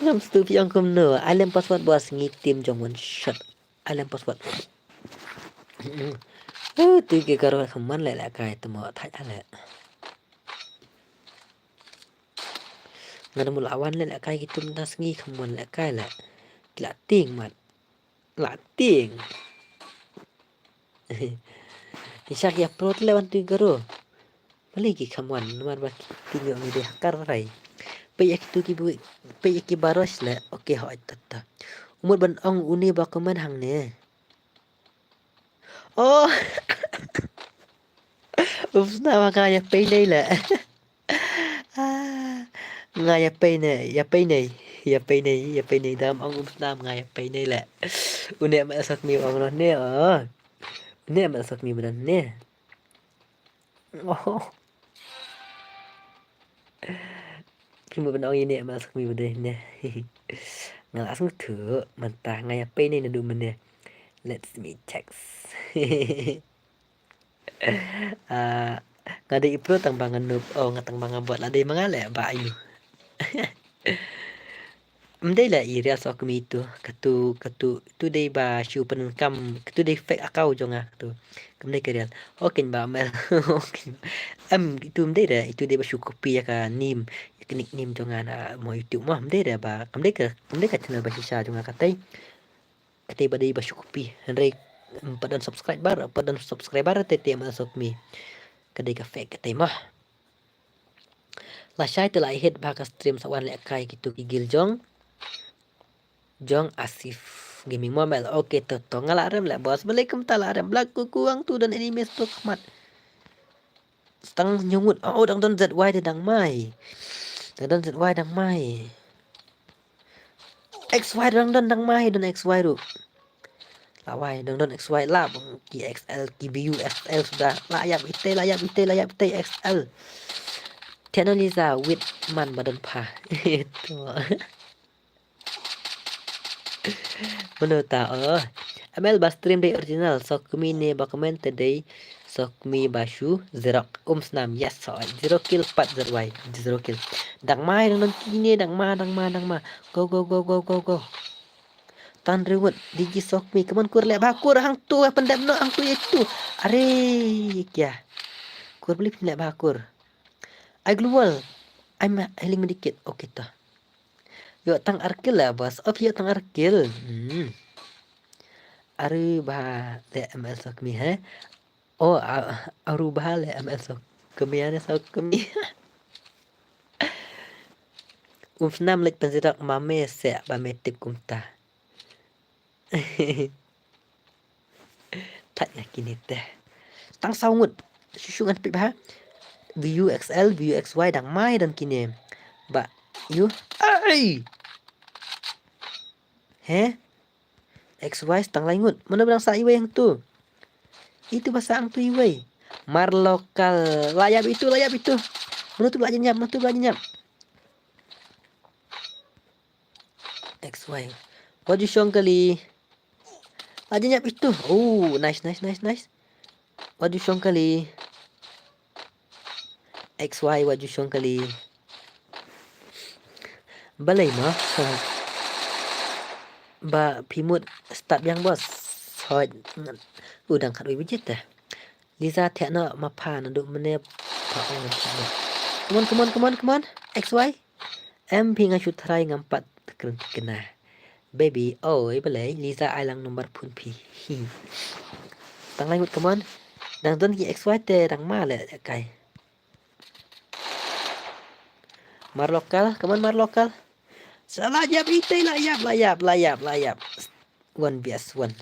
Ngam stupi ang kum no. Alam password bos ngitim jong one shot. Alam password. Tu ke karo khaman le la kai tu mo thai ala. Ngada mul awan le la kai kitum tas ngi khaman le kai la. La ting mat. La ting. Isyak ya pro le wan tu karo. Balik ki khaman mar ba tinggal ni deh kar rai. Payak tu ki bu payak ki baros la. Okey ho tata. Umur ban ong uni ba komen hang ne. Oh. Ups na makanya pay đây là ngay ya pay này đam ông ups nam ngay pay này là udah mà sạc mi ông nó nè udah mà sạc mi mình nè khi mà bên ông ini mà sạc mi mình nè ngay langsung thử mình ta ngay pay này là đủ mình nè let's me text ngada ipro tang bangan noob ngatang bangan buat ada mga le ba ayu. Mdai la iri sok mi tu katu tu dei ba shu pen kam tu dei fake akau jonga tu. Kamdai kerial. Okin ba mel. Okin. Itu mdai da itu dei ba shu copy ya ka nim ya nickname jonga na mo YouTube mah mdai da ba kamdai ka channel ba sisa jonga katai. Katai ba dei ba shu copy. Handai padan subscriber tete masuk mi. Kadai ka fake katai mah. La syai telah hit baka stream sawan le kai gitu gigil Jong Asif Gaming Mobile. Oke to ngalarem le bos. Assalamualaikum talarem lagu kuang tu dan anime stok mat. Stang nyungut. Oh dang don ZY de dang mai. Dang ZY dang mai. XY dang mai don XY ru. Lawai don XY lah ki XL ki BU XL sudah layap ite XL. Tenoliza with man badan pa. Itu. Mana tahu. ML bas stream day original sokmi ne bakomen today sokmi basu zerok snam yes so 0 kill 4 zerwai 0 kill dang mai dang kini dang ma go tan rewet digi sokmi keman kur le bakur hang tu pendam no hang tu itu are kya kur beli le bakur ai global I'm healing sedikit okey ta yo tang arkil lah bos yo tang arkil aru bah le ML sokmi he oh aru bah le ML sokmi ane sokmi nam lek penzidak mame se ba metip kumta tak yakin teh tang saungut susungan pip bah view XL view XY dang mai dan kini ba you ai he XY tang laingut mana bilang sa iwe yang tu itu bahasa ang tu iwe Mar lokal. Layap itu. Menutup aja nyap. XY. Waju syong kali. Aja nyap itu. Oh, nice. Waju syong kali. XY waju syong kali. Balai mah. Ba pimut start yang bos. Hoi. Udang kat wibijit dah. Liza tiak nak mapan untuk menep. Come on. XY. MP ngasut try ngampat kena. Baby, oi balai Liza ailang nomor pun pi. Tang langut come on. Dang don ki XY te dang ma le kai. Mar lokal, come on mar lokal. Salah jap itu layap. 1 vs 1.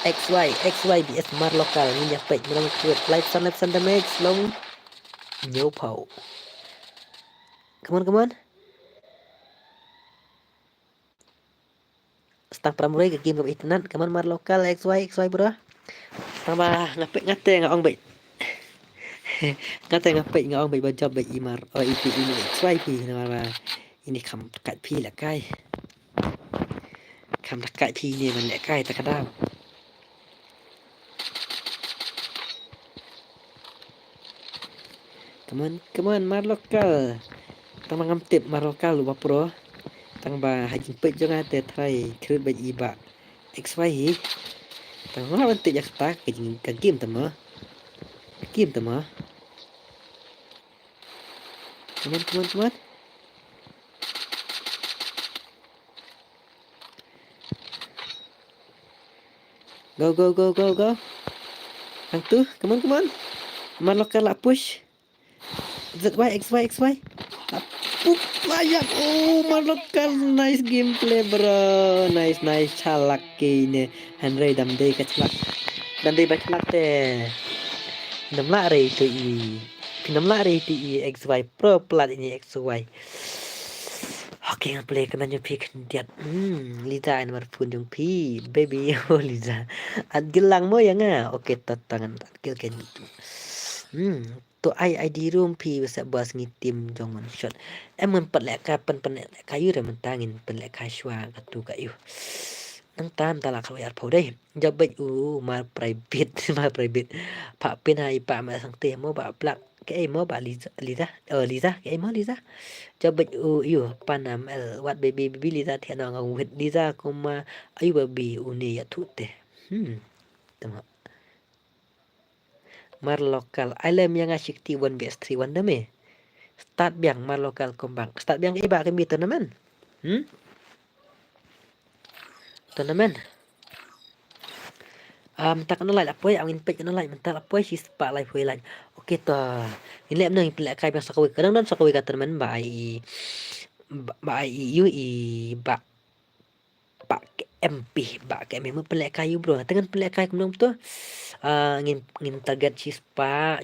XY BS mar lokal ni nyapet melang kuat light sun damage long nhiều phẩu. Come on. Stang pramurai ke game ke itanan. Come on mar lokal XY bro. Tambah ngapet ngong baik. ngapet ngong baik bajab baik imar. Oh itu ini XY pi nama ini kam dekat pi lah kai. Kam dekat pi ni man lek kai tak kadam. Come on mar lokal. Tang ngam tip mar lokal lupa pro. Tang ba hajin pet jangan te try kredit ba iba. XY hi. Tang ngam tip jak tak ke game tama. Come on. Go. Hang tu, come on. Mar lokal lah push. ZY XY. Apuk layak. Oh, mar lokal nice gameplay bro. Nice calak kini. Henry damdai keclak. Damdai backlak teh. Pinam lari itu XY pro plat ini XY. Oke, play kena nyopi kendiat. Liza nomor pun jong pi baby Liza. Adgilang mo yang Oke, tangan adgil kan itu. Tu ID room pi bisa bos ngitim jong one shot. Emang pelek kayu dah mentangin pelek kaswa katu kayu. Nang tam talak kalau yar pau deh. Jabat mar private. Pak pin hai pak ma sang te mo ba plak ke mo ba Liza ke mo Liza. Jabat panam what baby Liza thian ngong with Liza kuma ayu baby uni ya tu teh. Tama. Mar lokal alam yang asyik 1 vs 3 dame. Start biang mar lokal kombang. Start biang iba kami tournament. Tournament. Tak kena like apa angin pek kena like mental apa si spa live way like. Okey toh. Ini nang pelak kai biang sakawi kadang dan sakawi ka tournament bai ba pak MP pelak kayu bro. Dengan pelak kai kemung tu. Ngin target sispa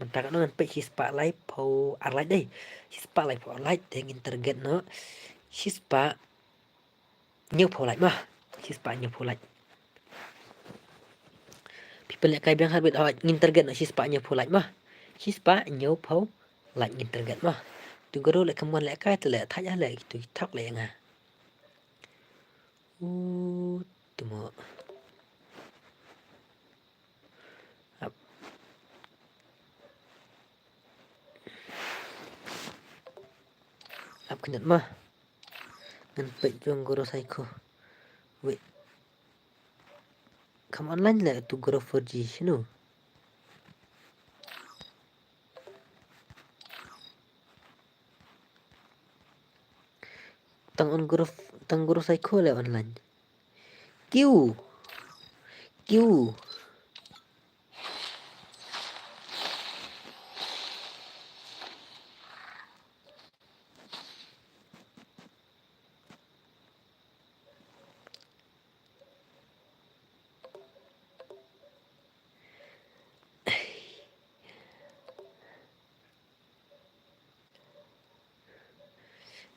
mentak no ngan pe sispa live po arlight deh sispa live po arlight ngin target no sispa nhiều po light mah sispa nhiều po light people like kai biang harbit ngin target no sispa nhiều po light mah sispa nhiều po light ngin target mah tu garo le kamuan le kai tu le thaj le tu thak le nga tu mo ap kenat mah ngan pek juang goro psycho wait come online lah tu goro 4G sino tang goro psycho lah online Q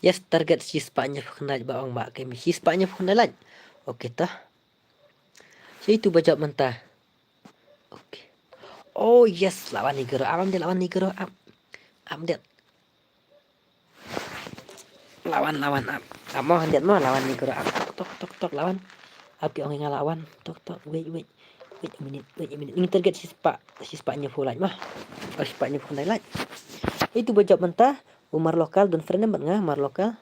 yes target sispa nya kenal baong ba kami sispa nya kenal okey tah So itu bajak mentah. Okey. Oh yes, lawan Negro. Am dia lawan Negro. Am dia. Lawan am. Mau dia mau lawan Negro. Am tok lawan. Api orang yang lawan. Tok wait a minute. Ini target si Spak-nya full light mah. Oh, Spak-nya full light. Itu bajak mentah. Umar lokal dan Fernand ngah Umar lokal.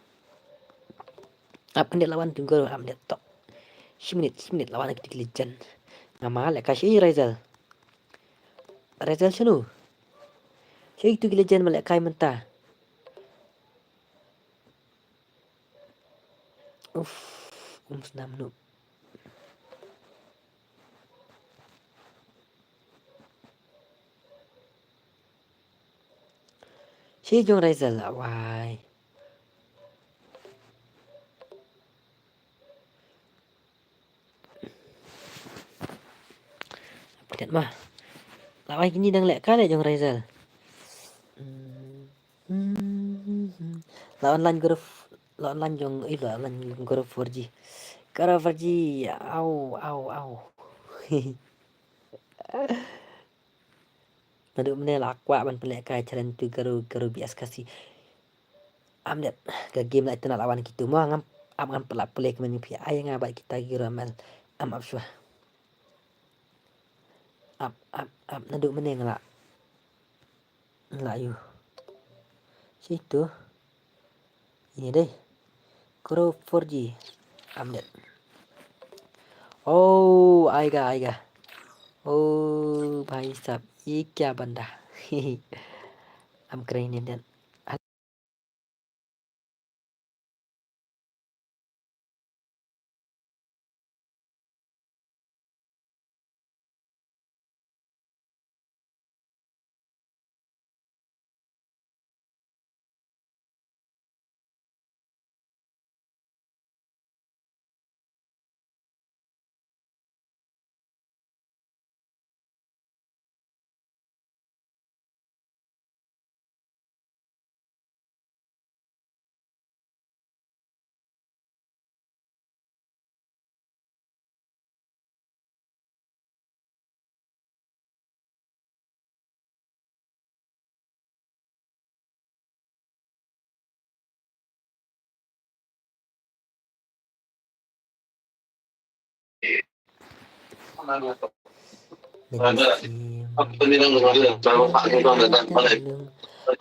Apa dia lawan tunggu am dia tok. 10 minit lawan kita legend. Nama lek kasih Rizal sunu. Saya itu legend malek kai mentah. Senam nu. Si jong Rizal why. Lihat mah. Lawan gini dang lek kali jong Rizal. Lawan lan grup jong lawan grup 4G. Kara 4G au. Nadu menel akwa man pelek kai challenge tu garu bias kasih. Am lihat ke game lah itu nak lawan kita mau ngam pelak pelek men pi ay ngabat kita gira amal am abswa. Am nadu meneng lah. Lah yu. Situ. Ini deh. Group 4G. Am lihat. Oh, aiga. Oh, भाई साहब ये क्या बंदा. I'm keren dan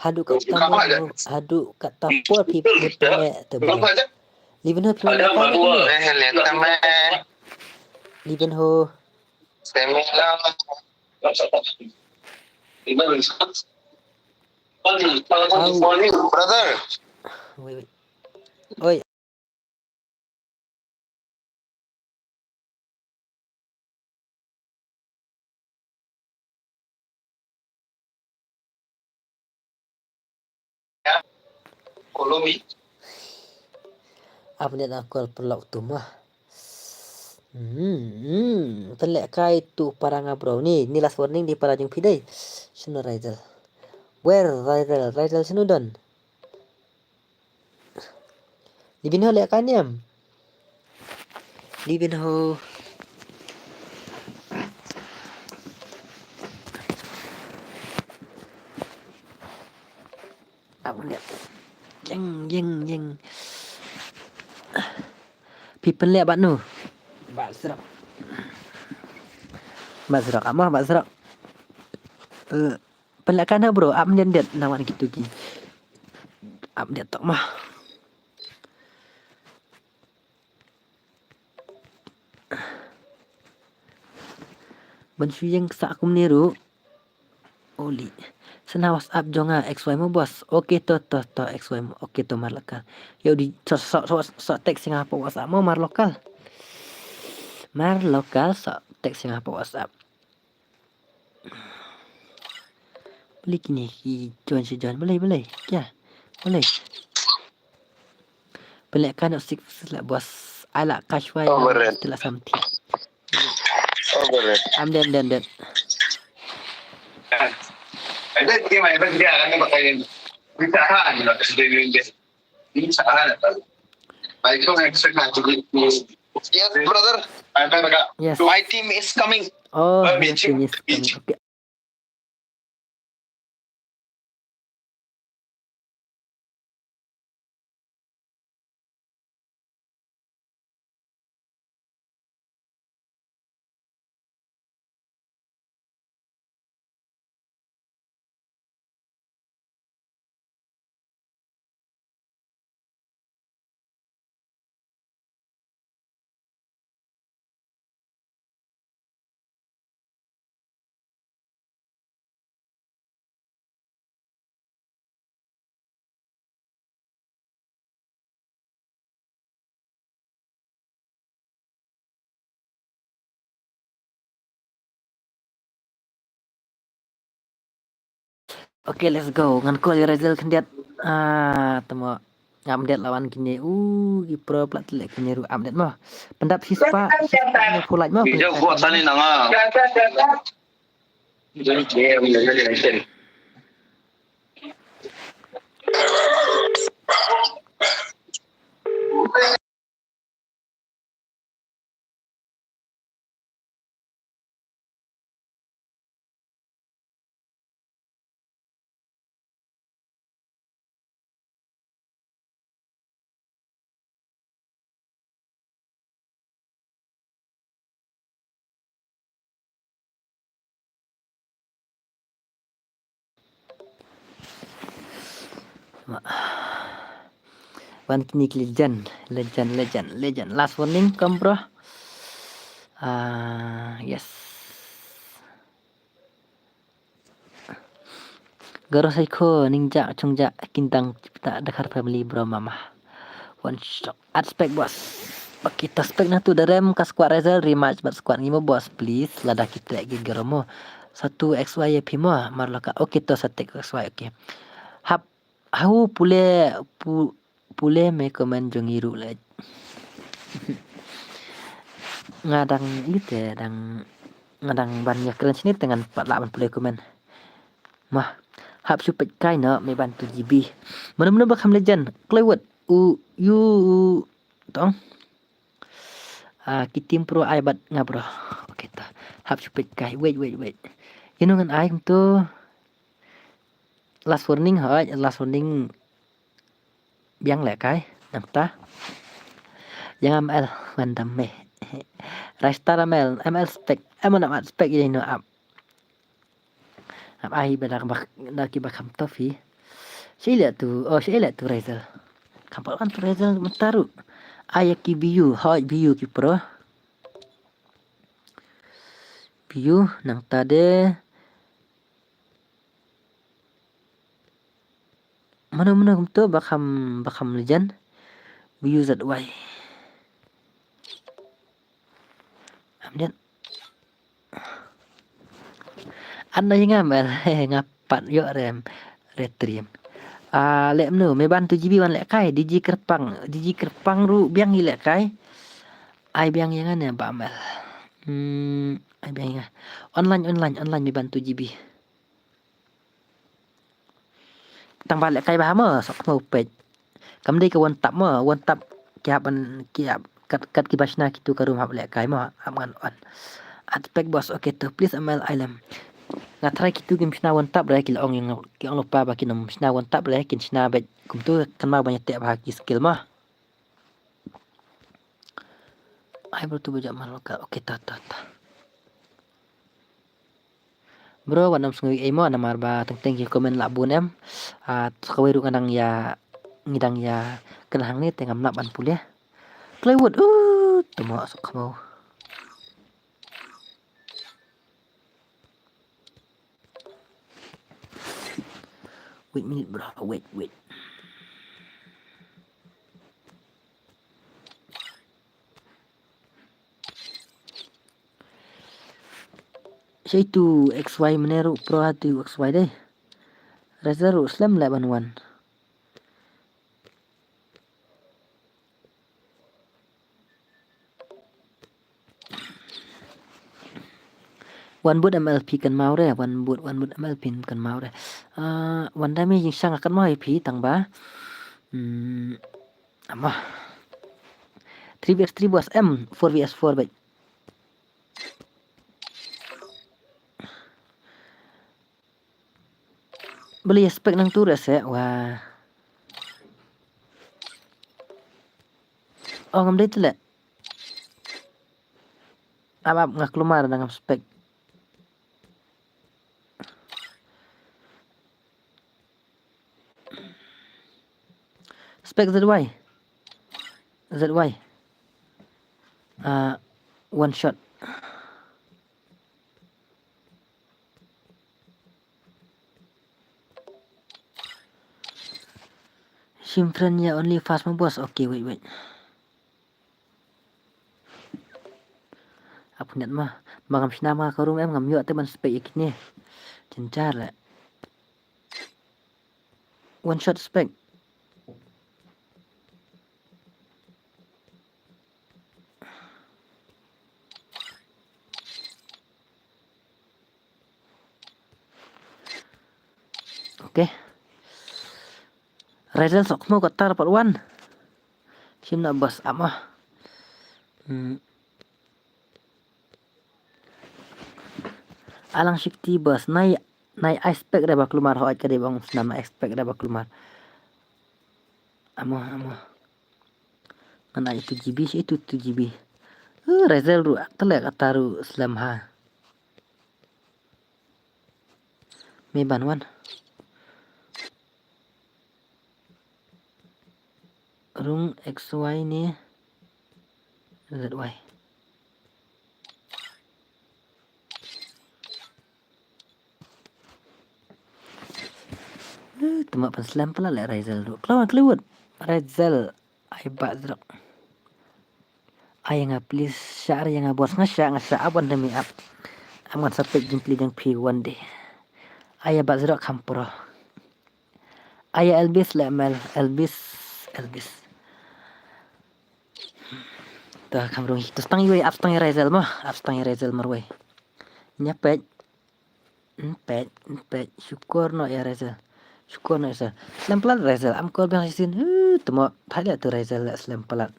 Hadu kat tamu, hadu kat tapur people pelek terbalik. Liven ho pelek Liven ho. Brother. Wait. Oi. Kolomi. Apa dia nak pelak tu mah. Pelek kai tu parang bro ni last warning di para jeng pidai. Sunu Rizal. Where Rizal sunu don. Libin ho lek kaniam. Libin ho. Apa lihat. Jeng. People lihat bat nu. Bat serak. Amah bat serak. Pelak bro, am dia nawan gitu gi. Am dia tok mah. Bensu yang sak aku meniru. Oli. Sena WhatsApp jonga XY mo bos. Okey to XY mo. Okey to mar lokal. Yo di sok teks sing apa WhatsApp mo mar lokal. Sok teks sing apa WhatsApp. Boleh kini si John boleh. Ya. Boleh. Boleh kan sik lah bos. Ala kashwa telah samti. Am dan. Ada game apa dia akan pakai bisahan lah dari dia. Bisahan apa. Baik kau expect nak jadi Yes, brother. Yes. My team is coming. Oh, Beach. yes, Beach. okay. Oke, let's go. Ngan ko Rizal kendiat temo update lawan kini. Gipro plat telek kini ru update mah. Pendap sispa ne full mah. Hijau buat tani nanga. Jadi One kini legend. Last warning, come bro. Yes. Garo Saiko Ninja Chungja Kintang Cipta Dakar Family bro mama. One shot aspect bos. Oke, taspek na tu darem ka squad Rizal rematch bat squad ngimo bos please lada kita lagi garomo. 1 XY pimo marlaka. Oke to 1 XY oke. Hau pule me komen jongiru le. Ngadang gitu ya, ngadang banyak keren sini dengan 48 komen. Mah, hap supet kai no me bantu GB. Mana-mana bakam legend. Claywood. Tong. Kitim pro ai bat ngabro. Oke ta. Hap supet kai. Wait. Inu ngan ai tu last warning biang lek kai. Nang ta. Yang ML mandam me. Raistar ML spec. Emang nak spec ini no up. Ai benar nak bakam tofi. Saya lihat tu Rizal. Kampal kan tu Rizal mentaru. Ayaki biu ki pro. Biu nang tade. Mana tu bakam legend. Biu ZY. Amdian. Anda yang ngambil ngapat yo rem retrium. Lek menu me bantu GB wan lek kai DJ Kerpang ru biang lek kai. Ai biang yang ya Pak Amel. Ai biang online me bantu GB. Tang balik kai bah ma sok mau pej. Kam dei ke one tap kiap kat kibasna kitu ka rumah lek kai ma aman on. Aspek bos oke tu please Amel Island. Nga try kitu game sna one tap rai kil ong yang lupa ba kinom sna one tap rai kin sna bet kum tu kan ma banyak tiap haki skill mah. Ai bro tu bajak malokal. Oke ta. Bro wanam sungai emo na marba teng ki komen labun em. Kawai ru ngadang ya ngidang ya kenang ni tengam nak ban pulih. Plywood tu mau sok mau. Wait minute bro. Wait. Saya tu XY meneru pro hati XY deh. Rasa ru slam 81. One boot MLP kan mau deh. One boot MLP kan mau deh. One time yang sang akan mau IP tang ba. Amah. 3vs3 bos. 4vs4 baik. Beli spek nang turas ya. Wah. Oh ngam itu lah. Apa nggak keluar dengan spek. Spek ZY. One shot. Shimfrennya only fast my boss. Okay, wait. Apa niat mah? Mangam sinama ka room em ngam yuk teman spek ikini. Cencar lah. One shot spek. Okay. Razel sok mau kotar part 1. Sim nak bos apa? Alang shifty bos naik expect dah keluar hoi ke bang senam expect dah keluar. Amo. Mana itu GB itu 2GB. Razel ru telek ataru slam ha. Meban wan. Rung XY ni ZY. Temak penslam pula lah Razel tu. Keluar. Razel. Ay bazrak. Ay nga please syar yang bos ngasya aban demi up. Aman sampai gameplay yang P1 deh. Ay bazrak kampro. Ay Elvis lah mal Elvis. Dah kamrong itu stang yui abstang Razel marway. Nyapet. Empet. Syukur no ya Razel. Slam pelat Razel. Am call bang sin. Temo thalia tu Razel la slam pelat.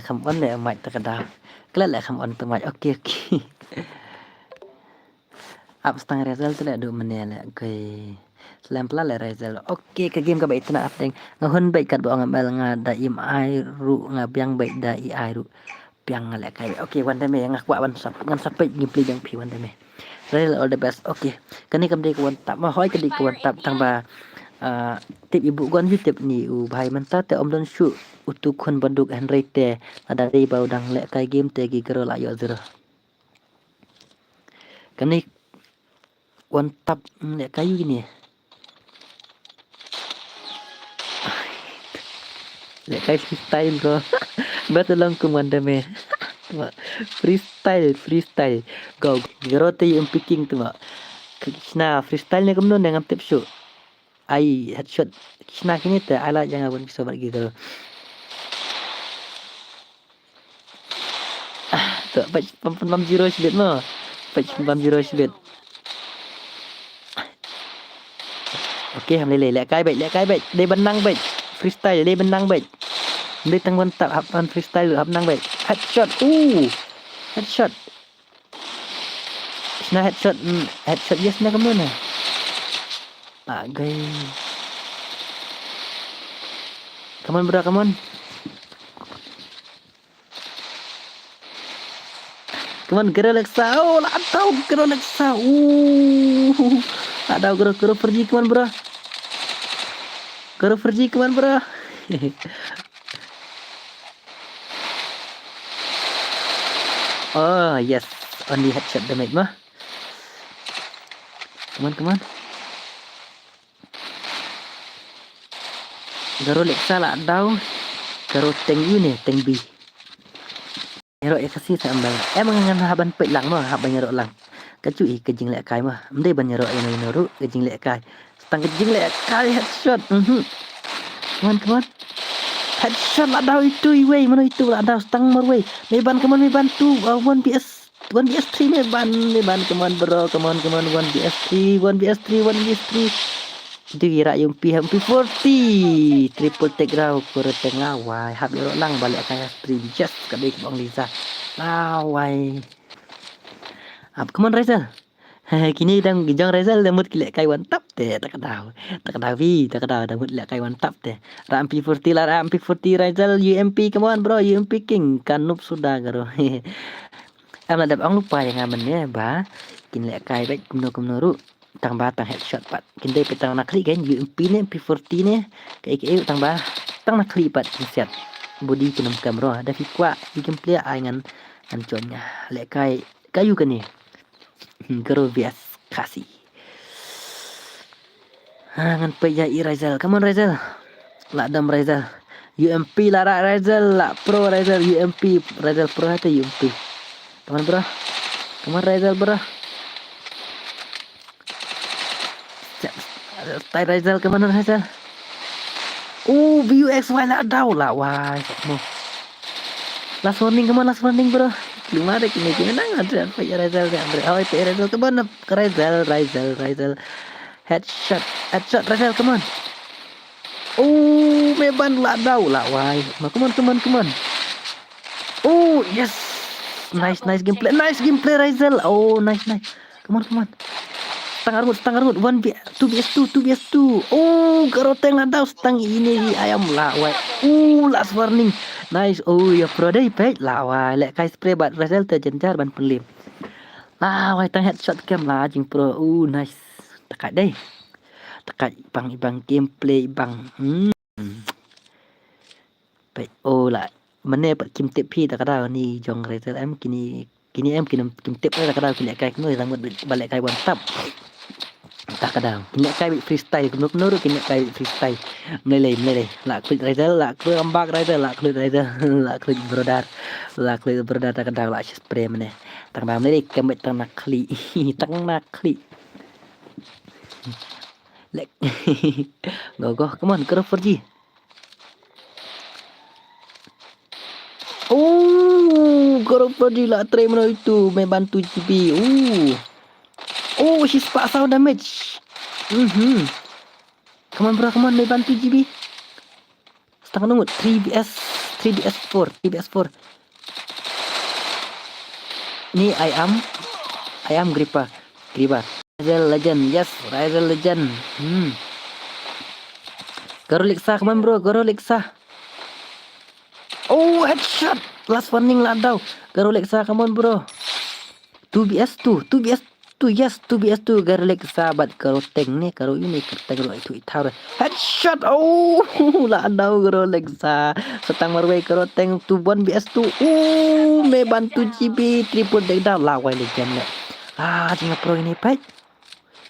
Kham on le mai takada. Kelat le kham on tu mai. Okay. Abstang Razel tu le du menel ke slam pelat le Razel. Okay ke game ka baik tu nak update. Ngahun baik kat bo ngamal ngada im ai ru ngabiang baik da i ai ru. Piang le kai. Okay wan deme ngakwa wan sap ngan sampai gameplay yang P1 deme. Razel all the best. Okay. Kani kam dei kawan tap ma hoi ka dei kawan tap tang ba tip ibu gon YouTube ni u bhai man ta te om don shu utu khun banduk Henry te ada dei bau dang le kai game te gi gero la yo zero. Kani one tap le kayu gini. Le kai freestyle bro. Betul lang kumanda me. Freestyle. Go. Gero te yung picking tu mak. Kena freestyle ni kemnon dengan tip shoot. Ai headshot. Kena kini te ala jangan pun bisa buat gitu. Tu baik 60 sebet mo. Baik 60 sebet. Okey, ham lele lek kai baik. Dia benang baik. Freestyle dia benang baik. Dia tangwan tak hapan freestyle hap nang baik. Headshot. Headshot. Nah headshot yes na kamu na. Agay. Come on bro, come on. Come on, gero leksa. Oh, atau gero leksa. Ada gero pergi come on bro. Gero pergi come on bro. Oh, yes. Only headshot damage mah. Come on. Garo Lexa lah daw. Garo tank you ni, tank B. Hero ya kasi sa ambal. Emang ngan haban pet lang mah, haban hero lang. Kacui kejing lek kai mah. Mendai ban hero yang noru kejing lek kai. Stang kejing lek kai headshot. Come on. Headshot lah daw itu iwe, mana itu lah daw stang marwe. Meban come on tu 1vs 3 meban come on bro, come on 1vs 3. Itu kira yung MP40 triple take raw kuro tengah wai hab yo lang balik kaya stream just kadai bang Liza wai come on Rizal kini dang gijang Rizal damut kilek kai one tap te tak kadau damut lek kai one tap te ra MP40 lah MP40 Rizal UMP come on bro UMP king kanup sudah garo am ladap ang lupa yang amannya ba kin lek kai baik kumno ru tang headshot pat kinde petang nak klik kan UMP ni MP40 ni kayak tang nak klik pat set body kinam kamera ada fikwa di gameplay ngan anconnya lek kai kayu kan ni garo bias kasih ngan peja Rizal come on Rizal la dam Rizal UMP la Rizal la pro Rizal UMP Rizal pro atau UMP come on Rizal bro Tai Rizal ke mana Rizal? VUXY lah daw lah wah. Last warning bro. Lima dek ini nang ada apa ya Rizal ya Andre. Oh itu Rizal ke mana? Ke Rizal. Headshot Rizal come on. Meban lah daw lah wah. Come on. Yes. Nice gameplay Rizal. Nice. Come on. Setengah rut 2vs2 garoteng lah daw setang ini ayam lah wai last warning nice ya pro dai pet lah wai lek kai spray bat Rizal terjenjar ban pelim lah wai tang headshot cam lah jing pro nice tekat dai tekat ibang gameplay bang pet lah mana pat kim tip pi tak ada ni jong Rizal em kini em kim tip tak ada kini kai noi rambut balik kai one tap tak kadang kini kai freestyle menurut kini kai freestyle meleleh lah klik Rizal lah klik ambak Rizal lah klik brodar tak kadang lah spray mana tang bam meleleh kemet tang nak klik lek go come on go 4G go 4G lah try mana itu main bantu GB she's part sound damage. Come on bro, main bantu GB. Setengah nunggu 3vs4. Ni I am Gripper. Rizal legend, yes, Rizal legend. Garo Lexa, come on bro, Garo Lexa. Headshot. Last warning lah daw. Garo Lexa, come on bro. 2vs2 yes 2vs2 Garo Lexa sahabat Garo tank ni Garo ini kereta Garo itu itar headshot lah daw Garo Lexa setang marway Garo tank 1vs2 me bantu GB triple take down lah wai legend jangan pro ini pet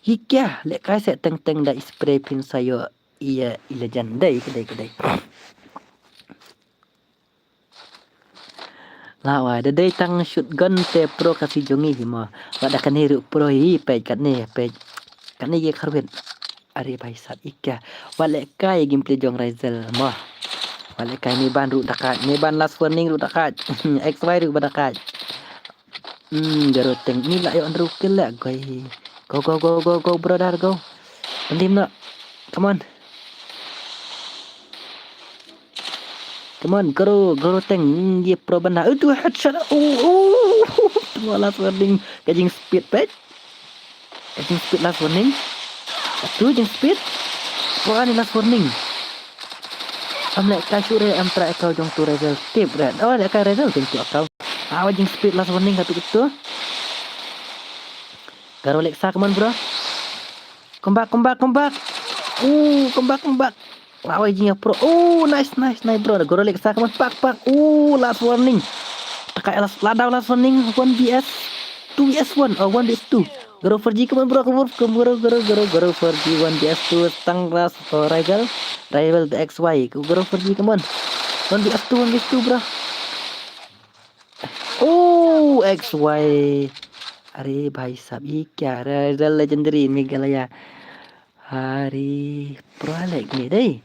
hikya lek kai set tank dah spray pin saya iya legend dai kedai lawa dadai tang shotgun te pro kasi jongi hima wada kan hiru pro hi pe kan ni ye kharwen are bai sat ikya wale kai gameplay jong Rizal mah wale kai ni ban ru dakat ni ban last warning ru dakat xy ru dakat Garo tank ni lah yo andru kill lah go brother go pendim nak come on, Garo tank ye pro benda. Itu headshot. Tunggu last warning. Kajing speed pet. Last warning. Itu jing speed. Kau ni last warning. Lek kai sure try kau jong tu Rizal tip red. Lek kai Rizal tentu kau. Jing speed last warning satu itu. Garo Lexa come on bro. Come back. Come back. Lawai jinya pro. Oh, nice bro. Goro lek sa kaman pak. Last warning. Takai last warning 1vs 2vs1 or 1vs2. Goro 4G kaman bro. Goro 4G 1vs2 stang ras rival the XY. Goro 4G kaman. 1vs2 bro. Oh, XY. अरे भाई साहब ये क्या रहा legendary Meghalaya hari pro like ni deh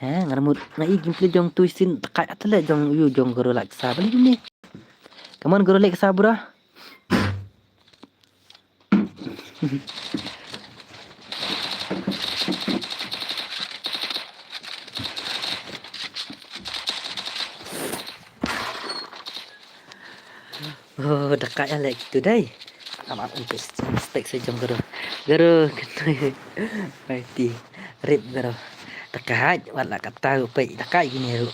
ngaramut ngai gameplay jong tuisin takai atale jong yu jong goro laksa balik ni come on goro laksa bro oh dekat yang like tu deh amat untuk spek sejong goro kena mati rip goro dekat wala kata pe dekat gini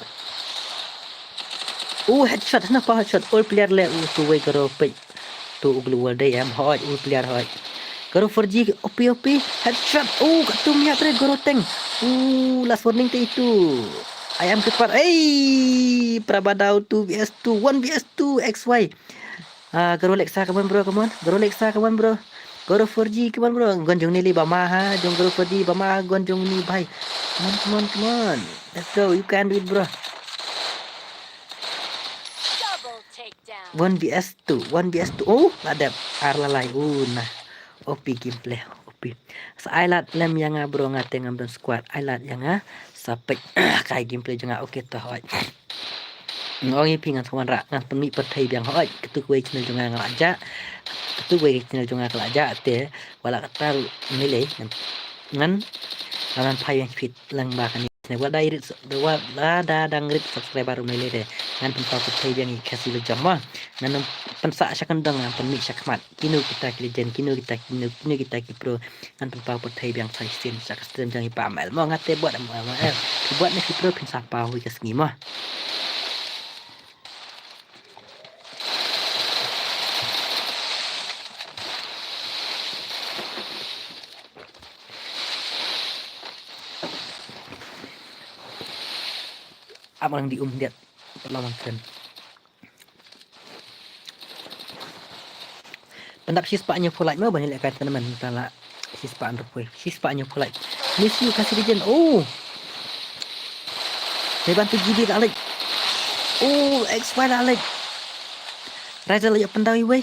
ru headshot kenapa headshot all player le tu way goro pe tu global day hot all player hot goro 4G OP headshot ketum niat re goro tank last warning tu itu ayam cepat Prabadao 2vs2 1vs2 XY goro leksa kawan bro goro leksa kawan bro goro 4G kawan bro gonjong nili bama jong goro 4G bama gonjong ni bhai come on let's go you can do it bro Double takedown. 1vs2 ada arlalai nah OP gameplay OP sa ailat lem yang bro ngate ngam don squad ailat yang sapek kai gameplay jangan oke to hoi ngongi pingan kawan rak ngan pemi pertai biang hoi ketu kuai channel jangan ngalaja ketu kuai channel jangan ngalaja te wala kata nilai ngan lawan pai yang fit lang bakan ni wala irit wala dang rit subscriber nilai de ngan tempat pertai biang kasih le jamah ngan pensa syakan dang pemi syakmat kinu kita legend kinu kita pro ngan tempat pertai biang sai sin sak stream jangan pamal mau ngate buat buat ni pro pin sapa hui kas ngimah abang di lihat perlawan keren pendap sispaknya polite mah banyak lihat teman tala sispak android sispaknya polite miss you kasih legend saya bantu GB tak like XY tak like Raizal ajak pendawi weh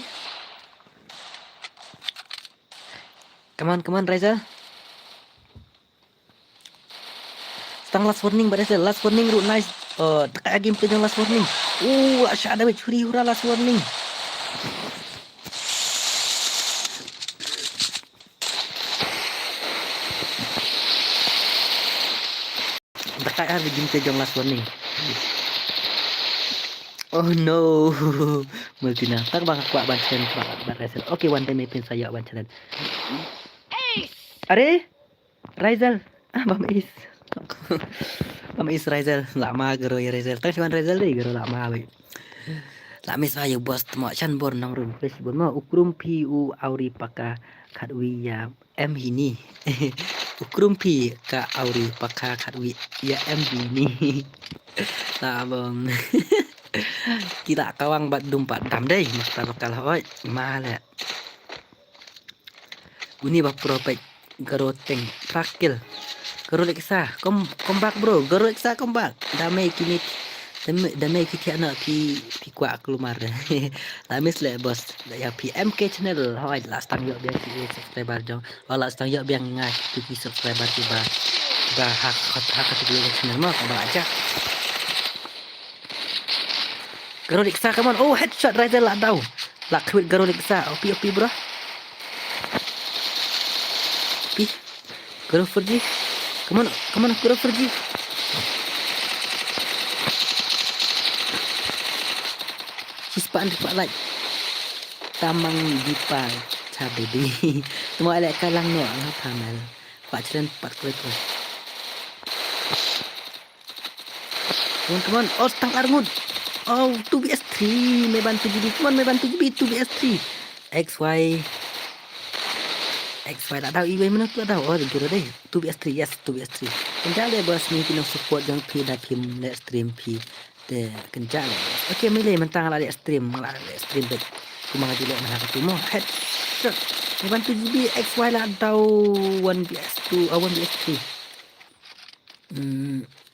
come on Raizal stang last warning Raizal last warning root nice tekan gameplay yang last warning asyik ada curi hura last warning tekan ada gameplay yang last warning oh no multina tak bang kuat bancaran Raizal oke one time pin saya bancaran Ace. are Raizal Bam Is Raizal lama gero ya Raizal tak cuman Raizal deh gero lama we lama saya bos temo chan bor nang rum please bon ma ukrum pu auri paka kadwi ya m hini ukrum pi ka auri paka kadwi ya m hini tak bang kita kawang bat dumpat dam deh masta bakal hoi male guni ba propek gero teng prakil gero leksa kom back bro gero leksa kom back damai kini damai kita nak pi kuat keluar lamis le bos ya PMK channel hoi last time yo biang subscriber jong last time yo biang ngai tu subscriber tiba hak tu channel mah kom aja gero leksa come on headshot Raizal lah tahu lah quit gero leksa OP bro pi gero 4G come on gero 4G sispan dipak like tamang dipa cha baby semua elak kalang no pamal pak channel 4 kali teman-teman stang armut 2vs3 may bantu GB 2vs3 XY tak tahu ibu mana tu tahu gero deh 2vs3 yes 2vs3 Kenjale bos ni pinang support yang pi dah pim le stream pi te kenjale. Okey milih mentang la le stream bet. Cuma ngaji le mana tu mo head shot. Ni bantu GB XY lah atau 1BS2 atau 1BS3.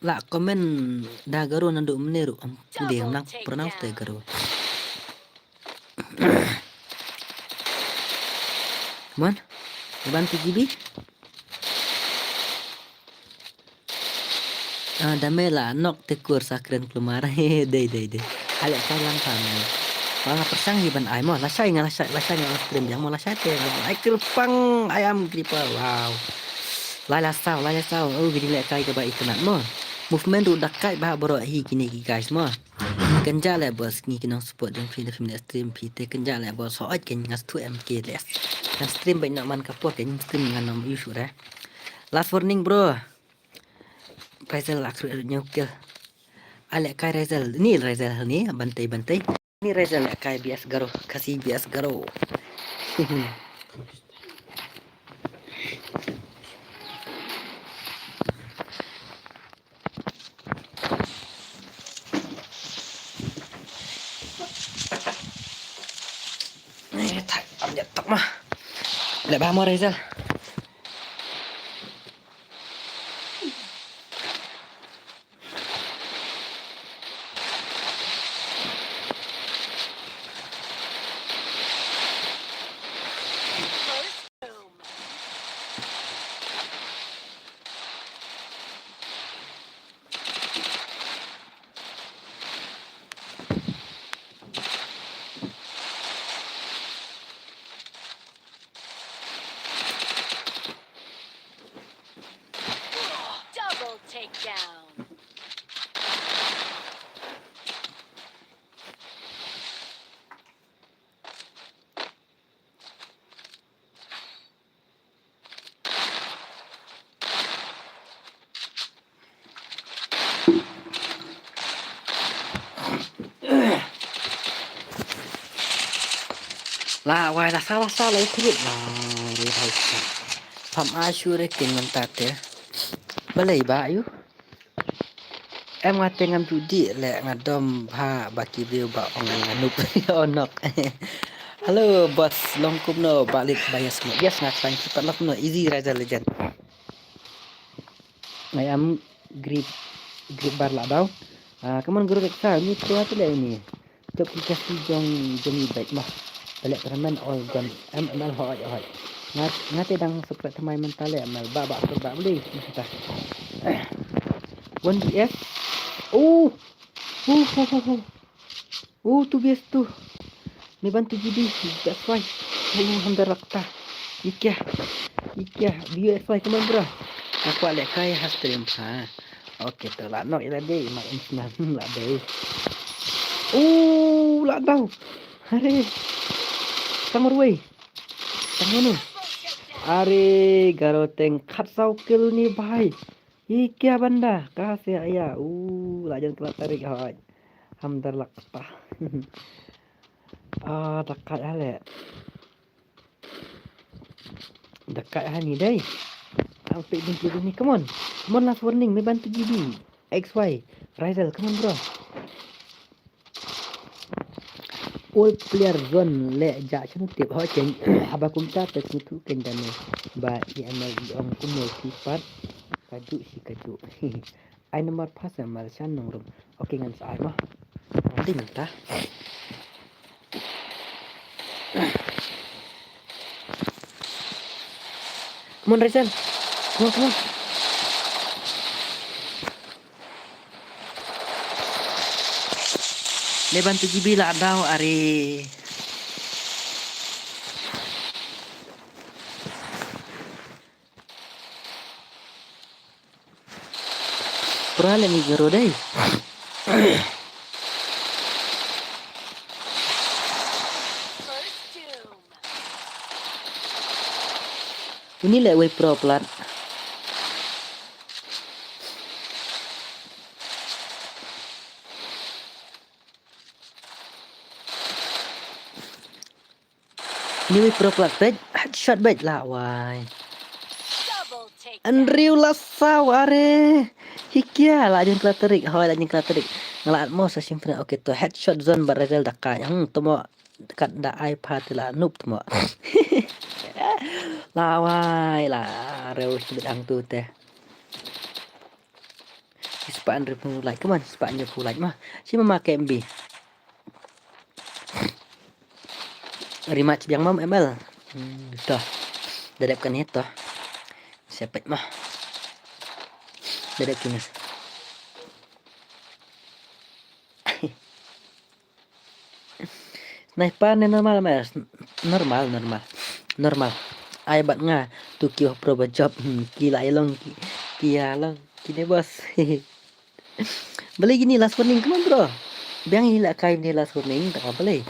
La komen dah garo nanduk meneru ampuli nak pernah te garo. Mon, bantu GB. Damela nok tekur sakren kelumar. Dei. Alek salang kami. Mga persang hiban ay mo. Lasay nga stream yang mo lasay te. Ay kilpang ayam gripa. Wow. Lala saw. Oh gini lek kay ka ba itanat mo. Movement udah kay bah boro hi kini guys mo. Kenja le bos ni kinang support yang film stream pi te kenja le bos hoat ken ngas 2MK les. Yang stream baik nak man kapur ken stream ngan nom issue dah. Last warning bro. Rizal akhir nyukil. Alek kai Rizal. Ni Rizal ni bantai. Ni Rizal alek kai bias garo. Kasih bias garo. Tak ambil tak mah. Lek bah mo Rizal. First boom. Double takedown. Lah wai lah salah ikut lah. Pam asyure ken mentate. Balai ba yu. Em ngate ngam judi le ngadom ha baki dia ba orang nganup onok. Halo bos longkum no balik bias mo. Yes ngatain cepat lah no easy Raja Legend. Ayam grip bar lah daw. Kaman guru kita ni tu le ini. Tok kasih jong baik mah. Balik ramen all gun ML hoi. Ngate dang sepat temai mentale ML babak terbak boleh kita. 1BS. Tu bias tu. Ni bantu GB. That's why. Hamdar rakta. Ikia. BSY kaman bro. Aku alek kaya stream ha. Okey tu lah nok ila dei mak insnan lah dei. Lah tau. Hare. Tangurway. Tangono. Are garoteng khat saukil ni bhai. Ikia banda kasih ayah. Lah jangan telah tarik hoi. Hamdar lakta. Dekat alek. Dekat ni dei. Sampai ni come on last warning may bantu GB XY Rizal come on bro. All player zone le ja chanu tip ho chen aba kumta te tu ken dan ba ML on kumo sifat kaju ai nomor pas ML chan nongrum oke ngan sai mah nanti minta come on Rizal come on le bantu GB lah daw are Perale ni garo dai. First doom. Ini le way pro plat. Ini way pro plat headshot baik lah why. Double takedown. Andrew Lassaw are hikia la jeng klaterik hoi la jeng klaterik ngalaat mo sa simpna oke to headshot zone barazel dakai tomo dekat da iPad la noob tomo lawai la reus bedang tu teh ispa Andrew pun like come on ispa Andrew pun like mah si memakai MB rematch yang mam ML dah dadapkan itu siapa mah dadap kini Sniper normal mas normal ai bat nga tu kio pro job kila ilong kia long kini bos beli gini last warning come on bro biang hila kai ni last warning tak apa beli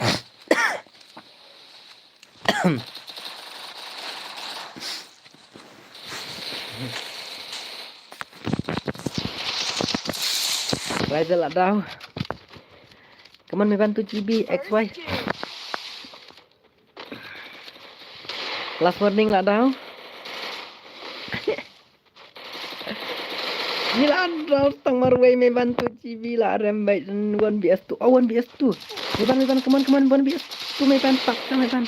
Razel lah dah. Come on, me bantu GB XY. First doom. Last warning lah dah. Gila dah tang marway me bantu GB lah rembat 1BS2. Oh 1BS2. Me ban come on 1BS2 me ban pak me ban.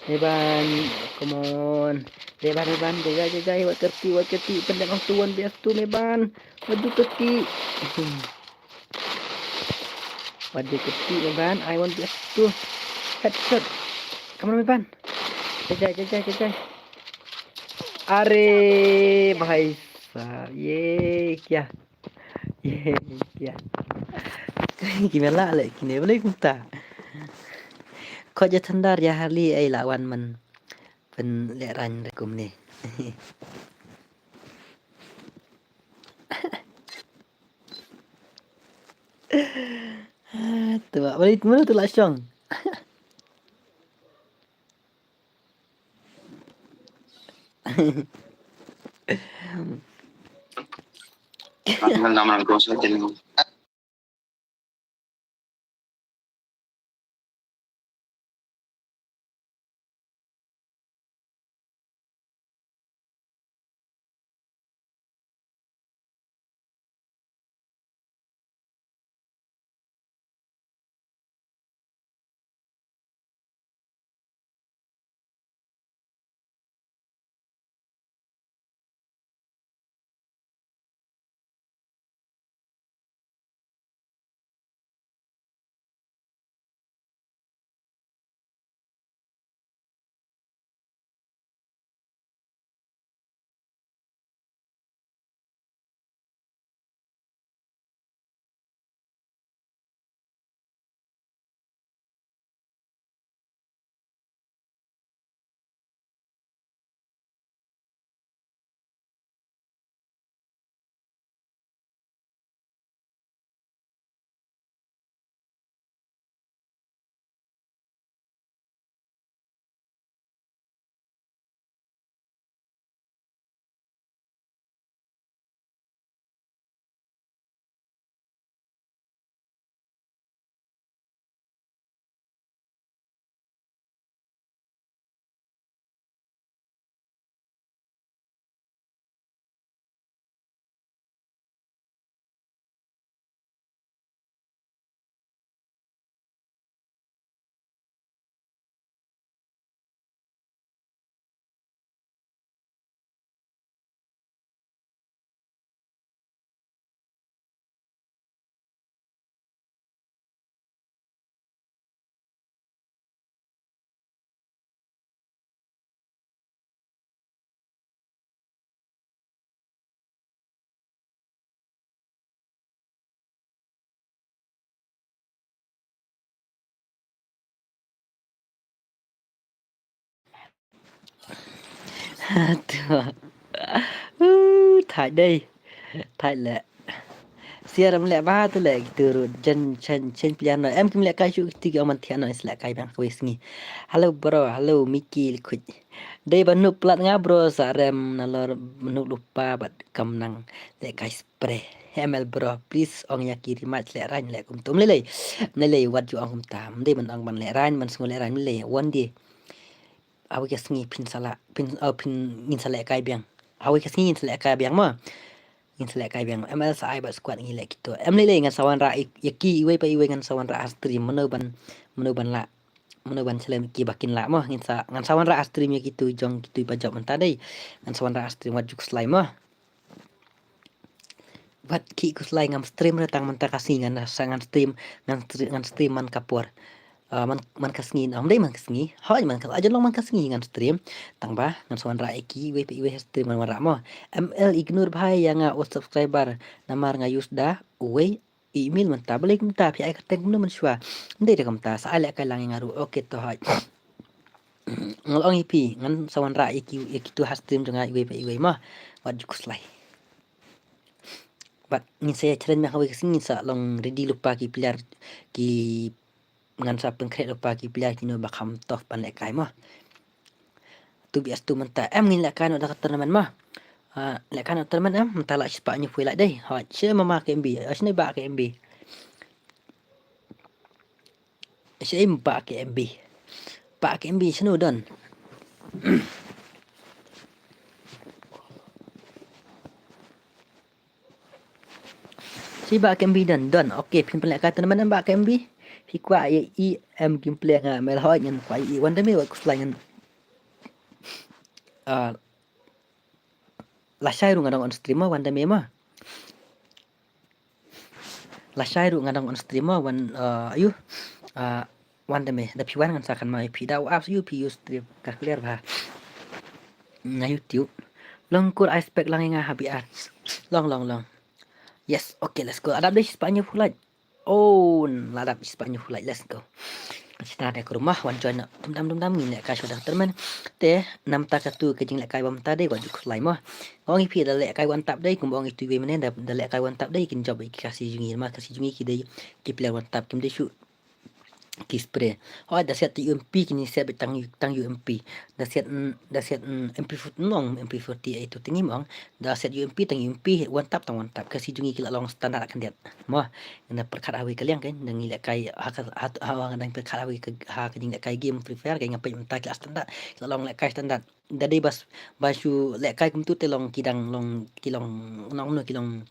Me ban come on. Me ban jaga wat kerti pendek waktu 1BS2 me ban. Wadu kerti. Wadu kerti me ban. I 1BS2 headshot. Come on me ban. Jajai. Are भाई साहब ये क्या gimana lah kini boleh kita kau je tandar ya hari ai lawan man pen leran rekum ni tu boleh mana tu langsung Naman ko sa tinong. Thải đây thải lẹ sia ram lẹ ba tu lẹ gitu ru chen pilihan no em kim lẹ kai chu ti man thian no lẹ kai bang kwes ngi hello bro hello Mickey liquid dei banu plat nga bro sa rem nalor menu lupa bat kam nang lẹ kai spray ML bro please ong ya kiri mat lẹ ran lẹ kum tum lele wat ju ong kum tam dei man ong ban lẹ ran man sngol lẹ ran lele one day awi ke sngi pin ngin sala kai biang Hawi kasih selek kai biang mah. Ngin selek kai biang ML sai ba squad ngilek gitu. Em lele ngan sawan ra yaki iwe pa iwe ngan sawan ra stream meno ban la meno ban selem ki bakin la mah ngan sawan ra stream ya gitu jong gitu pa job menta dei. Ngan sawan ra stream wat juk slime mah. Wat ki ku slime ngam stream datang menta kasih ngan sangan stream ngan stream man kapur. Man kasngi am dei man kasngi hoi man kas aja long man kasngi ngan stream tang ba ngan sawan ra eki we stream man ra mo ML ignore bhai yang subscriber namar nga use da we email man ta balik ta pi ai kateng no man shwa ndei de kam ta sa ale kai lang ngaru okay to hai ngolong ipi ngan sawan ra eki tu has stream janga we mah wat jukuslai bat ngin saya challenge ma hawi kasngi sa long ready lupa ki player ki ngan sa pengkret lupa ki player kino bakam tof pan lek kai mah tu bias tu menta ngin lek kai no da tournament mah lek kai no tournament menta la spa nyu pui lak dei ha che mama ke mb asne ba ke mb che ba ke mb ba ke mb chno don si ba ke mb don okey pin lek kai tournament ba ke mb pi kwa i em gameplay nga mel hoi ngan kwa i wanda me wa kuslai ngan la shairu ngadang on streamer wanda me mah la shairu ngadang on streamer wan ayu wanda me da piwan ngan sakan mai pi da apps you pi use stream ka clear ba na YouTube long kur I spec lang nga habi arts long yes okay let's go adap deh Spanyol full oh ladap Spanyol full let's go kita ada ke rumah wan join dum ngin lek kai sudah termen te nam ta ka tu ke jing lek kai bam ta dei wajuk slime mah ong ipi da lek kai wan tap dei kum ong itu we menen da lek kai wan tap dei kin job iki kasih jungi mah kasih jungi ki dei ki player wan tap kim dei shoot ki spray oh da set UMP kini set tang UMP da set MP40 nong MP40 itu tingi mong da set UMP tang UMP one tap kasih jungi kila long standar akan dia mah na perkat awi kalian kan nang ilek kai ha nang perkat awi ke ha ke lek kai game Free Fire kai ngapai mentak kila standar kila long lek kai standar da dei basu lek kai kum tu te long kidang long kilong nong no kilong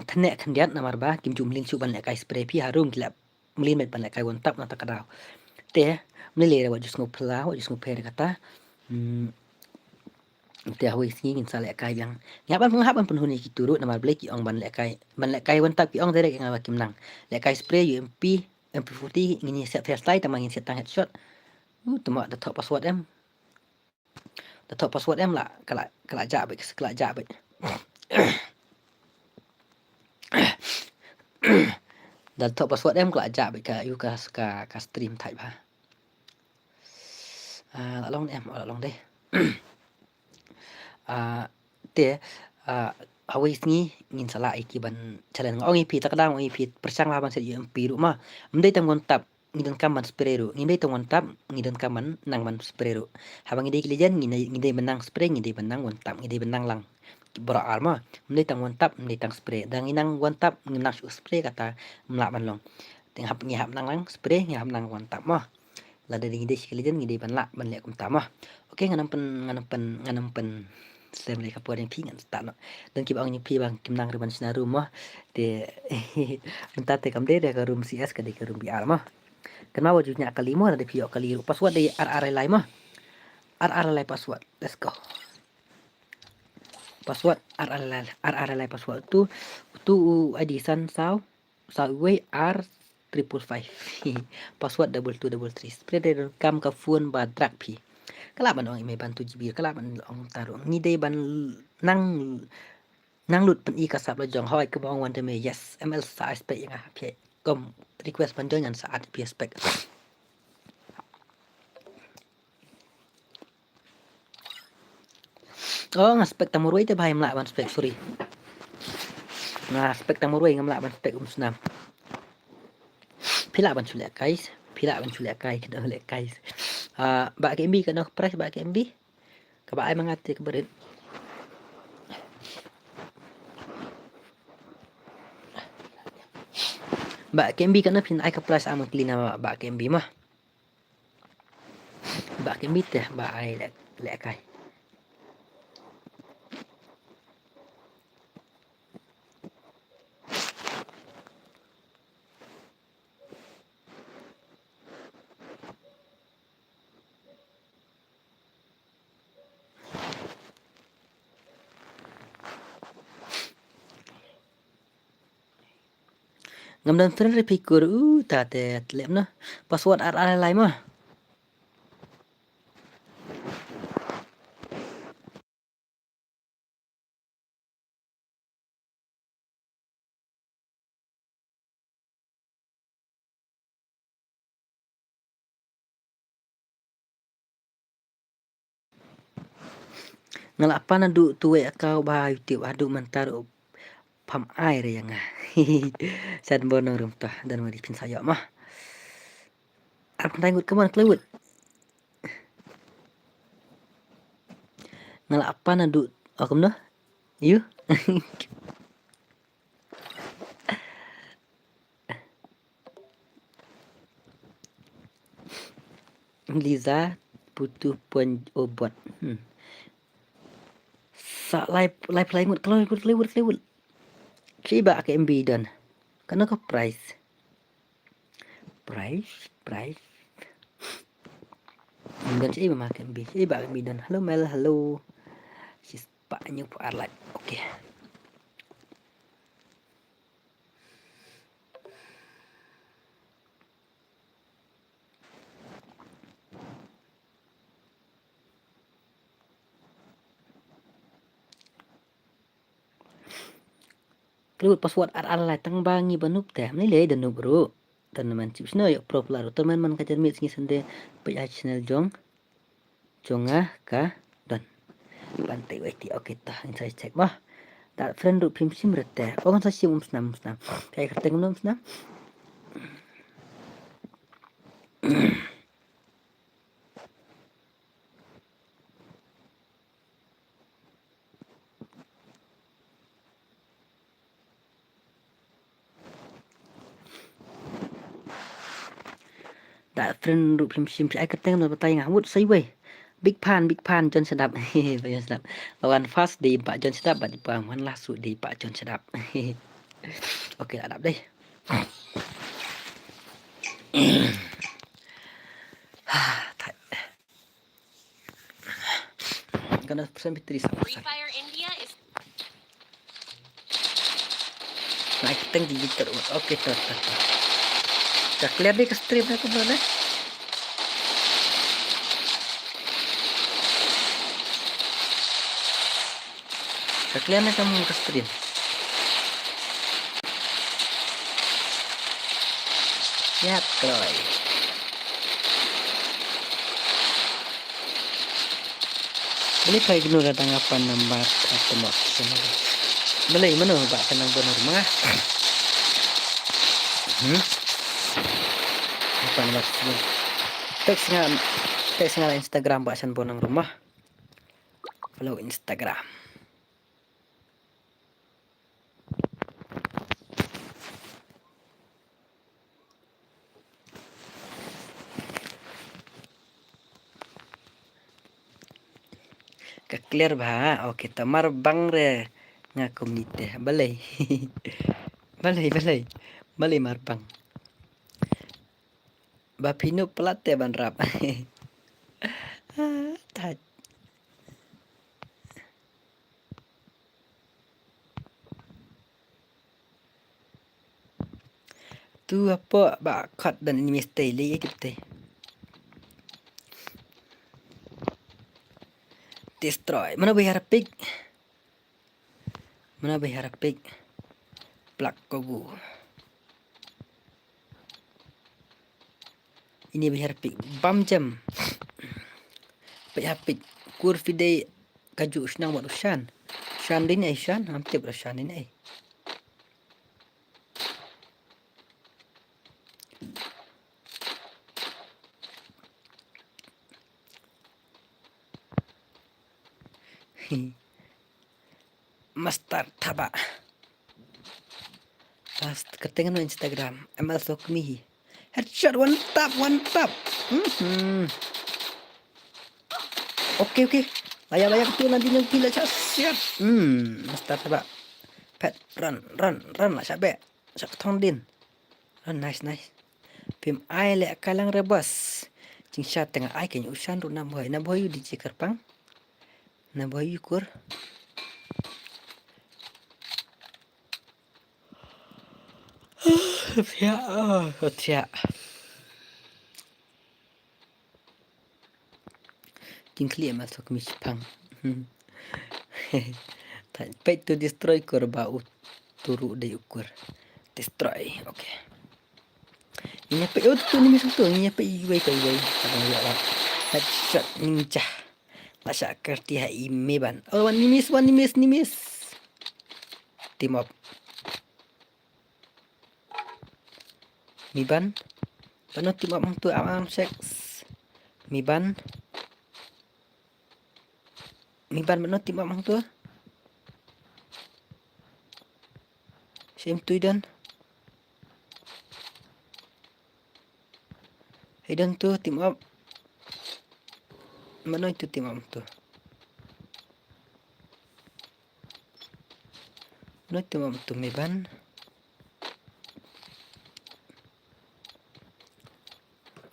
tenek kan dia namar ba kim jum lin su ban lek kai spray pi harum kila melin met panlek kai wontap na takadao te mele wa just ngopla wa just ngopere kata te hawi singi ngin sale kai yang ngaban penghuni ki turut nama blek ki ong ban lek kai wontap ki ong derek ngawa kim nang lek kai spray UMP MP40 ngini set flashlight tamang ngin set tang headshot tuma the top password lah kala jabek dan top password em kala jabek ka yu ka stream type ha long deh te hawi singi ngin sala iki ban challenge ong ipi takadang ong ipi persang laban set UMP rumah mendai tang ngontap ngidon kaman sprero ngidai tang ngontap ngidon kaman nang man sprero habang ngidai kilijan ngidai menang spray ngidai menang ngontap ngidai menang lang bora arma mendai tang ngontap mendai tang spray dan inang ngontap nginang spray kata melak ban long hap nang lang spray ngihap nang ngontap mah la dari ngidai kilijan ngidai ban lak ban lek ngontap mah oke nganampen sem le kapur yang pingan tak no dan ki bang pi bang kim nang reban sina rumah de entah te kam de ke room CS ke room BR mah kenapa wujudnya kali mo ada pio kali password de RR lai mah RR lai password let's go password RR lai password tu ID san sao we R 555 password 2233 spread de kam ka phone ba drag pi kalaban ong may bantu GB kalaban ong taruh ni day ban nang lut pen i kasap la jong hoi ke bong wan te me yes ML sa spec yang pi kom request ban jangan saat pi spec oh ngaspek tamurui te bahai mlak ban spec sorry nah spek tamurui ngamlak ban spec senam pila ban sulek guys kita lek guys ba ke MB kena price ba ke MB ka ba ai mangati ke berit ba ke MB kena pin ai ka price amang klina ba ke MB mah ba ke MB teh ba ai lek kai ngam dan friend repikur ta te lem na password ar lai mah ngala apa na du tuwe kau ba YouTube adu mantar pam ai re yang san bono rum ta dan mari pin saya mah ar pandai ngut keman klewut ngala apa na du akum no yu Liza butuh obat sa lai play ngut klewut Coba ke MB dan karena ke price dan saya memakai MB coba MB dan halo Mel halo sis banyak Arlat oke Keluar password Arlat tang bangi banup teh ni le dan bro teman chips no yuk pro laro teman man kajar mit singi sende pe channel jongah ka dan lantai weti oke tah ini saya cek mah tak friend ru pim sim rete oh kan saya sim snam kayak keteng nom snam tak friend ru pim sim saya keteng nom batai ngamut sai we Big pan John sedap John sedap lawan fast di Pak John sedap bat bang man lasu di Pak John sedap oke adap deh karena sampai teri Free Fire India is naik tank di liter oke tuh udah clear deh ke streamnya ke mana kalian kamu ke stream ya kloy ini kayak gini udah tanggapan nomor atau mau beli mana pak tenang benar mah apa nomor teks ngal Instagram pak san bonang rumah follow Instagram clear ba oke tamar bang re nga community balay balay marbang ba pino plate ban rap tad tu apa ba kat dan ini mesti li kita destroy mana bayar pig plak kogu ini bayar pig bam jam bayar pig kurfi day kaju usnang wat usan shan din ai shan hampir bershan din ai Master Taba Last ketengan no Instagram ML Sokmi headshot one tap oke layak tuh nanti lah siap Master Taba pet run lah sabe sak thong din run nice pim ai le kalang rebas cing shat tengah ai kenya usan ru nam boy di cikarpang na boy kur Tia. Ting clear masuk mispang. Pay to destroy korba turu de ukur. Destroy. Okay. Ini apa? Oh tu ni misal tu. Ini apa? Iway ko iway. Parang wala. Headshot ninja. Masa kerti ha imeban. Oh one nimis. Team up. Miban. Paano team up tu am sex. Miban. Paano team up tu? Same tu dan. Hidan tu team up. Mana itu team up tu? Mana team up tu Miban?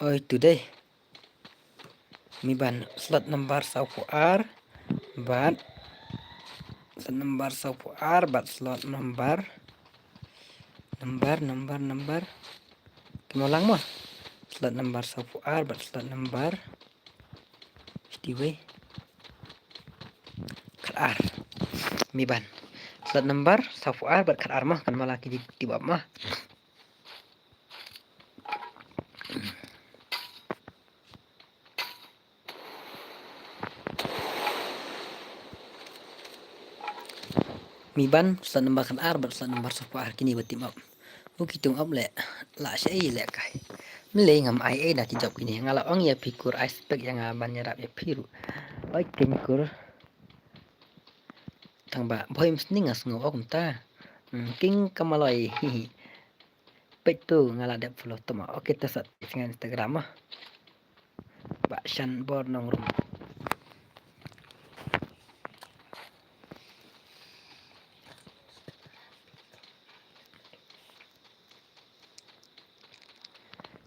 Oh itu deh. Miban slot number saufu R. Bat slot number saufu R. Bat slot number. Kemulang mo. Slot number saufu R. Bat slot number. Istiwe. Kat R. Miban. Slot number saufu R. Bat kat R mah. Kan malaki di tiba mah. Miban slot number kan R bat slot number saufu R kini bat tim up. Kitung up le. La syai le kai. Mele ngam ai na ti job kini. Ngala ong ya pikur aspek yang aban nyarap ya piru. Oi kenkur. Tang ba boy msning as ngo okum ta. King kamaloi. Pek tu ngala dep follow tama. Oke tasat dengan Instagram mah. Ba shan bor nong rum.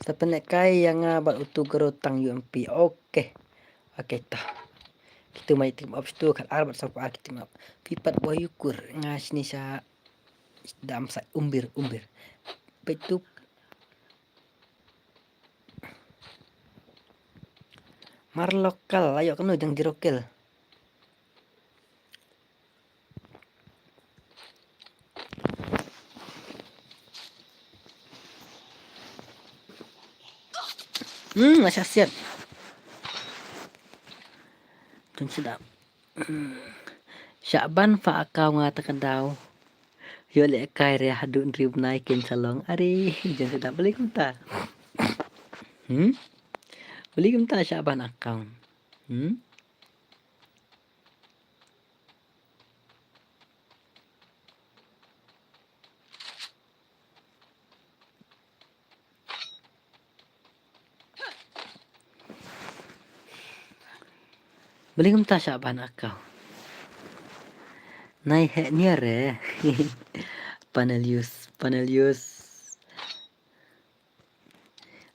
Sepenekai yang bal utu gerotang UMP. Oke ta. Kita mai tim up tu kan arbat sapa kita tim up. Pipat boy ukur ngas ni sa dam sa umbir. Petuk mar lokal ayo kanu jang dirokel. Masih siap. Tun sedap. Syakban fa akau ngatakan daw. Yo le kai re hadun rib naikin salong. Ari, jangan sedap beli kumta. Beli kumta Syakban akau. Beli kumta Syakban akau. Nai hek ni re. Panelius.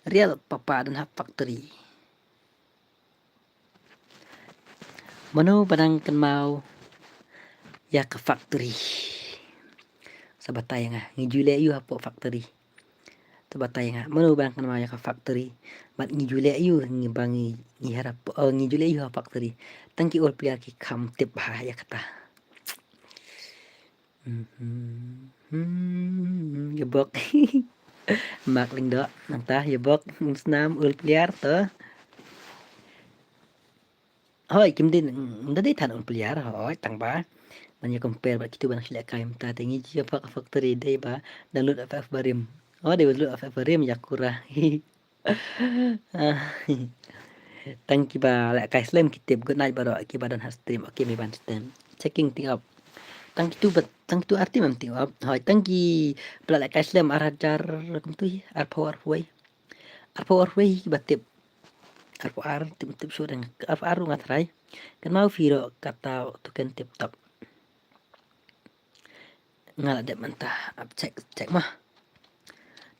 Real papa dan hak factory. Mano padangkan mau ya ke factory. Sabatay nga ngijule yu hapo factory. Sabatay nga mano padangkan mau ya ke factory. Mat ngijule yu ngibangi ngiharap ngijule yu ha factory. Tangki ol player ki kam tip bahaya kata. Yebok. Makling do nantah yebok snam ul player to. Hoi kim din ndade tan ul player hoi tang ba. Nanya compare ba kitu ban sila kaim ta tengi ji apa factory day ba download FF barim. Oh dia download FF barim yakura. Thank you ba la kai slam kitip good night baro ki badan has stream okay mi ban stream checking thing up. Thank you arti mam thing up. Hoi thank you bla la kai slam arajar kum tu ar power way batip ar power tip so deng ar ngatrai kan mau viro kata tu kan tip top ngala dep mentah up cek mah.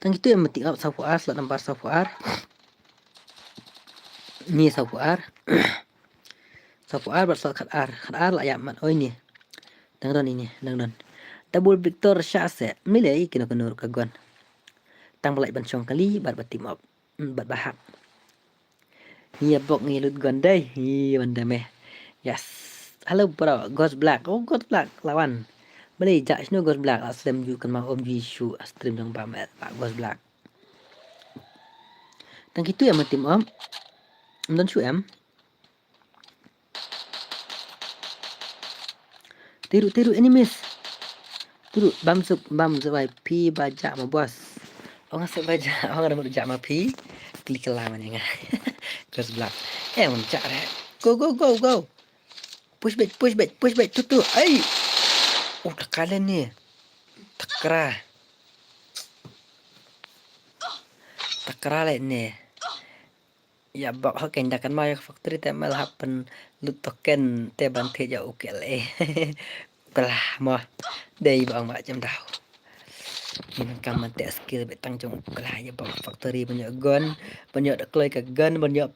Tang itu yang penting up safu ar slot number safu ar. Ni safu ar. Safu ar berslot kat ar lah ya man. Oh ini. Dangdon ini. Double Victor Shase. Milai kena kenur kaguan. Tang balai ban chong kali bat batim op. Bat bahak. Hiya bok ngilut gondai. Hi banda meh. Yes. Halo bro, Ghost Black. Oh, Ghost Black lawan. Boleh jak sini Ghost Black. Aslam ju kan mau om Jishu stream dong pamer Ghost Black. Tang gitu ya tim om. Don chu em. Tiru enemies. Tiru bam zubai pi baja ma bos. Orang asyik baja, orang ada jak ma pi. Klik lah mana ngah. Ghost Black. Mencak dah. Go. Push back. Tutu. Ai. Oh, tekalan ni. Takra lah ni. Ya bak hak kendakan mai factory te mal happen lut token te bante ja ukel Belah mah dei bang macam dah. Ini kam te skill betang jong kelah ya bak factory banyak gun, banyak dak kloi ke gun, banyak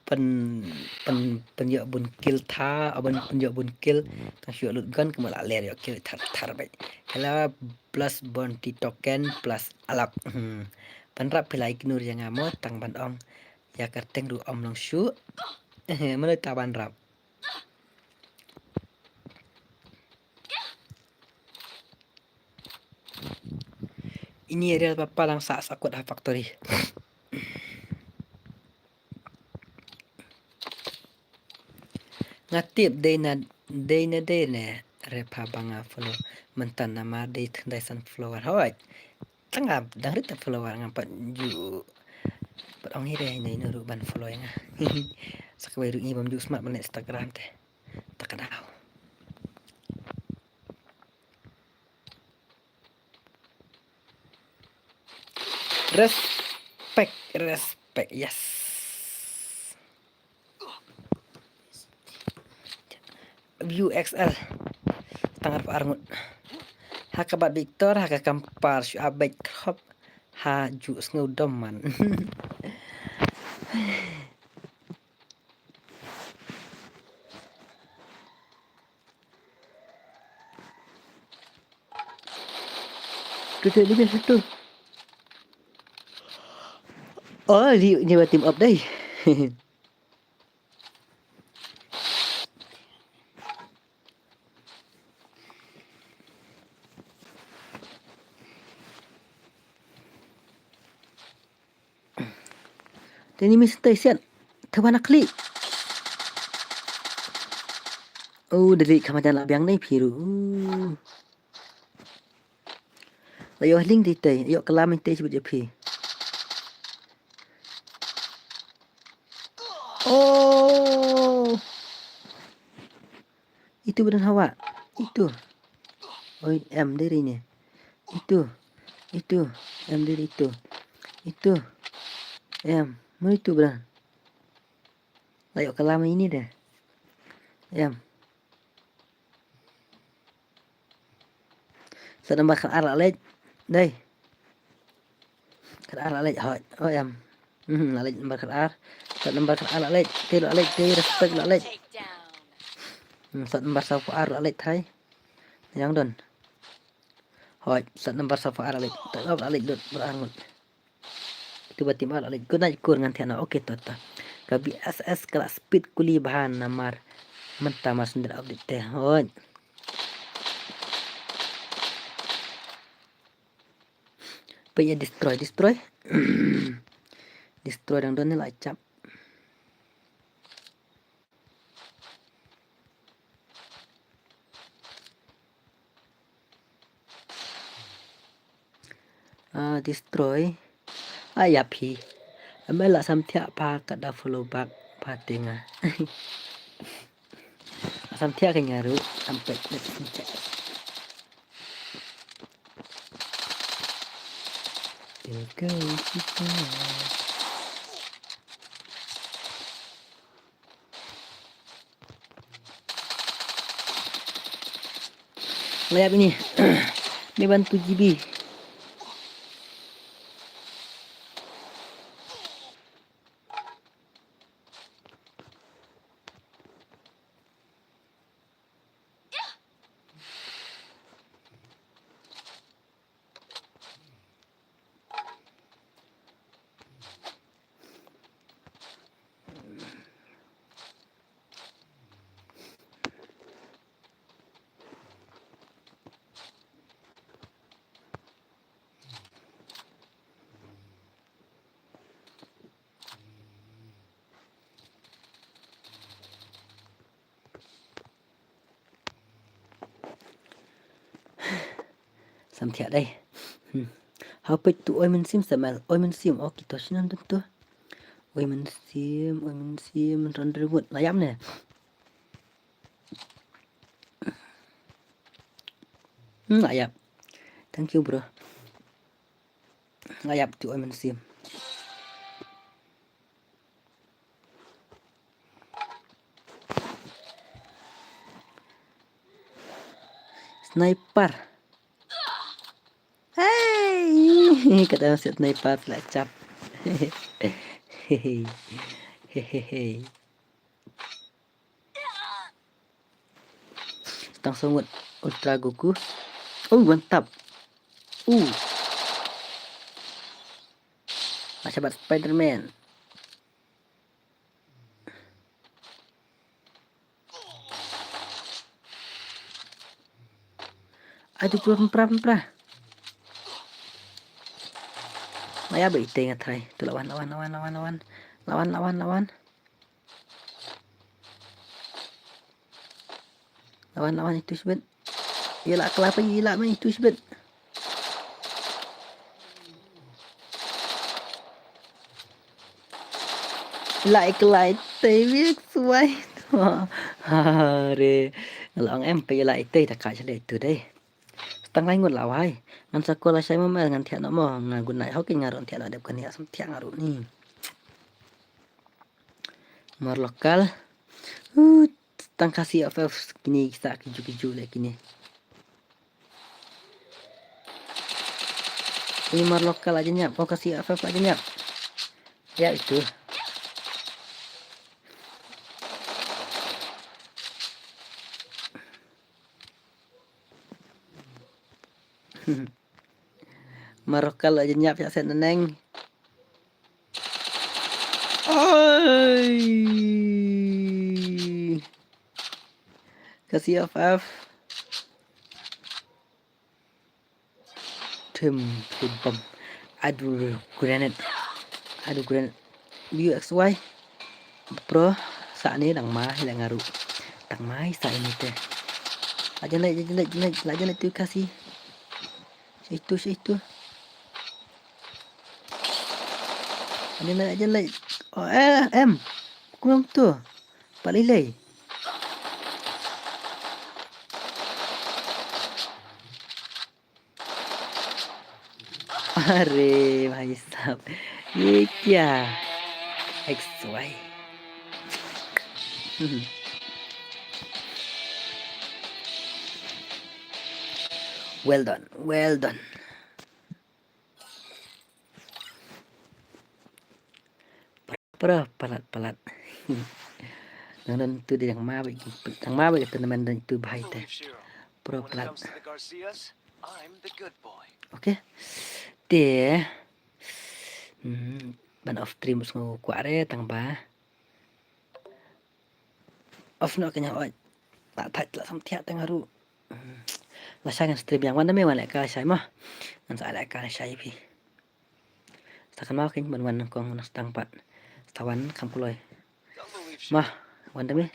banyak bun kill tha, banyak bun kill tang syuk lut gun kemal ler yo kill thar bai. Kala plus bounty token plus alap. Panrap pilai knur yang amo tang ban ong. Ya kerteng du om long shu. Mana taban rap. Ini area papa lang sa sakut ha factory. Ngatip day na repa banga follow mentan nama day tendai sunflower hoi. Tengah dang rita follower ngapat ju. But ong hire ini nuru ban follow nga. Sakawai ru ibam ju smart ban Instagram teh. Tak kenal. Respect, yes. View XL. Tangan Pak Arngut. Hakabat Victor, haka kampar, syu abek krop. Haju snowdoman. Tutup dia satu. Oh, dia nyewa team up dah. Ini mesti sian. Terwana klik. Oh, dari kamajan labiang ni biru. Layo link di tay. Yo kelam tay sebut je pi. Oh. Itu benar hawa. Itu. Oh, M dari ni. Itu. M dari itu. Itu. M. Mau itu benar. Layo kelam ini deh. M. Sedang bakal arah lej. Đây. Khát ar lệch hỏi ôi em là lệch number khát ar sợ number khát ar là lệch tê là lệch tê respect là lệch sợ number sau của ar là lệch thấy yang đồn hỏi sợ number sau của ar là lệch tự ấp là lệch được berang itu batim ar là lệch good night kur ngan tiana oke tota kabi ss kelas speed kuli bahan namar mentah mas sendiri update teh hoi bây giờ destroy destroy đang đơn lại chậm destroy ayapi amela samthia pa kada follow back patinga samthia kanya ru sampai cek go lihat ini ini bantu GB Sam thiệt đây. How page tu oi mình sim samal. Oi mình sim oh kita sinan tu. Oi mình sim ron reward layam nè. Layap. Thank you bro. Layap tu oi mình sim. Sniper. Hey, kata masuk sniper pula cap. Hehehe. Setang sungut Ultra Goku. Oh, mantap. Sahabat Spider-Man. Aduh, perah. Maya ba ite nga try. Tu lawan. Lawan itu sebet. Yalah kelapa gila mah itu sebet. Like TV suai. Re. Lòng em phải lại tê ta cả cho để từ đây. Tăng lai ngut lawai. Ngan sekolah saya mah ngan tiak nak mah ngan gunai hau kin ngaron tiak ada kan ya sam tiak ngaron ni. Mar lokal. Tang kasih FF kini kita kiju lagi kini. Ini mar lokal aja nyap, mau kasih FF aja nyap. Ya itu. Mar lokal aja nyap ya set neneng. Oi. Kasih FF. Tim bom. Aduh granat. View XY Pro saat ini đang má hay là ngaru đang máy saat ini teh aja naik tu kasih itu aja naik oh em kurang tu Pak Lilai अरे भाई साहब ये क्या XY well done pelat nang tu dia yang ma bagi teman dan itu bahai teh pro pelat okay teh ban off stream ngo kuare tang ba off no kanya oi tak thạch là xong thiệt tang haru là sai ngan stream yang mana me wan lại ka sai mah ngan sa lại ka sai pi takan mau kin ban wan kong nas tang pat tawan kam puloi mah wan demi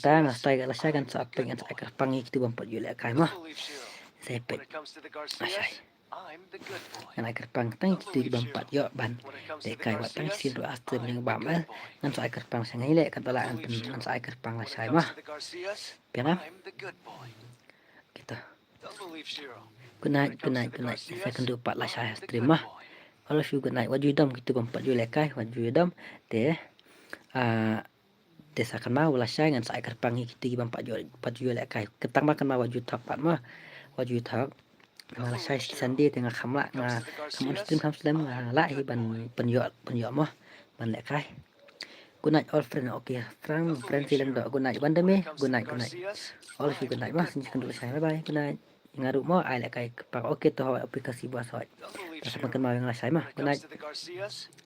ta ngas tai la sai kan sa pengen sa ka pangi kitu bam pat yule kai mah sai pe sai ngan ai kerpang tang kitu di bam pat yo ban de kai wat tang sin do astream yang bam ngan sa ai kerpang sa ngai le kan tala an ngan sa ai kerpang la sai mah pena kita good night saya akan dapat lah saya stream mah all of you good night waju dam gitu bang pat jule kai waju dam teh des akan mau lah saya ngan saya kerpangi gitu bang pat jule kai ketang makan mah waju tapat mah waju tak malah saya sandi tengah kamla nga kam stream la ban penyo mah ban le kai good night all friend okay friend silang do good night banda me good night all of you good night mah sinjakan dulu saya bye good night ngaru mo ai lại cái pak okay to aplikasi buat soal. Terus makan mau yang lah saya mah good night.